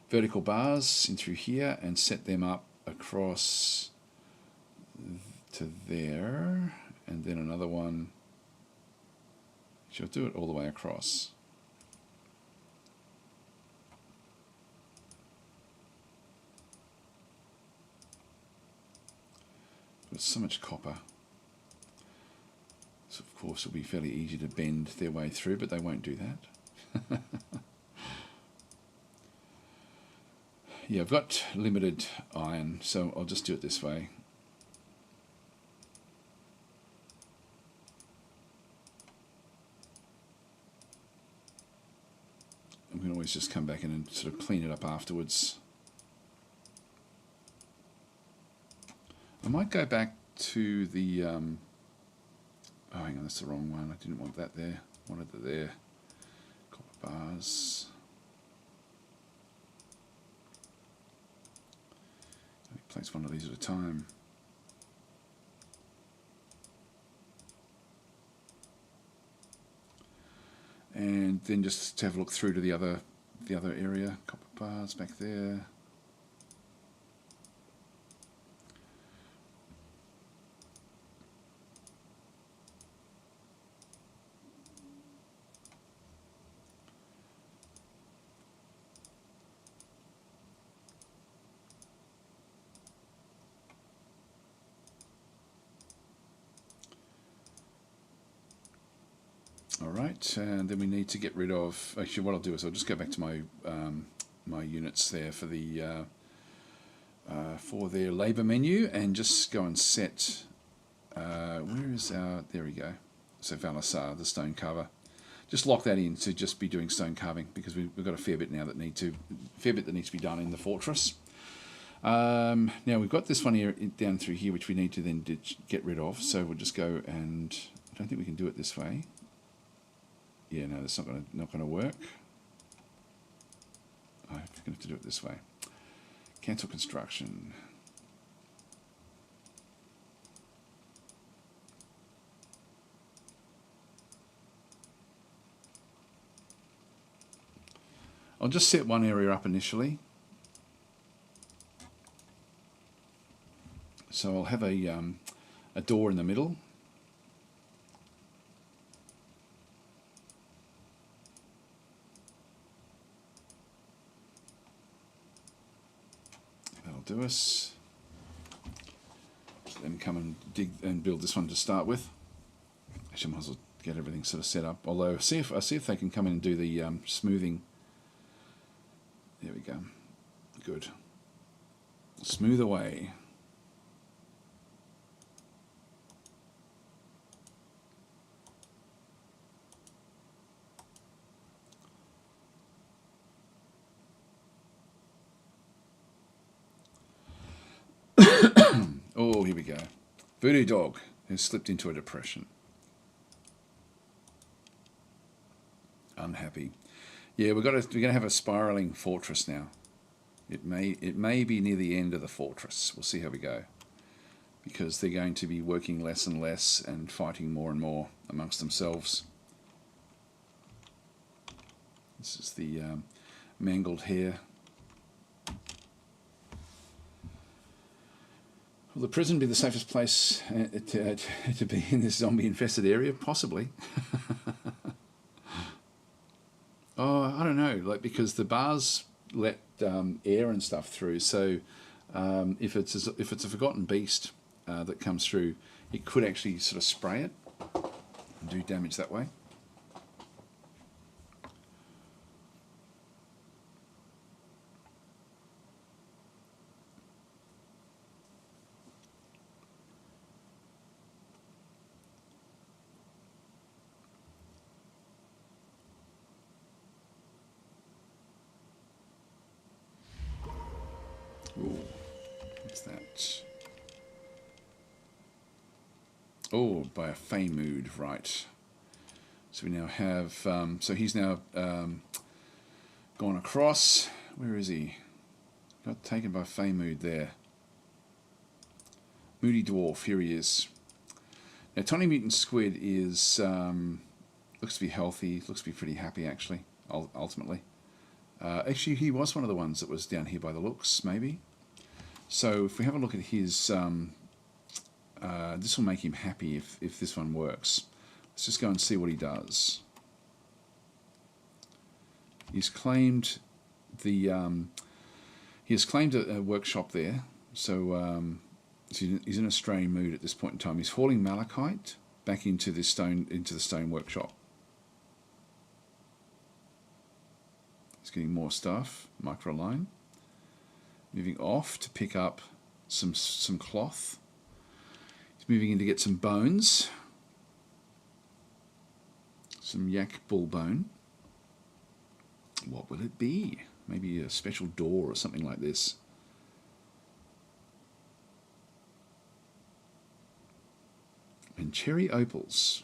vertical bars in through here and set them up across to there, and then another one. She'll do it all the way across. There's so much copper. So of course it'll be fairly easy to bend their way through, but they won't do that. Yeah, I've got limited iron, so I'll just do it this way. And we can always just come back in and sort of clean it up afterwards. I might go back to the, oh hang on, that's the wrong one. I didn't want that there. I wanted it there. Copper bars. Place one of these at a time. And then just have a look through to the other area. Copper bars back there. Alright, and then we need to get rid of, actually what I'll do is I'll just go back to my my units there for the for their labour menu, and just go and set, where is our, there we go, so Valasar, the stone carver. Just lock that in to just be doing stone carving, because we've got a fair bit now that needs to be done in the fortress. Now we've got this one here down through here which we need to then get rid of, so we'll just go, and I don't think we can do it this way. Yeah, no, that's not gonna work. I'm going to have to do it this way. Cancel construction. I'll just set one area up initially. So I'll have a door in the middle. Do us. Then come and dig and build this one to start with. Actually, I might as well get everything sort of set up. Although, see if they can come in and do the smoothing. There we go. Good. Smooth away. Oh, here we go. Voodoo dog has slipped into a depression. Unhappy. Yeah, we're gonna have a spiraling fortress now. It may be near the end of the fortress. We'll see how we go, because they're going to be working less and less and fighting more and more amongst themselves. This is the mangled hare. Will the prison be the safest place to be in this zombie-infested area? Possibly. Oh, I don't know. Like, because the bars let air and stuff through, so if it's a forgotten beast that comes through, it could actually sort of spray it and do damage that way. Ooh, what's that? Oh, by a Fey mood, right. So we now have, so he's now gone across. Where is he? Got taken by Feymood there. Moody Dwarf, here he is. Now Tiny Mutant Squid is, looks to be healthy, looks to be pretty happy actually, ultimately. Actually he was one of the ones that was down here by the looks, maybe. So if we have a look at his, this will make him happy if this one works. Let's just go and see what he does. He's claimed the, he has claimed a workshop there, so he's in a strained mood at this point in time. He's hauling malachite back into the stone workshop. He's getting more stuff, microline. Moving off to pick up some cloth. He's moving in to get some bones. Some yak bull bone. What will it be? Maybe a special door or something like this. And cherry opals.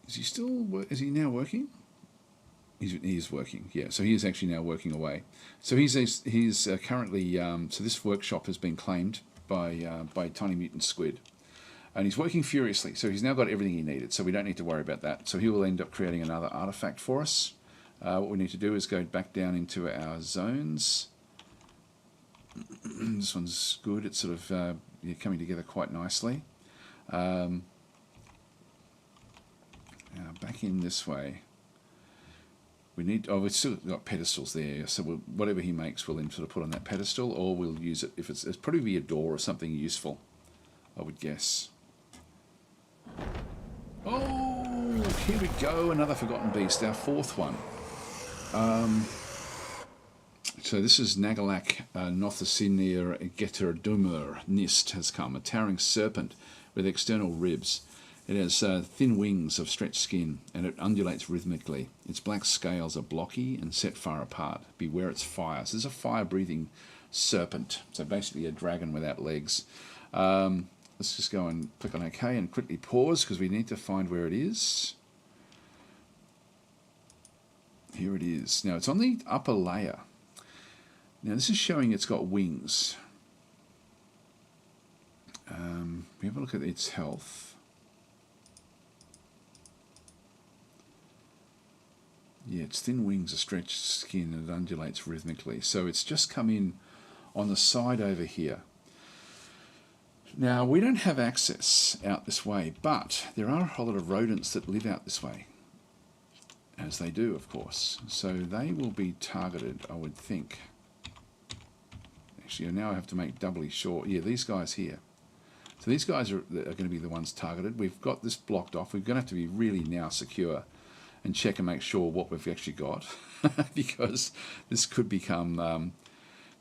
Is he now working? He is working, yeah. So he is actually now working away. So he's currently, so this workshop has been claimed by Tiny Mutant Squid. And he's working furiously, so he's now got everything he needed, so we don't need to worry about that. So he will end up creating another artifact for us. What we need to do is go back down into our zones. This one's good, it's sort of coming together quite nicely. Now back in this way. We need, we've still got pedestals there, so whatever he makes we'll then sort of put on that pedestal, or we'll use it if it's probably be a door or something useful, I would guess. Oh, here we go, another Forgotten Beast, our fourth one. So this is Nagalak Nothasinir Geterdumur Nist has come, a towering serpent with external ribs. It has thin wings of stretched skin, and it undulates rhythmically. Its black scales are blocky and set far apart. Beware its fire. So this is a fire-breathing serpent, so basically a dragon without legs. Let's just go and click on OK and quickly pause, because we need to find where it is. Here it is. Now, it's on the upper layer. Now, this is showing it's got wings. We have a look at its health. Yeah, its thin wings are stretched skin and it undulates rhythmically. So it's just come in on the side over here. Now, we don't have access out this way, but there are a whole lot of rodents that live out this way. As they do, of course. So they will be targeted, I would think. Actually, now I have to make doubly sure. Yeah, these guys here. So these guys are going to be the ones targeted. We've got this blocked off. We're going to have to be really now secure and check and make sure what we've actually got, because this could become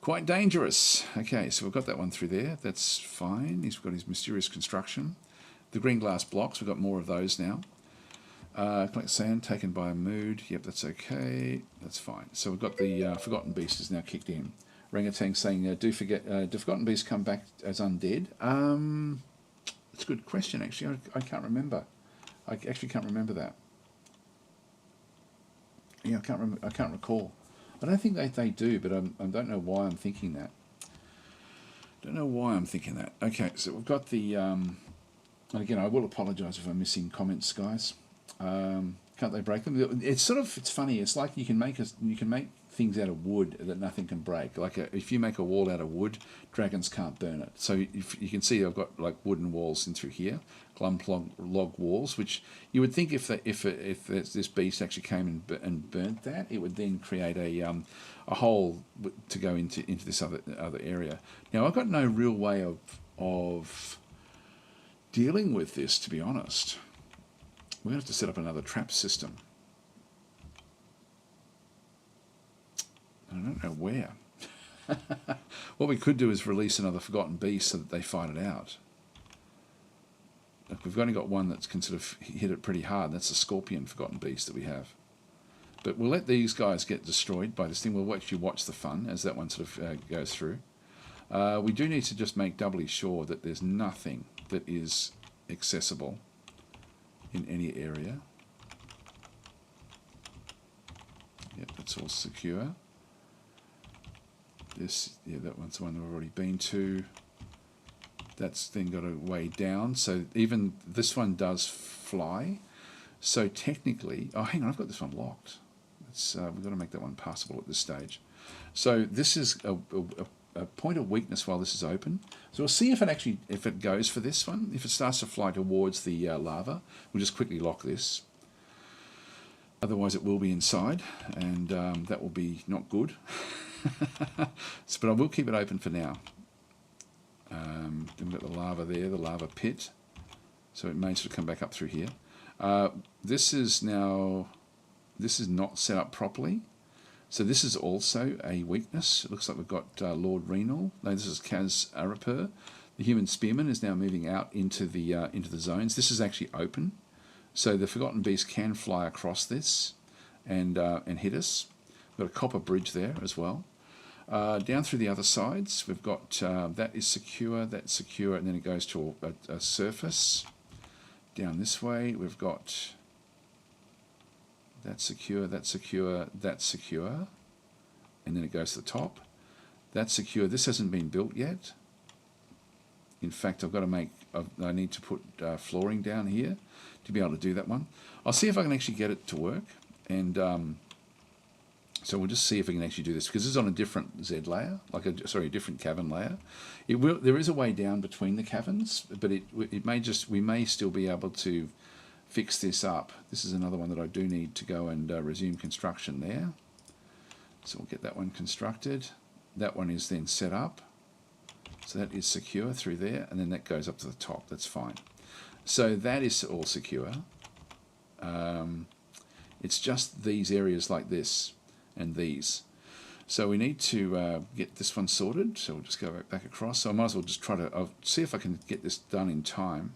quite dangerous. Okay, so we've got that one through there. That's fine. He's got his mysterious construction. The green glass blocks, we've got more of those now. Collect sand taken by a mood. Yep, that's okay. That's fine. So we've got the Forgotten Beast is now kicked in. Rangatang saying, do Forgotten Beasts come back as undead? That's a good question, actually. I can't remember. I actually can't remember that. Yeah, I can't recall. I don't think they do, but I don't know why I'm thinking that. Don't know why I'm thinking that. Okay, so we've got the. And again, I will apologise if I'm missing comments, guys. Can't they break them? It's funny. It's like you can make things out of wood that nothing can break. Like if you make a wall out of wood, dragons can't burn it. So if you can see, I've got like wooden walls in through here, glum log walls, which you would think if this beast actually came and burnt that, it would then create a hole to go into this other area. Now I've got no real way of dealing with this, to be honest. We're going to have to set up another trap system. I don't know where. What we could do is release another Forgotten Beast so that they fight it out. Look, we've only got one that can sort of hit it pretty hard. That's the Scorpion Forgotten Beast that we have. But we'll let these guys get destroyed by this thing. We'll actually watch the fun as that one sort of goes through. We do need to just make doubly sure that there's nothing that is accessible in any area. Yep, that's all secure. This, yeah, that one's the one we've already been to. That's then got a way down. So even this one does fly. So technically, oh, hang on, I've got this one locked. We've got to make that one passable at this stage. So this is a point of weakness while this is open. So we'll see if it goes for this one. If it starts to fly towards the lava, we'll just quickly lock this. Otherwise it will be inside, and that will be not good. But I will keep it open for now. Then we've got the lava there, the lava pit. So it may sort of come back up through here. This is not set up properly. So this is also a weakness. It looks like we've got Lord Renal. No, this is Kaz Arapur. The human spearman is now moving out into the zones. This is actually open. So the Forgotten Beast can fly across this and hit us. We've got a copper bridge there as well. Down through the other sides, we've got that is secure, that's secure, and then it goes to a surface. Down this way, we've got that's secure, that's secure, that's secure, and then it goes to the top. That's secure. This hasn't been built yet. In fact, I need to put flooring down here to be able to do that one. I'll see if I can actually get it to work, and so we'll just see if we can actually do this, because this is on a different Z layer, a different cavern layer. There is a way down between the caverns, but we may still be able to fix this up. This is another one that I do need to go and resume construction there. So we'll get that one constructed. That one is then set up. So that is secure through there, and then that goes up to the top. That's fine. So that is all secure. It's just these areas like this and these. So we need to get this one sorted. So we'll just go back across. So I might as well just I'll see if I can get this done in time.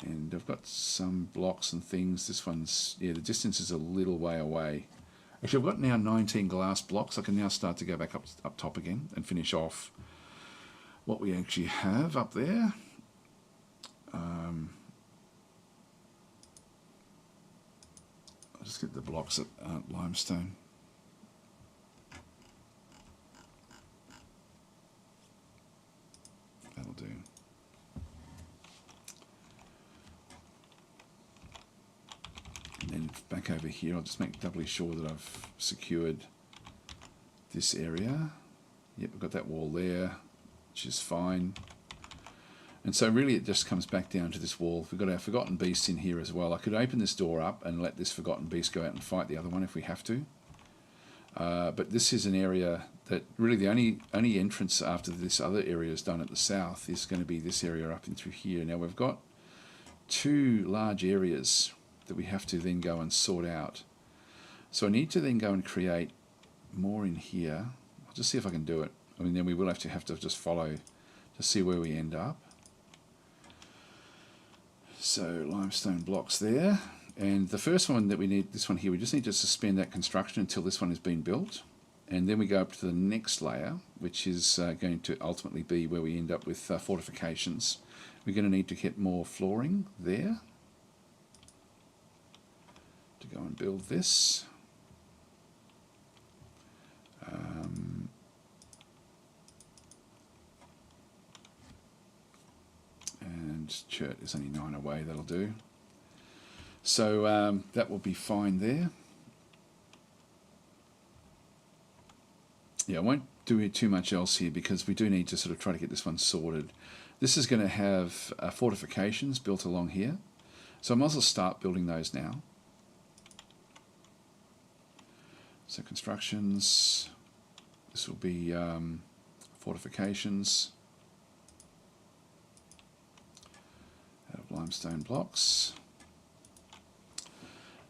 And I've got some blocks and things. This one's, yeah, the distance is a little way away. Actually, I've got now 19 glass blocks. I can now start to go back up top again and finish off what we actually have up there. I'll just get the blocks that aren't limestone. That'll do. And then back over here, I'll just make doubly sure that I've secured this area. Yep, we've got that wall there, which is fine. And so really it just comes back down to this wall. We've got our Forgotten Beast in here as well. I could open this door up and let this Forgotten Beast go out and fight the other one if we have to. But this is an area that really the only entrance after this other area is done at the south is going to be this area up and through here. Now we've got two large areas that we have to then go and sort out. So I need to then go and create more in here. I'll just see if I can do it. I mean, then we will have to just follow to see where we end up. So limestone blocks there. And the first one that we need, this one here, we just need to suspend that construction until this one has been built. And then we go up to the next layer, which is going to ultimately be where we end up with fortifications. We're going to need to get more flooring there to go and build this. And Chert is only 9 away, that'll do. So that will be fine there. Yeah, I won't do too much else here because we do need to sort of try to get this one sorted. This is going to have fortifications built along here. So I might as well start building those now. So constructions, this will be fortifications out of limestone blocks.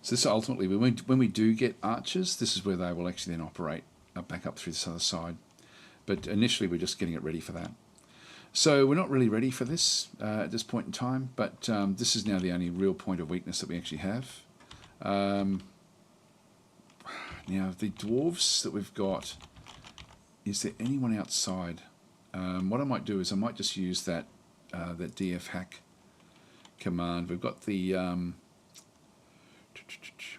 So this ultimately, when we do get archers, this is where they will actually then operate back up through this other side. But initially we're just getting it ready for that. So we're not really ready for this at this point in time, but this is now the only real point of weakness that we actually have. Now the dwarves that we've got is there anyone outside? What I might do is I might just use that DFHack command. We've got the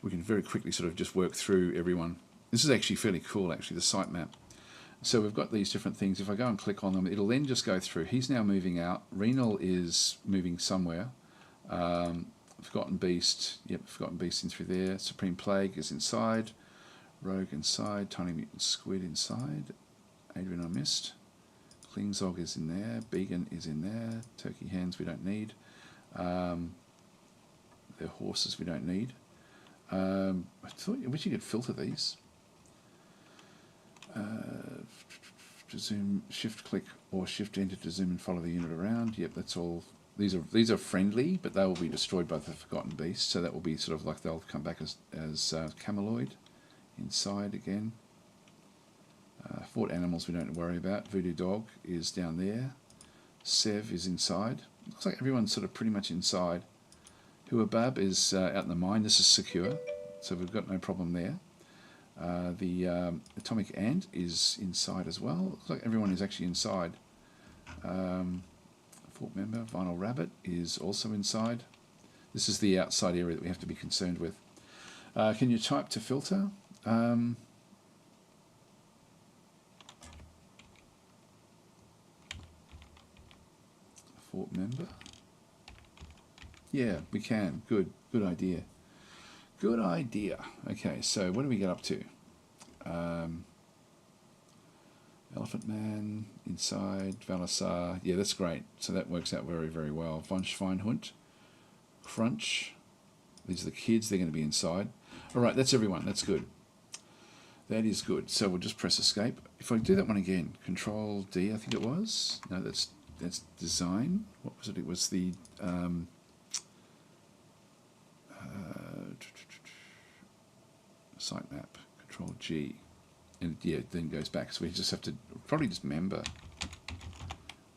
we can very quickly sort of just work through everyone. This is actually fairly cool, actually, the site-map. So we've got these different things. If I go and click on them, it'll then just go through. He's now moving out. Renal is moving somewhere. Forgotten Beast, yep, Forgotten Beast in through there. Supreme Plague is inside. Rogue inside. Tiny Mutant Squid inside. Adrian I missed. Klingzog is in there. Began is in there. Turkey Hens we don't need. Their horses we don't need. I wish you could filter these. To zoom, shift click or shift enter to zoom and follow the unit around. Yep, that's all. These are friendly, but they will be destroyed by the Forgotten Beast. So that will be sort of like they'll come back as Cameloid inside again. Fort animals we don't worry about. Voodoo Dog is down there. Sev is inside. Looks like everyone's sort of pretty much inside. Huabab is out in the mine. This is secure, so we've got no problem there. The Atomic Ant is inside as well. Looks like everyone is actually inside. Fort member, Vinyl Rabbit is also inside. This is the outside area that we have to be concerned with. Can you type to filter? Fort member. Yeah, we can. Good idea. Good idea. Okay, so what do we get up to? Elephant Man inside, Valasar. Yeah, that's great. So that works out very, very well. Von Schweinhund, Crunch. These are the kids. They're going to be inside. All right, that's everyone. That's good. That is good. So we'll just press escape. If I do that one again, Control D, I think it was. No, that's design. What was it? It was the sitemap. Control G. And yeah, it then goes back. So we just have to probably just member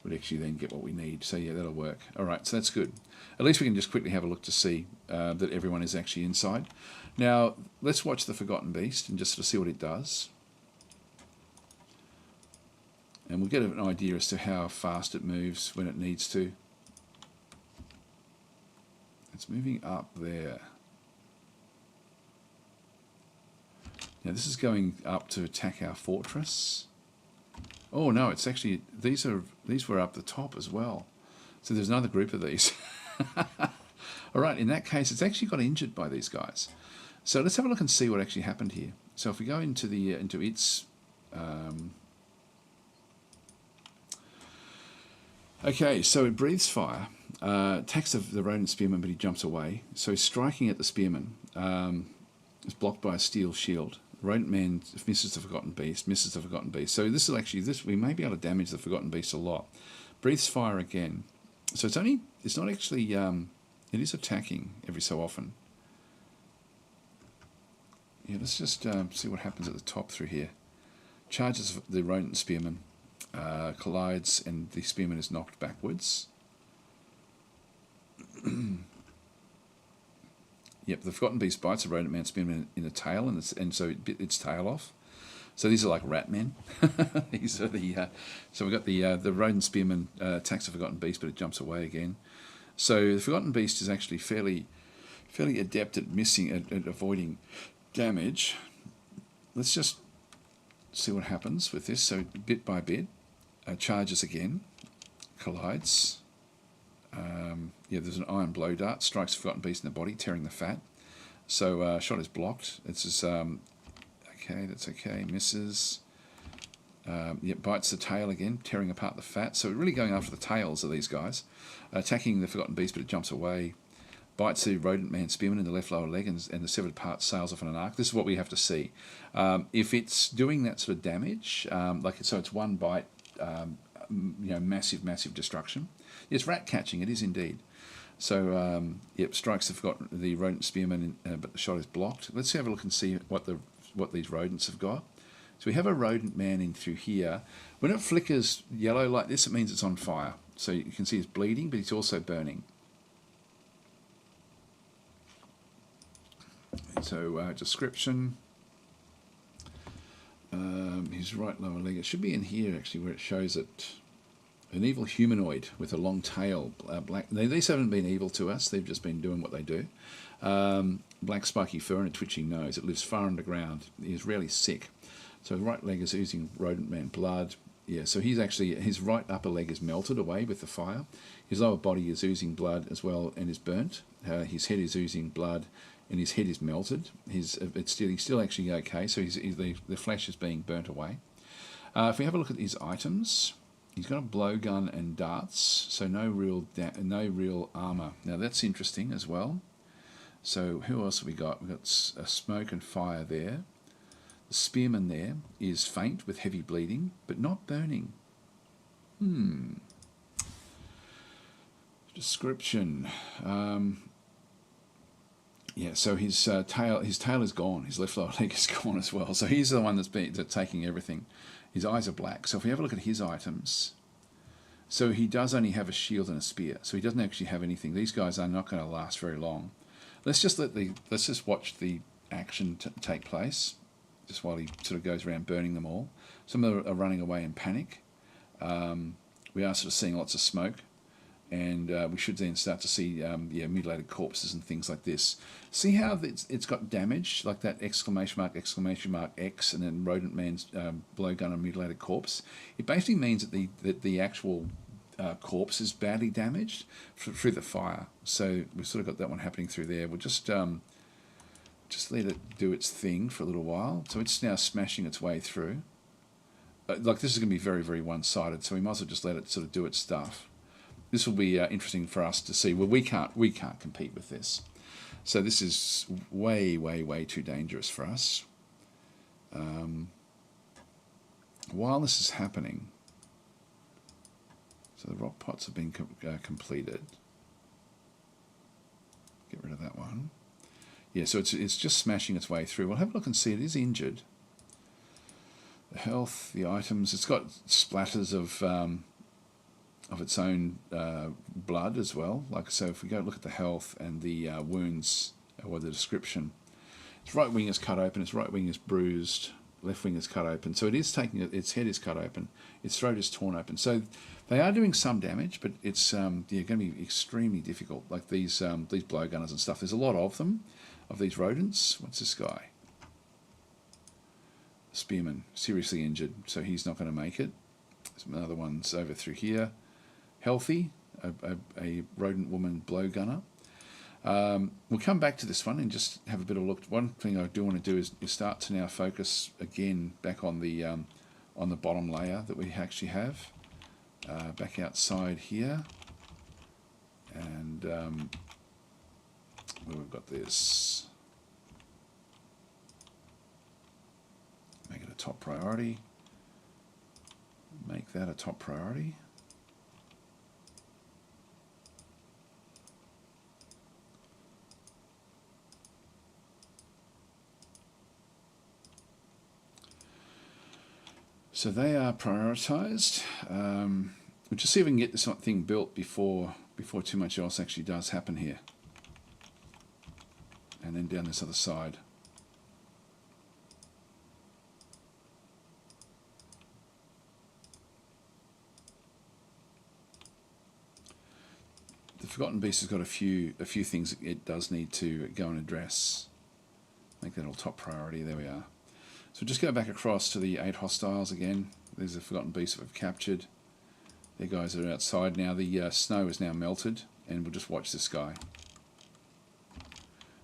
would actually then get what we need. So yeah, that'll work. All right, so that's good. At least we can just quickly have a look to see that everyone is actually inside. Now let's watch the Forgotten Beast and just sort of see what it does. And we'll get an idea as to how fast it moves when it needs to. It's moving up there. Now this is going up to attack our fortress. Oh no, it's actually these were up the top as well. So there's another group of these. All right, in that case, it's actually got injured by these guys. So let's have a look and see what actually happened here. So if we go into the into its okay, so it breathes fire, attacks the rodent spearman, but he jumps away. So he's striking at the spearman. It's blocked by a steel shield. Rodent Man misses the Forgotten Beast, misses the Forgotten Beast. So this is actually we may be able to damage the Forgotten Beast a lot. Breathes fire again. So it's not actually it is attacking every so often. Yeah, let's just see what happens at the top through here. Charges the rodent spearman, collides, and the spearman is knocked backwards. Yep, the Forgotten Beast bites a rodent man spearman in the tail, and so it bit its tail off. So these are like rat men. These are the so we've got the rodent spearman attacks the Forgotten Beast, but it jumps away again. So the Forgotten Beast is actually fairly adept at at avoiding damage. Let's just see what happens with this. So bit by bit, charges again, collides. Yeah, there's an iron blow dart, strikes the Forgotten Beast in the body, tearing the fat. So shot is blocked. It's just, okay, that's okay, misses. Yeah, bites the tail again, tearing apart the fat. So really going after the tails of these guys. Attacking the Forgotten Beast, but it jumps away. Bites the rodent man spearman in the left lower leg, and the severed part sails off on an arc. This is what we have to see. If it's doing that sort of damage, so it's one bite, massive destruction. It's rat catching, it is indeed. So, yep, strikes the rodent spearman, but the shot is blocked. Let's have a look and see what these rodents have got. So we have a rodent man in through here. When it flickers yellow like this, it means it's on fire. So you can see it's bleeding, but it's also burning. So description. his right lower leg. It should be in here actually, where it shows it. An evil humanoid with a long tail, black. These haven't been evil to us. They've just been doing what they do. Black spiky fur and a twitching nose. It lives far underground. He's rarely sick. So his right leg is oozing rodent man blood. Yeah, so he's actually, his right upper leg is melted away with the fire. His lower body is oozing blood as well and is burnt. His head is oozing blood and his head is melted. He's still actually okay, so the flesh is being burnt away. If we have a look at his items, he's got a blowgun and darts, so no real armour. Now that's interesting as well. So who else have we got? We've got smoke and fire there. The spearman there is faint with heavy bleeding, but not burning. Description. Yeah, so his tail is gone. His left lower leg is gone as well. So he's the one that's taking everything. His eyes are black. So if we have a look at his items, so he does only have a shield and a spear. So he doesn't actually have anything. These guys are not going to last very long. Let's just watch the action take place, just while he sort of goes around burning them all. Some of them are running away in panic. We are sort of seeing lots of smoke, and we should then start to see mutilated corpses and things like this. See how it's got damage, like that exclamation mark X, and then rodent man's blowgun and mutilated corpse. It basically means that the actual corpse is badly damaged through the fire. So we've sort of got that one happening through there. We'll just let it do its thing for a little while. So it's now smashing its way through. Like this is going to be very, very one-sided, so we might as well just let it sort of do its stuff. This will be interesting for us to see. Well, we can't compete with this. So this is way, way, way too dangerous for us. While this is happening, so the rock pots have been completed. Get rid of that one. Yeah, so it's just smashing its way through. We'll have a look and see. It is injured. The health, the items. It's got splatters of its own blood as well. Like so, if we go look at the health and the wounds or the description, its right wing is cut open. Its right wing is bruised. Left wing is cut open. So it is taking it. Its head is cut open. Its throat is torn open. So they are doing some damage, but it's going to be extremely difficult. Like these blowgunners and stuff. There's a lot of them, of these rodents. What's this guy? Spearman, seriously injured, so he's not going to make it. Some other ones over through here. Healthy, a rodent woman blowgunner. We'll come back to this one and just have a bit of a look. One thing I do want to do is start to now focus again back on the bottom layer that we actually have. Back outside here, and where we've got this. Make it a top priority. Make that a top priority. So they are prioritized. We'll just see if we can get this thing built before too much else actually does happen here. And then down this other side. The Forgotten Beast has got a few things it does need to go and address. Make that all top priority. There we are. So just go back across to the 8 hostiles again. There's the Forgotten Beast that we've captured. Their guys are outside now. The snow is now melted, and we'll just watch this guy.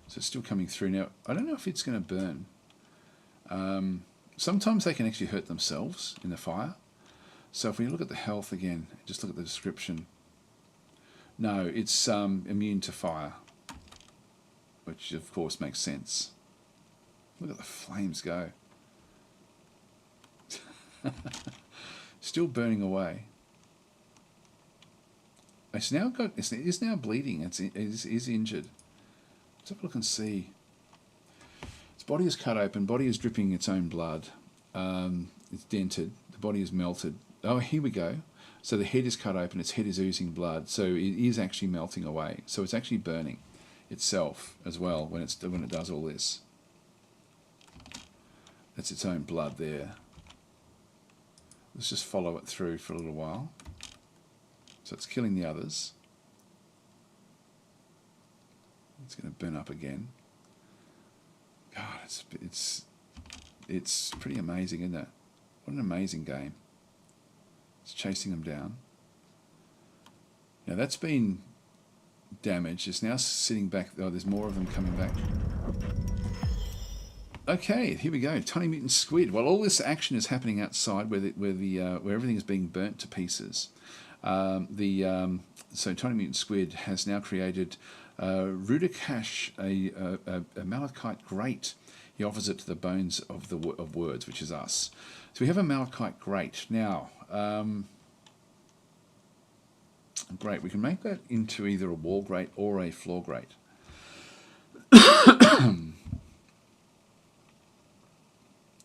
So it's still coming through now. I don't know if it's going to burn. Sometimes they can actually hurt themselves in the fire. So if we look at the health again, just look at the description. No, it's immune to fire, which of course makes sense. Look at the flames go. Still burning away. It's now got. It is now bleeding. It is injured. Let's have a look and see. Its body is cut open. Body is dripping its own blood. It's dented. The body is melted. Oh, here we go. So the head is cut open. Its head is oozing blood. So it is actually melting away. So it's actually burning itself as well when it does all this. That's its own blood there. Let's just follow it through for a little while. So it's killing the others. It's going to burn up again. God, it's pretty amazing, isn't it? What an amazing game. It's chasing them down. Now that's been damaged. It's now sitting back. Oh, there's more of them coming back. Okay, here we go. Tiny mutant squid. Well, all this action is happening outside, where everything is being burnt to pieces. So tiny mutant squid has now created Rudikash, a malachite grate. He offers it to the bones of words, which is us. So we have a malachite grate now. Great. We can make that into either a wall grate or a floor grate.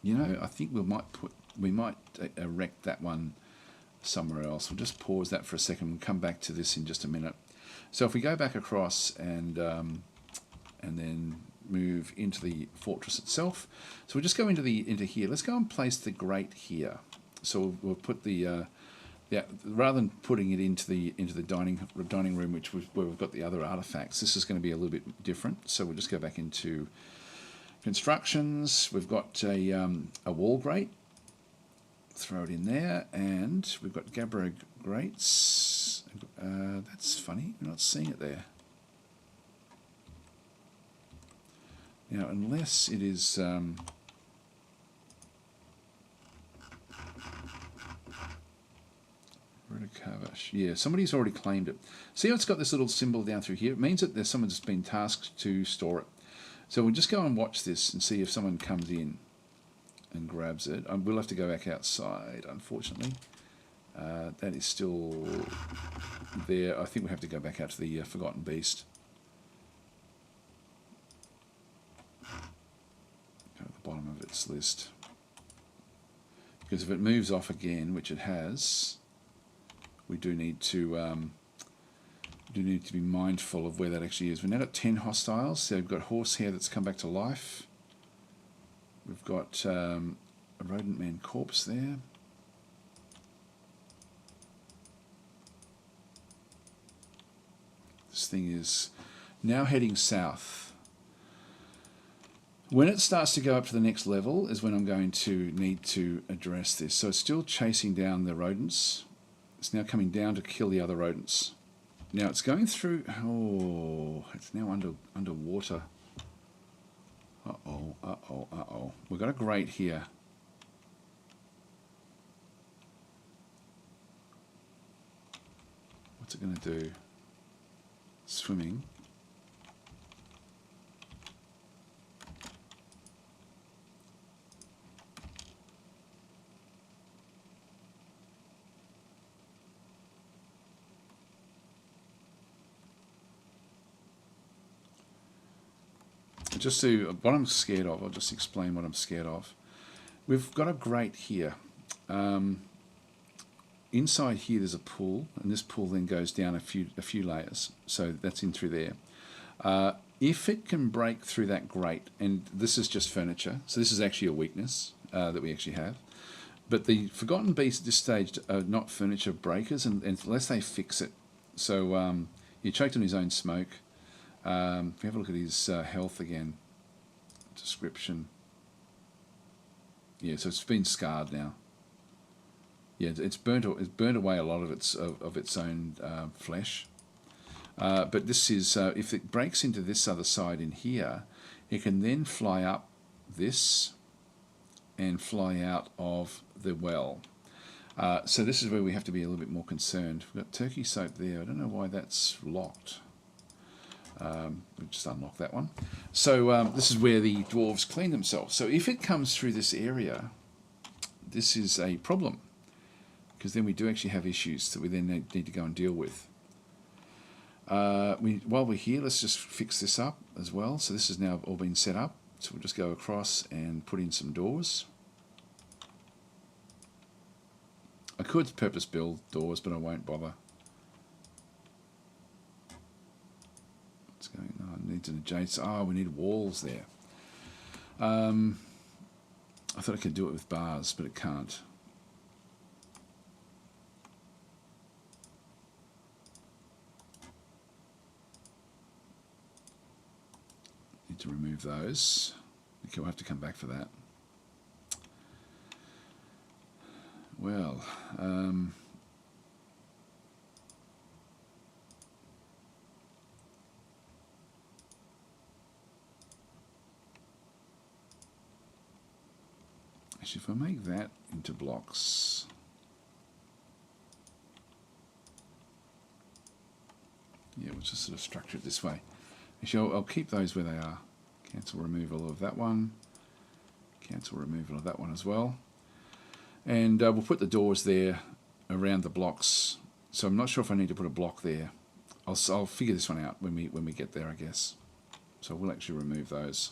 You know, I think we might erect that one somewhere else. We'll just pause that for a second and come back to this in just a minute. So if we go back across and then move into the fortress itself, so we'll just go into here. Let's go and place the grate here. So we'll put the rather than putting it into the dining room, where we've got the other artifacts. This is going to be a little bit different. So we'll just go back into constructions. We've got a wall grate. Throw it in there, and we've got Gabbro grates. That's funny. We're not seeing it there. Now, unless it is yeah, somebody's already claimed it. See how it's got this little symbol down through here? It means that there's someone that's been tasked to store it. So we'll just go and watch this and see if someone comes in and grabs it. We'll have to go back outside, unfortunately. That is still there. I think we have to go back out to the Forgotten Beast. Go to the bottom of its list. Because if it moves off again, which it has, we do need to be mindful of where that actually is. We've now got 10 hostiles. So we've got Horsehair that's come back to life. We've got a rodent man corpse there. This thing is now heading south. When it starts to go up to the next level is when I'm going to need to address this. So it's still chasing down the rodents. It's now coming down to kill the other rodents. Now it's going through... Oh, it's now underwater. Uh-oh, uh-oh, uh-oh. We've got a grate here. What's it going to do? Swimming. Just to what I'm scared of, I'll just explain what I'm scared of. We've got a grate here. Inside here there's a pool, and this pool then goes down a few layers. So that's in through there. If it can break through that grate, and this is just furniture, so this is actually a weakness that we actually have. But the Forgotten Beasts at this stage are not furniture breakers, and unless they fix it. So he choked on his own smoke. If we have a look at his health again, description. Yeah, so it's been scarred now. Yeah, it's burnt away a lot of its own flesh. But this is if it breaks into this other side in here, it can then fly up this and fly out of the well. So this is where we have to be a little bit more concerned. We've got turkey soap there. I don't know why that's locked. We'll just unlock that one. So this is where the dwarves clean themselves. So if it comes through this area, this is a problem, because then we do actually have issues that we then need to go and deal with. While we're here, let's just fix this up as well. So this has now all been set up. So we'll just go across and put in some doors. I could purpose build doors, but I won't bother. Going on, needs an adjacent. Oh, we need walls there. I thought I could do it with bars, but it can't. to remove those. Okay, we'll have to come back for that. Well, actually, if I make that into blocks, yeah, we'll just sort of structure it this way. Actually, I'll keep those where they are. Cancel removal of that one. Cancel removal of that one as well. And we'll put the doors there around the blocks. So I'm not sure if I need to put a block there. I'll figure this one out when we get there, I guess. So we'll actually remove those.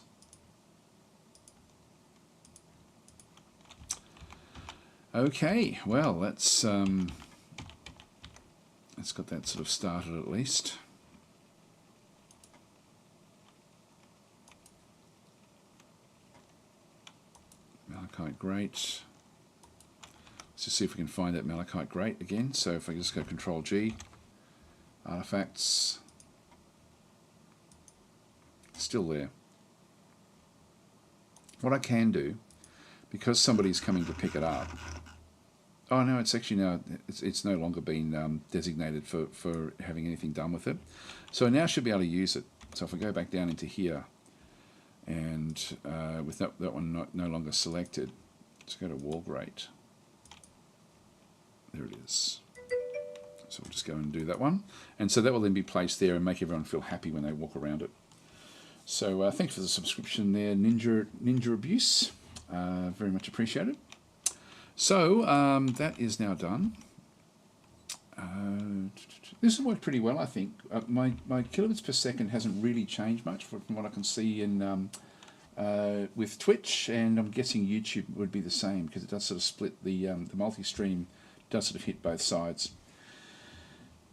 Okay, well, let's got that sort of started at least. Malachite grate. Let's just see if we can find that malachite grate again. So if I just go Control G, artifacts, still there. What I can do, because somebody's coming to pick it up. Oh no, it's actually now it's no longer been designated for having anything done with it. So I now should be able to use it. So if I go back down into here, and with that one no longer selected, let's go to wall grate. There it is. So we'll just go and do that one. And so that will then be placed there and make everyone feel happy when they walk around it. So thanks for the subscription there, Ninja Abuse. Very much appreciated. So that is now done. This has worked pretty well, I think. My kilobits per second hasn't really changed much from what I can see in with Twitch, and I'm guessing YouTube would be the same because it does sort of split the multi-stream. Does sort of hit both sides.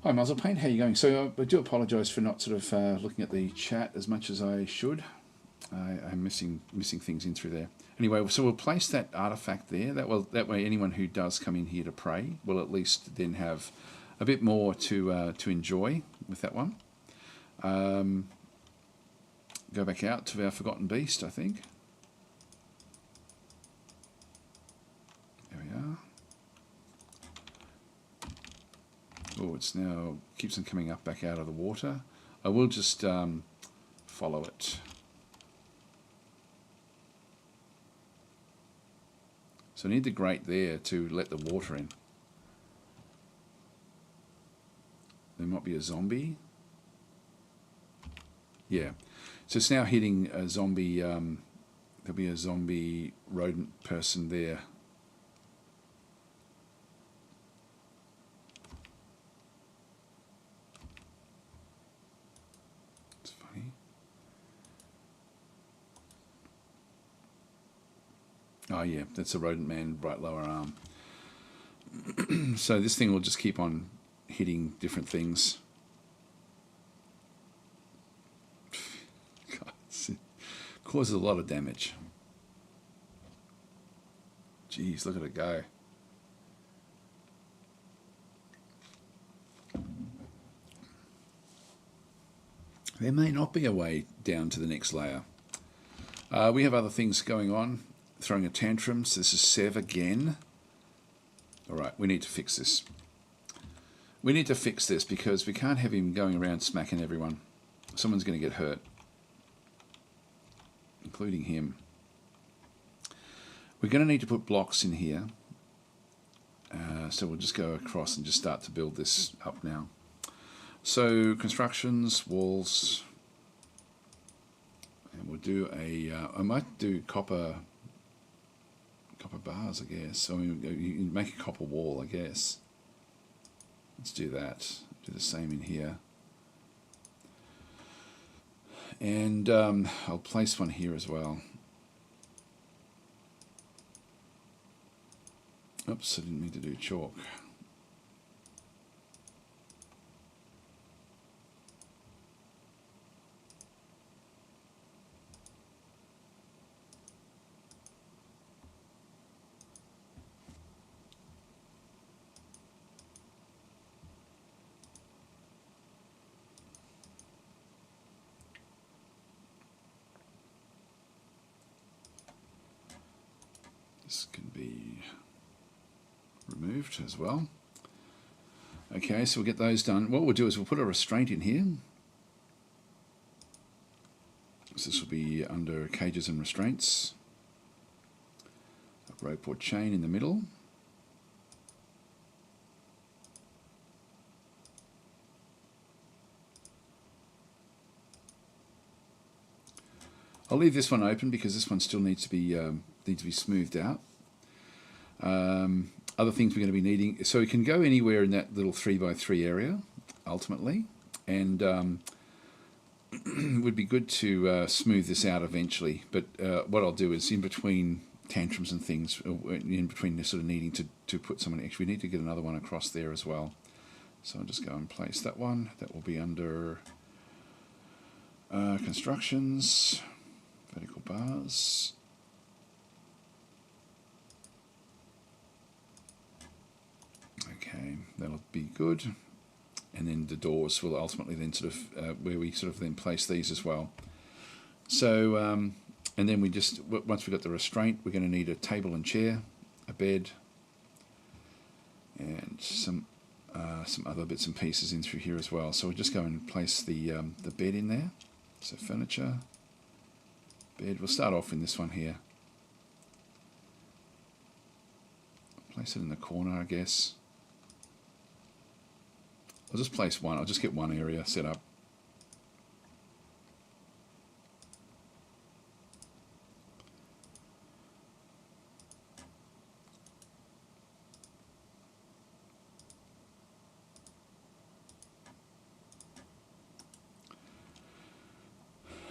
Hi Muzzle Paint, how are you going? So I do apologise for not sort of looking at the chat as much as I should. I'm missing things in through there. Anyway, so we'll place that artifact there. That way anyone who does come in here to pray will at least then have a bit more to enjoy with that one. Go back out to our Forgotten Beast, I think. There we are. Oh, it's now keeps on coming up back out of the water. I will just follow it. So I need the grate there to let the water in. There might be a zombie. Yeah. So it's now hitting a zombie. There'll be a zombie rodent person there. It's funny. Oh yeah, that's a rodent man, right lower arm. So this thing will just keep on hitting different things. God, it causes a lot of damage. Jeez, look at it go. There may not be a way down to the next layer. We have other things going on. Throwing a tantrum. So this is Sev again. Alright, we need to fix this. We need to fix this because we can't have him going around smacking everyone. Someone's going to get hurt. Including him. We're going to need to put blocks in here. So we'll just go across and just start to build this up now. So constructions, walls. And we'll do a... I might do copper bars, I guess. I mean, you can make a copper wall, I guess. Let's do that. Do the same in here. And I'll place one here as well. Oops, I didn't mean to do chalk. This can be removed as well. Okay, so we'll get those done. What we'll do is we'll put a restraint in here. So this will be under cages and restraints. A rope or chain in the middle. I'll leave this one open because this one still needs to be smoothed out. Other things we're going to be needing, so it can go anywhere in that little 3x3 area, ultimately, and it would be good to smooth this out eventually. But what I'll do is, in between tantrums and things, in between this sort of needing to put someone, actually we need to get another one across there as well. So I'll just go and place that one. That will be under constructions. Vertical bars. Okay, that'll be good. And then the doors will ultimately then sort of, where we sort of then place these as well. So, and then we just, once we've got the restraint, we're going to need a table and chair, a bed, and some other bits and pieces in through here as well. So we'll just go and place the bed in there. So furniture. Bed. We'll start off in this one here. Place it in the corner, I guess. I'll just place one. I'll just get one area set up.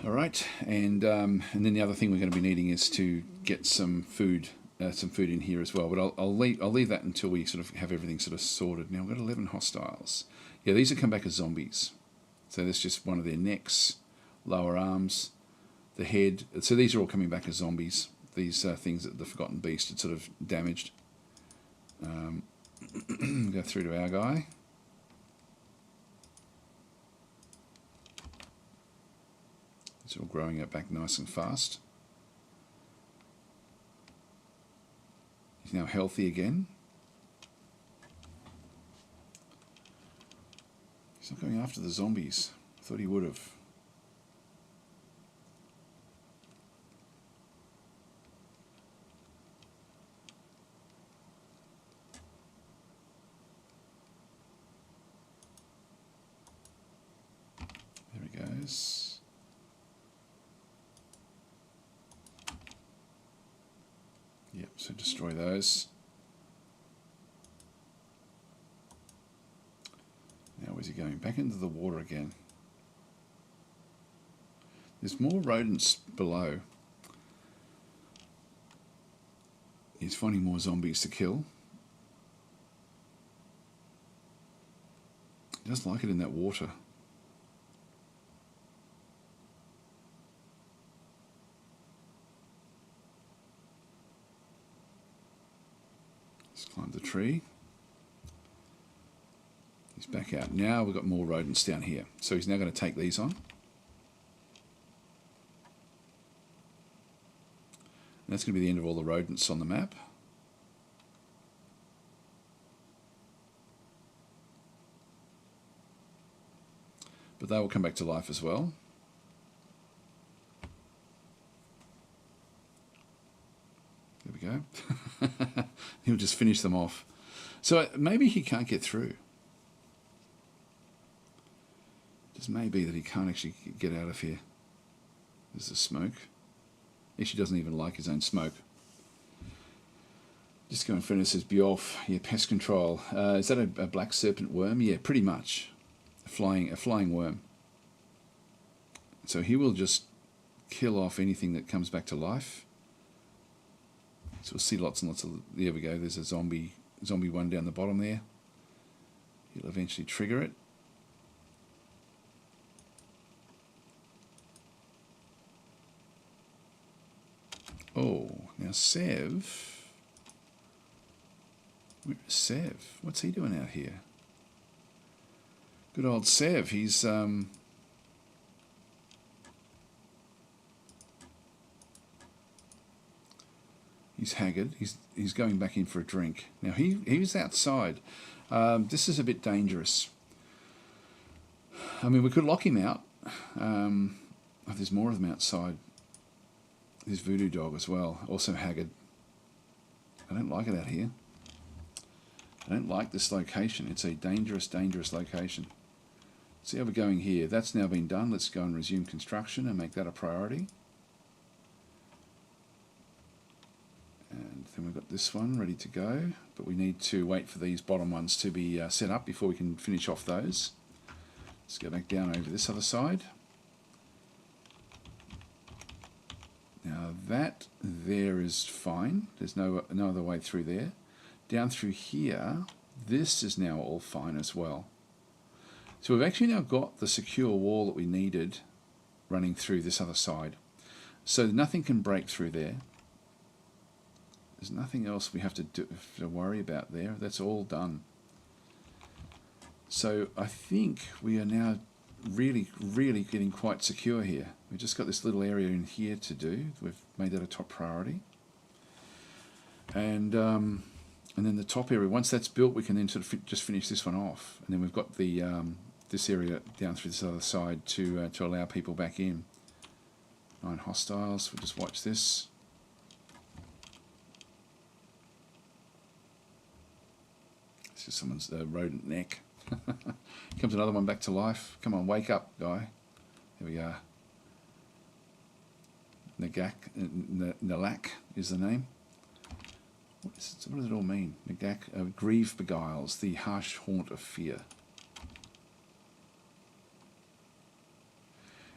All right, and then the other thing we're going to be needing is to get some food in here as well. But I'll leave that until we sort of have everything sort of sorted. Now we've got 11 hostiles. Yeah, these will come back as zombies. So that's just one of their necks, lower arms, the head. So these are all coming back as zombies. These things that the Forgotten Beast had sort of damaged. Go through to our guy. It's all growing out back nice and fast. He's now healthy again. He's not going after the zombies. I thought he would have. There he goes. Yep, so destroy those. Now where's he going? Back into the water again. There's more rodents below. He's finding more zombies to kill. He does like it in that water. Let's climb the tree. He's back out. Now we've got more rodents down here. So he's now going to take these on. And that's going to be the end of all the rodents on the map. But they will come back to life as well. There we go. He'll just finish them off. So maybe he can't get through. Just may be that he can't actually get out of here. There's the smoke. Actually doesn't even like his own smoke. Just go in front and says Dwarf. Yeah, pest control. Is that a black serpent worm? Yeah, pretty much. A flying worm. So he will just kill off anything that comes back to life. So we'll see lots and lots of. There we go. There's a zombie one down the bottom there. He'll eventually trigger it. Oh, now Sev. Where's Sev? What's he doing out here? Good old Sev. He's He's haggard. He's going back in for a drink. Now he's outside. This is a bit dangerous. I mean, we could lock him out. Oh, there's more of them outside. There's Voodoo Dog as well, also haggard. I don't like it out here. I don't like this location. It's a dangerous, dangerous location. See how we're going here. That's now been done. Let's go and resume construction and make that a priority. And then we've got this one ready to go, but we need to wait for these bottom ones to be set up before we can finish off those. Let's go back down over this other side. Now that there is fine. There's no other way through there. Down through here, this is now all fine as well. So we've actually now got the secure wall that we needed running through this other side. So nothing can break through there. There's nothing else we have to worry about there. That's all done. So I think we are now really, really getting quite secure here. We've just got this little area in here to do. We've made that a top priority. And then the top area, once that's built, we can then sort of just finish this one off. And then we've got the this area down through this other side to allow people back in. 9 hostiles. We'll just watch this. This is someone's rodent neck. Comes another one back to life. Come on, wake up, guy. Here we are. Nalak is the name. What does it all mean? Nagak, grieve beguiles, the harsh haunt of fear.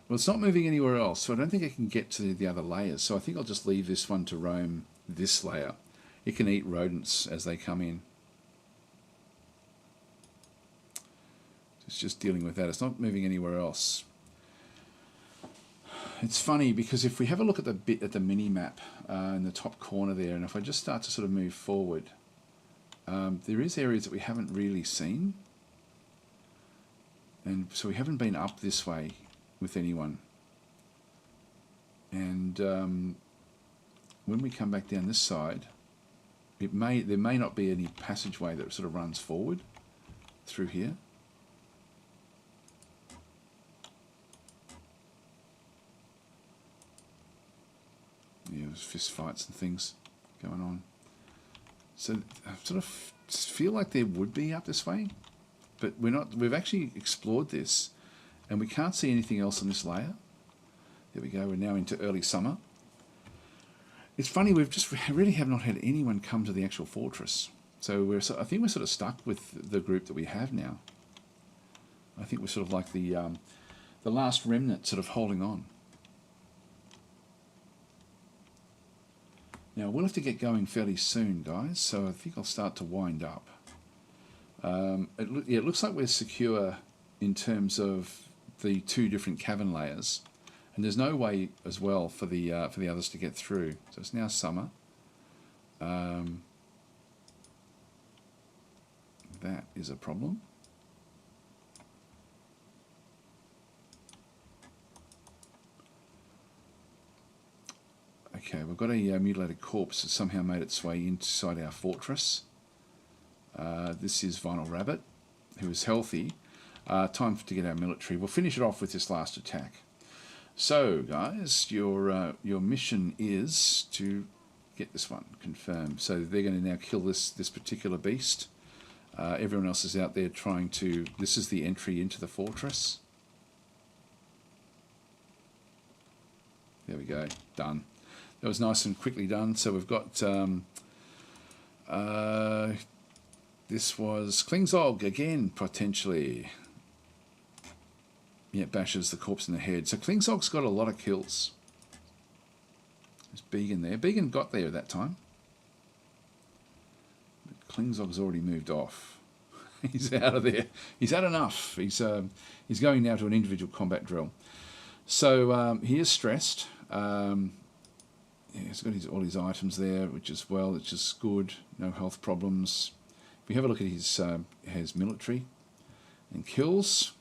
Well, it's not moving anywhere else, so I don't think I can get to the other layers. So I think I'll just leave this one to roam this layer. It can eat rodents as they come in. It's just dealing with that. It's not moving anywhere else. It's funny because if we have a look at the mini map in the top corner there, and if I just start to sort of move forward, there is areas that we haven't really seen, and so we haven't been up this way with anyone. And when we come back down this side, there may not be any passageway that sort of runs forward through here. Yeah, there's fist fights and things going on. So I sort of feel like there would be up this way, but we're not. We've actually explored this, and we can't see anything else on this layer. There we go. We're now into early summer. It's funny. We really have not had anyone come to the actual fortress. So I think we're sort of stuck with the group that we have now. I think we're sort of like the last remnant, sort of holding on. Now, we'll have to get going fairly soon, guys, so I think I'll start to wind up. It looks like we're secure in terms of the 2 different cavern layers, and there's no way as well for the others to get through. So it's now summer. That is a problem. Okay, we've got a mutilated corpse that somehow made its way inside our fortress. This is Vinyl Rabbit, who is healthy. Time to get our military. We'll finish it off with this last attack. So, guys, your mission is to get this one confirmed. So they're going to now kill this particular beast. Everyone else is out there trying to... This is the entry into the fortress. There we go. Done. That was nice and quickly done. So we've got... this was Klingzog again, potentially. Yeah, bashes the corpse in the head. So Klingzog's got a lot of kills. There's Began there. Began got there at that time. But Klingzog's already moved off. He's out of there. He's had enough. He's going now to an individual combat drill. So he is stressed. Yeah, he's got all his items there, which is good. No health problems. If we have a look at his military and kills,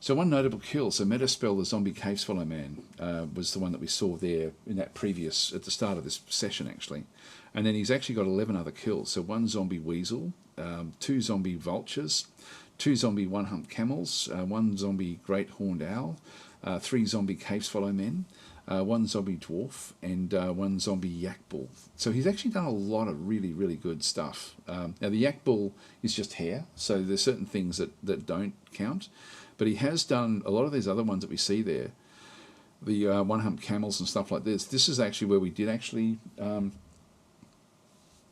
So one notable kill, so meta spell, the zombie cave swallow man, was the one that we saw there in that previous, at the start of this session actually. And then he's actually got 11 other kills. So one zombie weasel, 2 zombie vultures, 2 zombie one-hump camels, 1 zombie great horned owl, 3 zombie cave swallow men, 1 zombie dwarf, and 1 zombie yak bull. So he's actually done a lot of really, really good stuff. Now the yak bull is just hair, so there's certain things that don't count. But he has done a lot of these other ones that we see there, the one-hump camels and stuff like this. This is actually where we did actually, in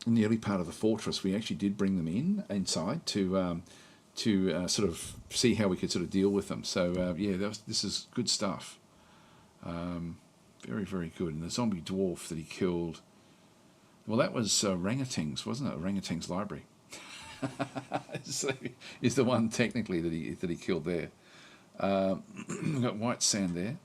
the early part of the fortress, we actually did bring them inside to sort of see how we could sort of deal with them. So yeah, this is good stuff. Very, very good. And the zombie dwarf that he killed, well, that was orangutans, wasn't it? Orangutan's library. So is the one technically that he killed there. We've got white sand there.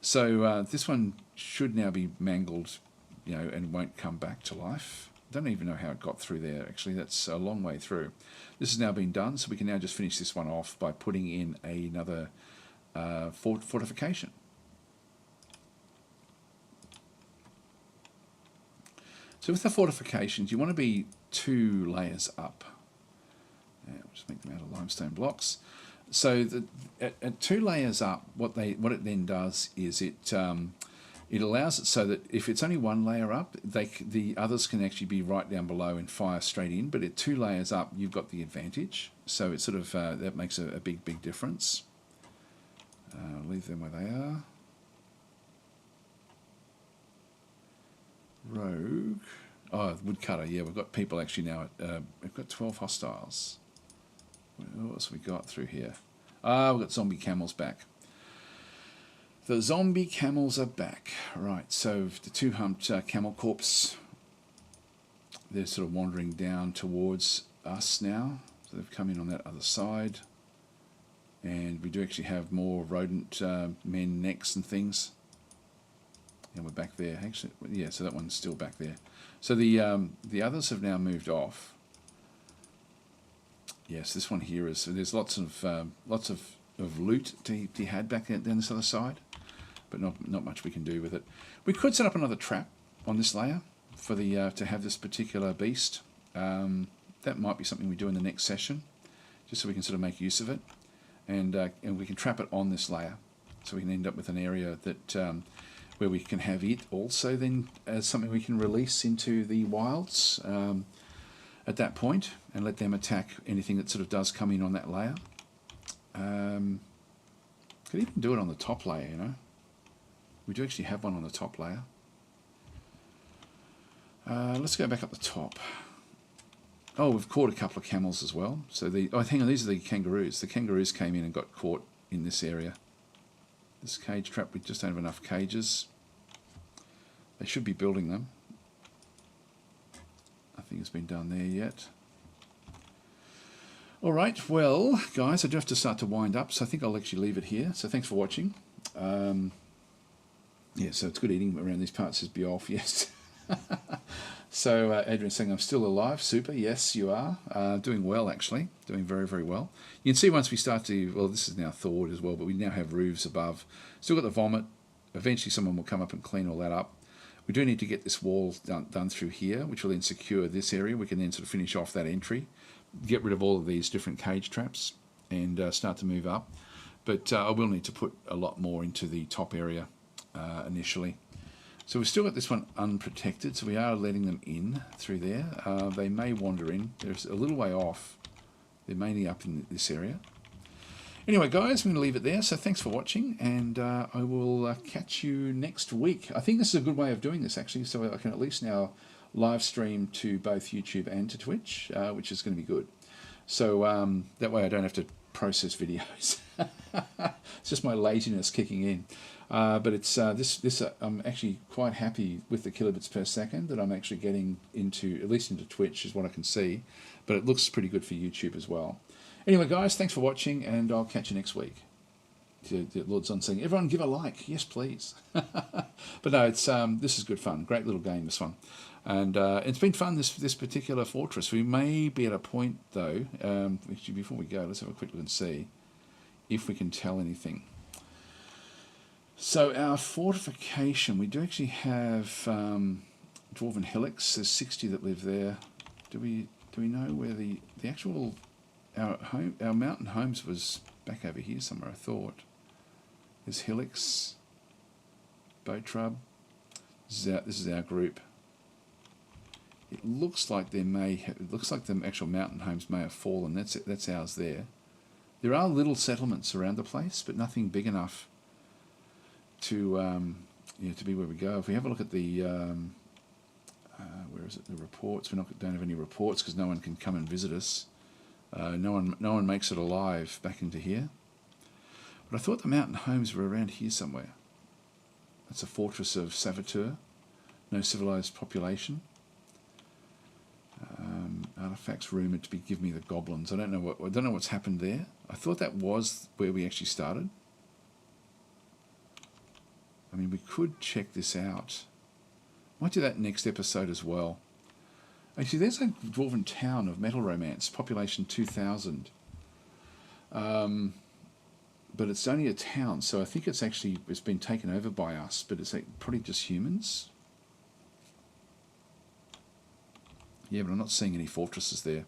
So this one should now be mangled, you know, and won't come back to life. Don't even know how it got through there. Actually, that's a long way through. This has now been done, so we can now just finish this one off by putting in another fortification. So with the fortifications, you want to be 2 layers up. Yeah, we'll just make them out of limestone blocks. So at 2 layers up, what it then does is it allows it so that if it's only 1 layer up, the others can actually be right down below and fire straight in. But at 2 layers up, you've got the advantage. So it sort of that makes a big difference. Leave them where they are. Rogue. Oh, woodcutter. Yeah, we've got people actually now. We've got 12 hostiles. What else have we got through here? We've got zombie camels back. The zombie camels are back. Right, so the 2-humped camel corpse, they're sort of wandering down towards us now. So they've come in on that other side. And we do actually have more rodent men necks and things. And we're back there. Actually, yeah, so that one's still back there. So the others have now moved off. Yes, this one here is. So there's lots of loot to be had back down this other side, but not much we can do with it. We could set up another trap on this layer for the to have this particular beast. That might be something we do in the next session, just so we can sort of make use of it, and we can trap it on this layer, so we can end up with an area that where we can have it also then as something we can release into the wilds at that point, and let them attack anything that sort of does come in on that layer. Could even do it on the top layer, you know. We do actually have one on the top layer. Let's go back up the top. Oh, we've caught a couple of camels as well. So hang on, these are the kangaroos. The kangaroos came in and got caught in this area. This cage trap, we just don't have enough cages. They should be building them. Nothing has been done there yet. All right, well, guys, I do have to start to wind up, so I think I'll actually leave it here. So thanks for watching. Yeah, so it's good eating around these parts, says Bjorf, yes. So Adrian's saying, I'm still alive. Super, yes, you are. Doing well, actually. Doing very, very well. You can see once we start to, well, this is now thawed as well, but we now have roofs above. Still got the vomit. Eventually someone will come up and clean all that up. We do need to get this wall done through here, which will then secure this area. We can then sort of finish off that entry, get rid of all of these different cage traps, and start to move up. But I will need to put a lot more into the top area initially. So we've still got this one unprotected, so we are letting them in through there. They may wander in. They're a little way off. They're mainly up in this area. Anyway, guys, I'm going to leave it there. So thanks for watching, and I will catch you next week. I think this is a good way of doing this, actually, so I can at least now live stream to both YouTube and to Twitch, which is going to be good. So that way I don't have to process videos. It's just my laziness kicking in. But it's I'm actually quite happy with the kilobits per second that I'm actually getting into, at least into Twitch is what I can see. But it looks pretty good for YouTube as well. Anyway, guys, thanks for watching, and I'll catch you next week. The Lord Zon saying, everyone give a like. Yes, please. But no, it's this is good fun. Great little game, this one. And it's been fun, this particular fortress. We may be at a point, though, actually, before we go, let's have a quick look and see if we can tell anything. So our fortification, we do actually have Dwarven Helix. There's 60 that live there. Do we know where the actual our mountain homes was back over here somewhere? I thought. There's Helix, Botrub. This is our group. It looks like there it looks like the actual mountain homes may have fallen. That's ours there. There are little settlements around the place, but nothing big enough to to be where we go. If we have a look at the where is it? The reports. We don't have any reports because no one can come and visit us. No one makes it alive back into here. But I thought the mountain homes were around here somewhere. That's a fortress of Saboteur. No civilized population. Artifacts rumoured to give me the goblins. I don't know what's happened there. I thought that was where we actually started. I mean, we could check this out. Might do that next episode as well. Actually, there's a dwarven town of Metal Romance, population 2,000. But it's only a town, so I think it's been taken over by us, but it's probably just humans. Yeah, but I'm not seeing any fortresses there,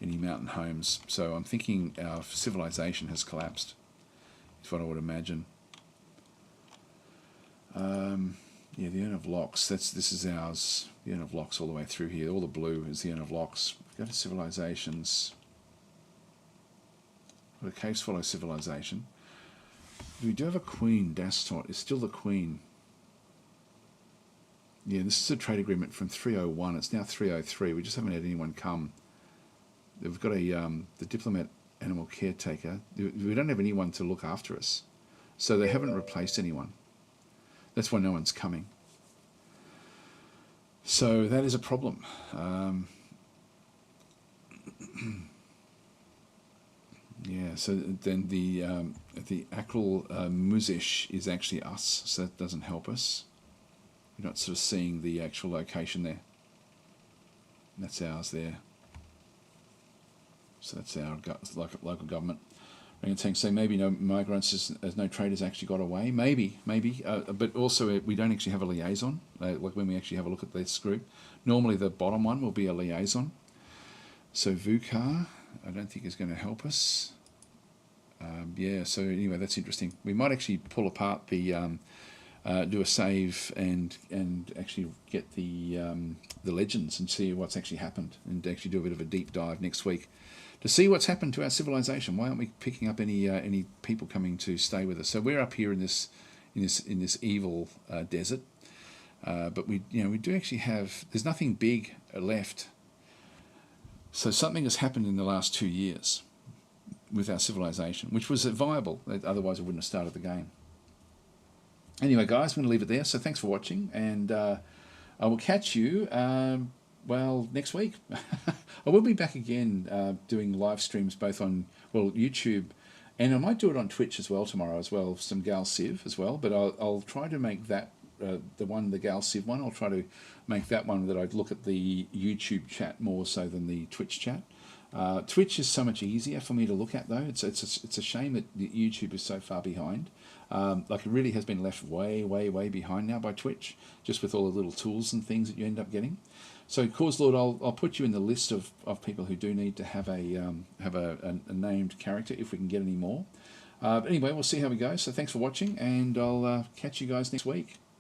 any mountain homes. So I'm thinking our civilization has collapsed, is what I would imagine. Yeah, the Urn of Locks. This is ours. The Urn of Locks all the way through here. All the blue is the Urn of Locks. Go to civilizations. Got a Cave Swallow civilization. We do have a queen. DasTactic is still the queen. Yeah, this is a trade agreement from 301. It's now 303. We just haven't had anyone come. We've got the diplomat animal caretaker. We don't have anyone to look after us. So they haven't replaced anyone. That's why no one's coming. So that is a problem. Yeah, so then the Akral Muzish is actually us, so that doesn't help us. You're not sort of seeing the actual location there. That's ours there. So that's our local government. So maybe no migrants, as no traders actually got away. Maybe. But also we don't actually have a liaison. Like when we actually have a look at this group, normally the bottom one will be a liaison. So Vukar, I don't think is going to help us. Yeah. So anyway, that's interesting. We might actually pull apart the do a save and actually get the legends and see what's actually happened, and actually do a bit of a deep dive next week to see what's happened to our civilization. Why aren't we picking up any people coming to stay with us? So we're up here in this evil desert, but we do actually have. There's nothing big left. So something has happened in the last 2 years with our civilization, which was viable. Otherwise, I wouldn't have started the game. Anyway, guys, I'm going to leave it there. So thanks for watching, and I will catch you, next week. I will be back again doing live streams both on, YouTube, and I might do it on Twitch as well tomorrow as well, some Gal Civ as well, but I'll try to make that, the Gal Civ one, I'll try to make that one that I'd look at the YouTube chat more so than the Twitch chat. Twitch is so much easier for me to look at, though. It's a shame that YouTube is so far behind. It really has been left way behind now by Twitch, just with all the little tools and things that you end up getting. So, Cause Lord, I'll put you in the list of people who do need to have a named character if we can get any more. But anyway, we'll see how we go. So thanks for watching, and I'll catch you guys next week.